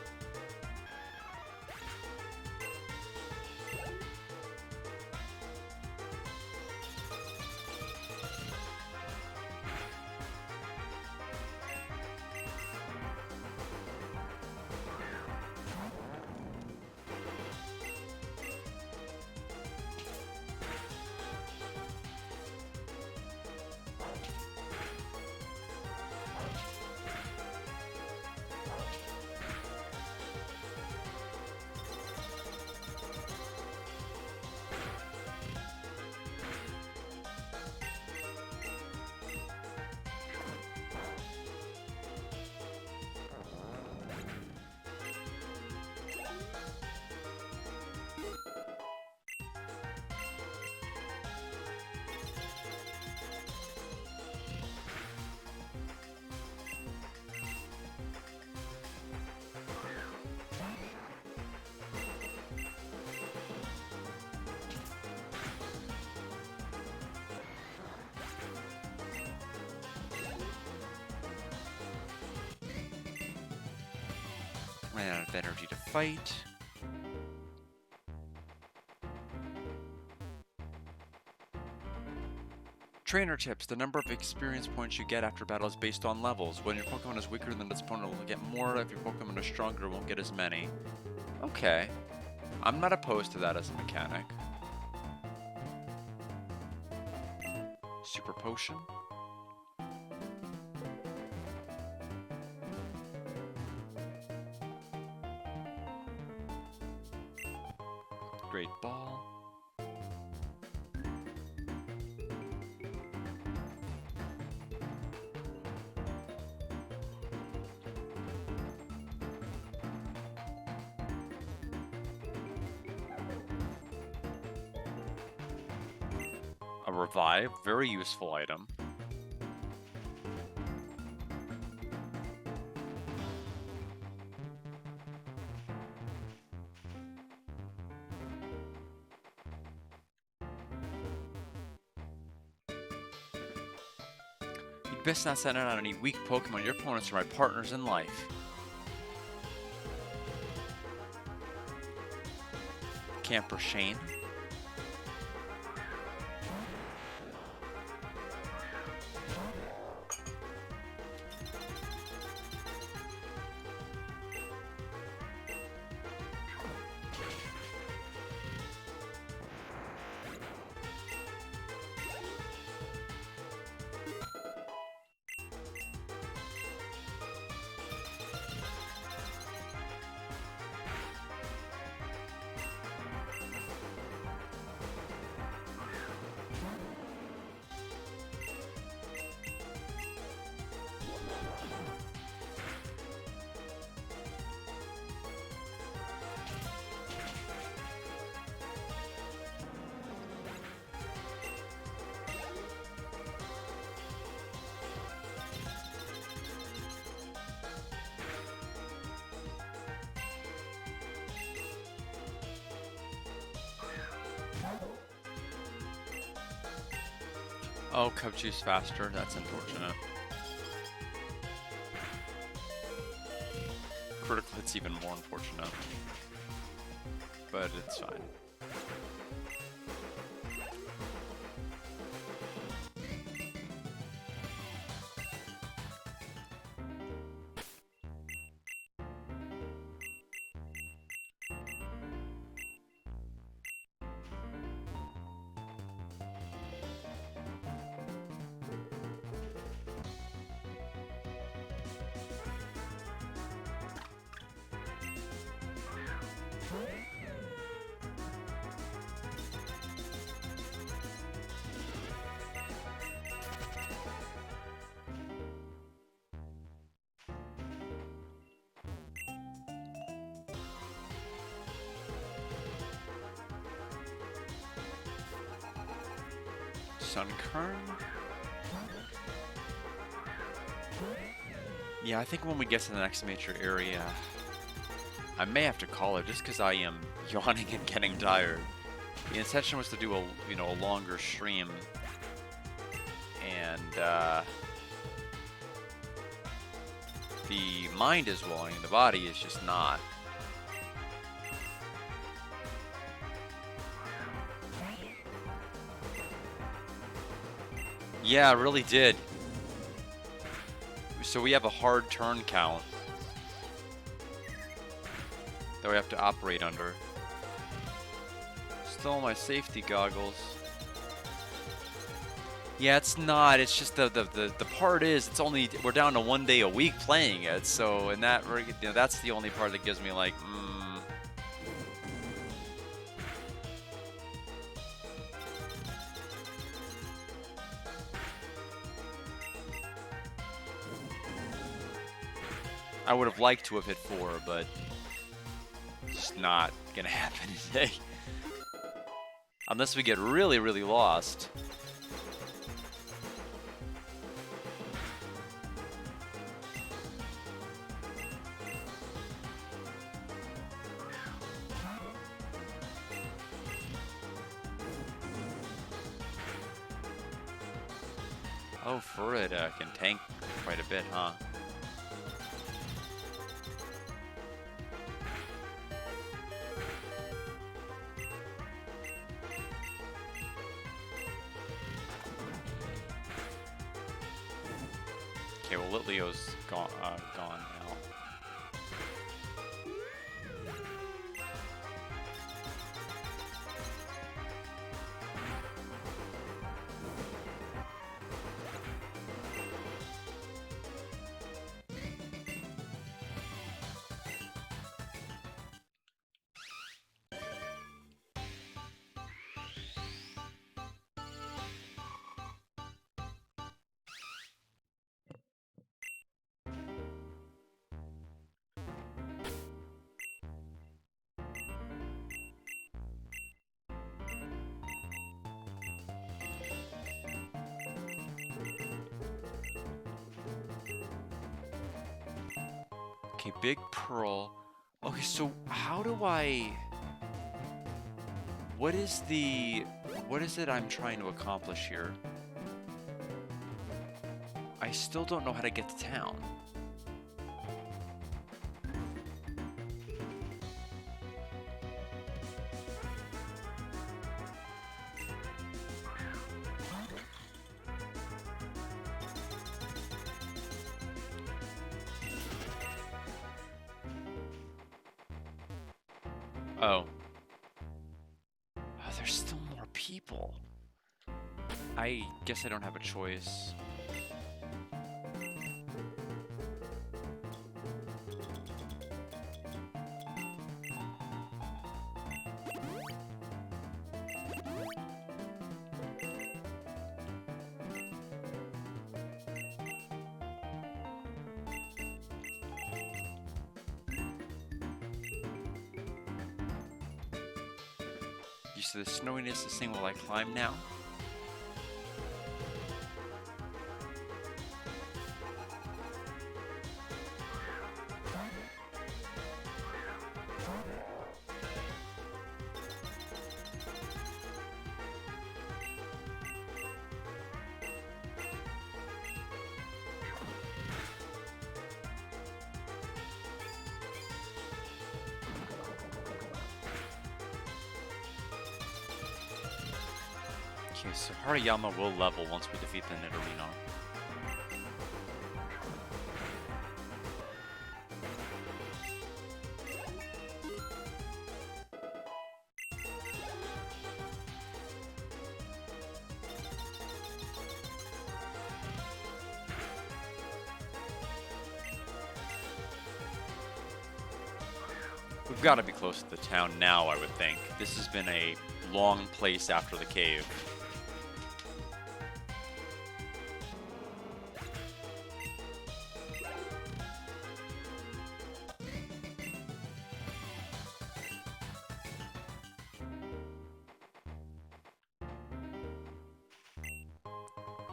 Ran out of energy to fight. Trainer tips. The number of experience points you get after battle is based on levels. When your Pokemon is weaker than its opponent, it will get more. If your Pokemon is stronger, it won't get as many. Okay. I'm not opposed to that as a mechanic. Super Potion. Great Ball. A Revive, very useful item. You'd best not send out any weak Pokemon. Your opponents are my partners in life. Camper Shane. Oh, Cup Juice faster. That's unfortunate. Critical hit's even more unfortunate. But it's fine. Sunkern? Yeah, I think when we get to the next major area, I may have to call it just because I am yawning and getting tired. The intention was to do a longer stream, and the mind is willing, the body is just not. Yeah, it really did. So we have a hard turn count that we have to operate under. Still my safety goggles. Yeah, it's not. It's just the part is it's only we're down to 1 day a week playing it. So in that that's the only part that gives me like. I would have liked to have hit 4, but it's not gonna happen today. Unless we get really, really lost. Oh, Furida can tank quite a bit, huh? Okay, well, Litlio's gone now. Okay, Big Pearl. Okay, so how do I... What is it I'm trying to accomplish here? I still don't know how to get to town. Oh. Oh, there's still more people. I guess I don't have a choice. You see the snowiness is saying, will I climb now? Okay, so Hariyama will level once we defeat the Nidorino. We've got to be close to the town now, I would think. This has been a long place after the cave.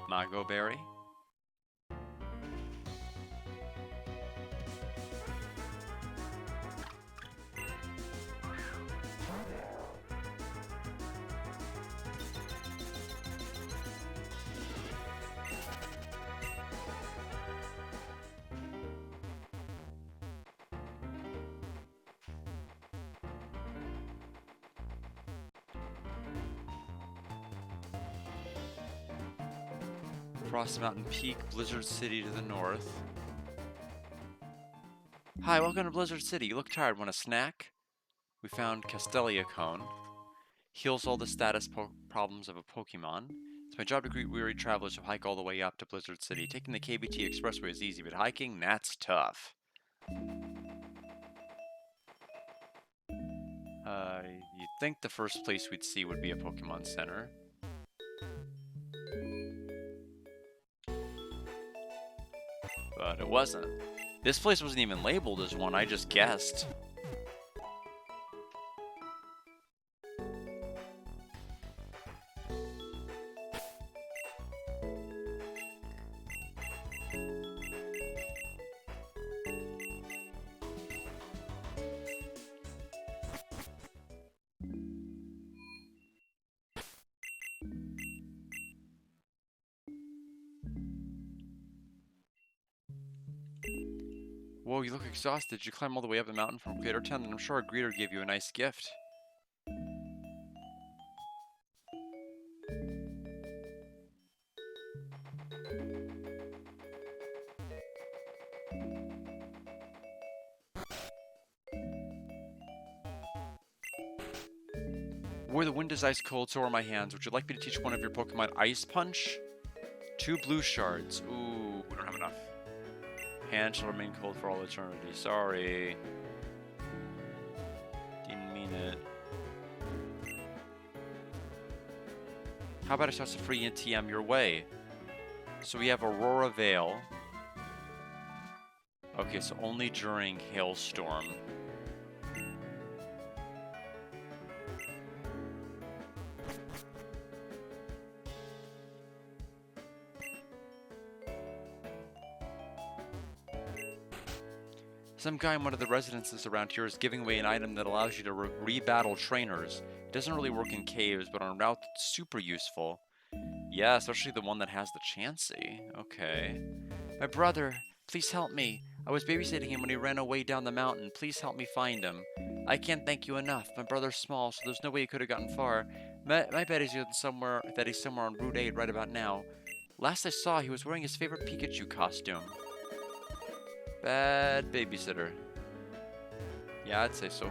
Mago Berry. Frost Mountain Peak, Blizzard City to the north. Hi, welcome to Blizzard City. You look tired. Want a snack? We found Castelia Cone. Heals all the status problems of a Pokemon. It's my job to greet weary travelers who hike all the way up to Blizzard City. Taking the KBT Expressway is easy, but hiking, that's tough. You'd think the first place we'd see would be a Pokemon Center. But it wasn't. This place wasn't even labeled as one, I just guessed. Whoa, you look exhausted. Did you climb all the way up the mountain from Crater Town? Then I'm sure a greeter gave you a nice gift. Where the wind is ice cold, so are my hands. Would you like me to teach one of your Pokemon Ice Punch? 2 blue shards. Ooh, we don't have enough. Hands shall remain cold for all eternity. Sorry. Didn't mean it. How about I toss a free NTM your way? So we have Aurora Veil. Okay, so only during Hailstorm. Some guy in one of the residences around here is giving away an item that allows you to re-battle trainers. It doesn't really work in caves, but on route it's super useful. Yeah, especially the one that has the Chansey. Okay. My brother, please help me. I was babysitting him when he ran away down the mountain. Please help me find him. I can't thank you enough. My brother's small, so there's no way he could have gotten far. My bet is he's somewhere on Route 8 right about now. Last I saw, he was wearing his favorite Pikachu costume. Bad babysitter. Yeah, I'd say so.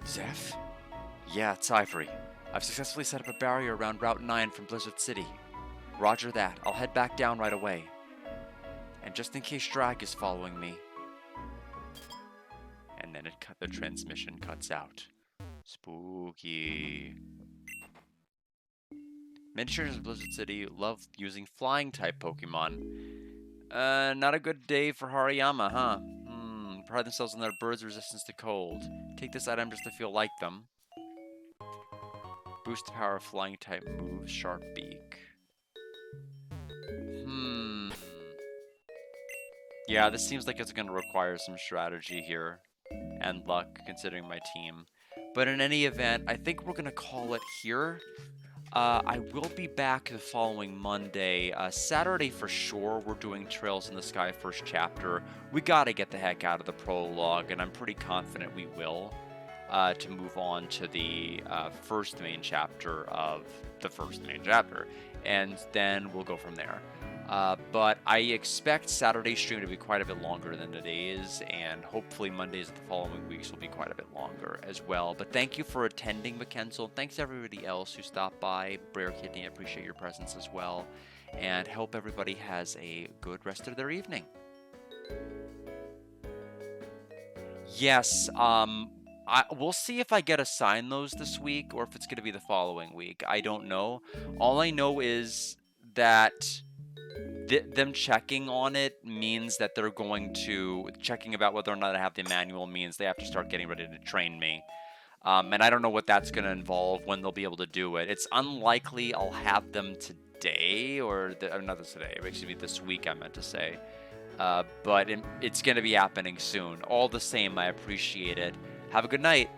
Zeph? Yeah, it's Ivory. I've successfully set up a barrier around Route 9 from Blizzard City. Roger that. I'll head back down right away. And just in case Drag is following me. And then the transmission cuts out. Spooky. Miniatures of Blizzard City love using flying-type Pokemon. Not a good day for Hariyama, huh? Pride themselves on their birds' resistance to cold. Take this item just to feel like them. Boost the power of flying-type moves, Sharp Beak. Yeah, this seems like it's going to require some strategy here. And luck, considering my team. But in any event, I think we're going to call it here. I will be back the following Monday. Saturday for sure, we're doing Trails in the Sky first chapter. We got to get the heck out of the prologue, and I'm pretty confident we will. To move on to the first main chapter of the first main chapter. And then we'll go from there. But I expect Saturday's stream to be quite a bit longer than today's, and hopefully Mondays of the following weeks will be quite a bit longer as well. But thank you for attending, McKenzel. Thanks to everybody else who stopped by. Brer Kidney, I appreciate your presence as well. And hope everybody has a good rest of their evening. Yes, we'll see if I get assigned those this week or if it's going to be the following week. I don't know. All I know is that them checking on it means that they're going to checking about whether or not I have the manual means they have to start getting ready to train me. And I don't know what that's going to involve, when they'll be able to do it. It's unlikely I'll have them today, or not today, excuse me, this week I meant to say. But it's going to be happening soon. All the same, I appreciate it. Have a good night.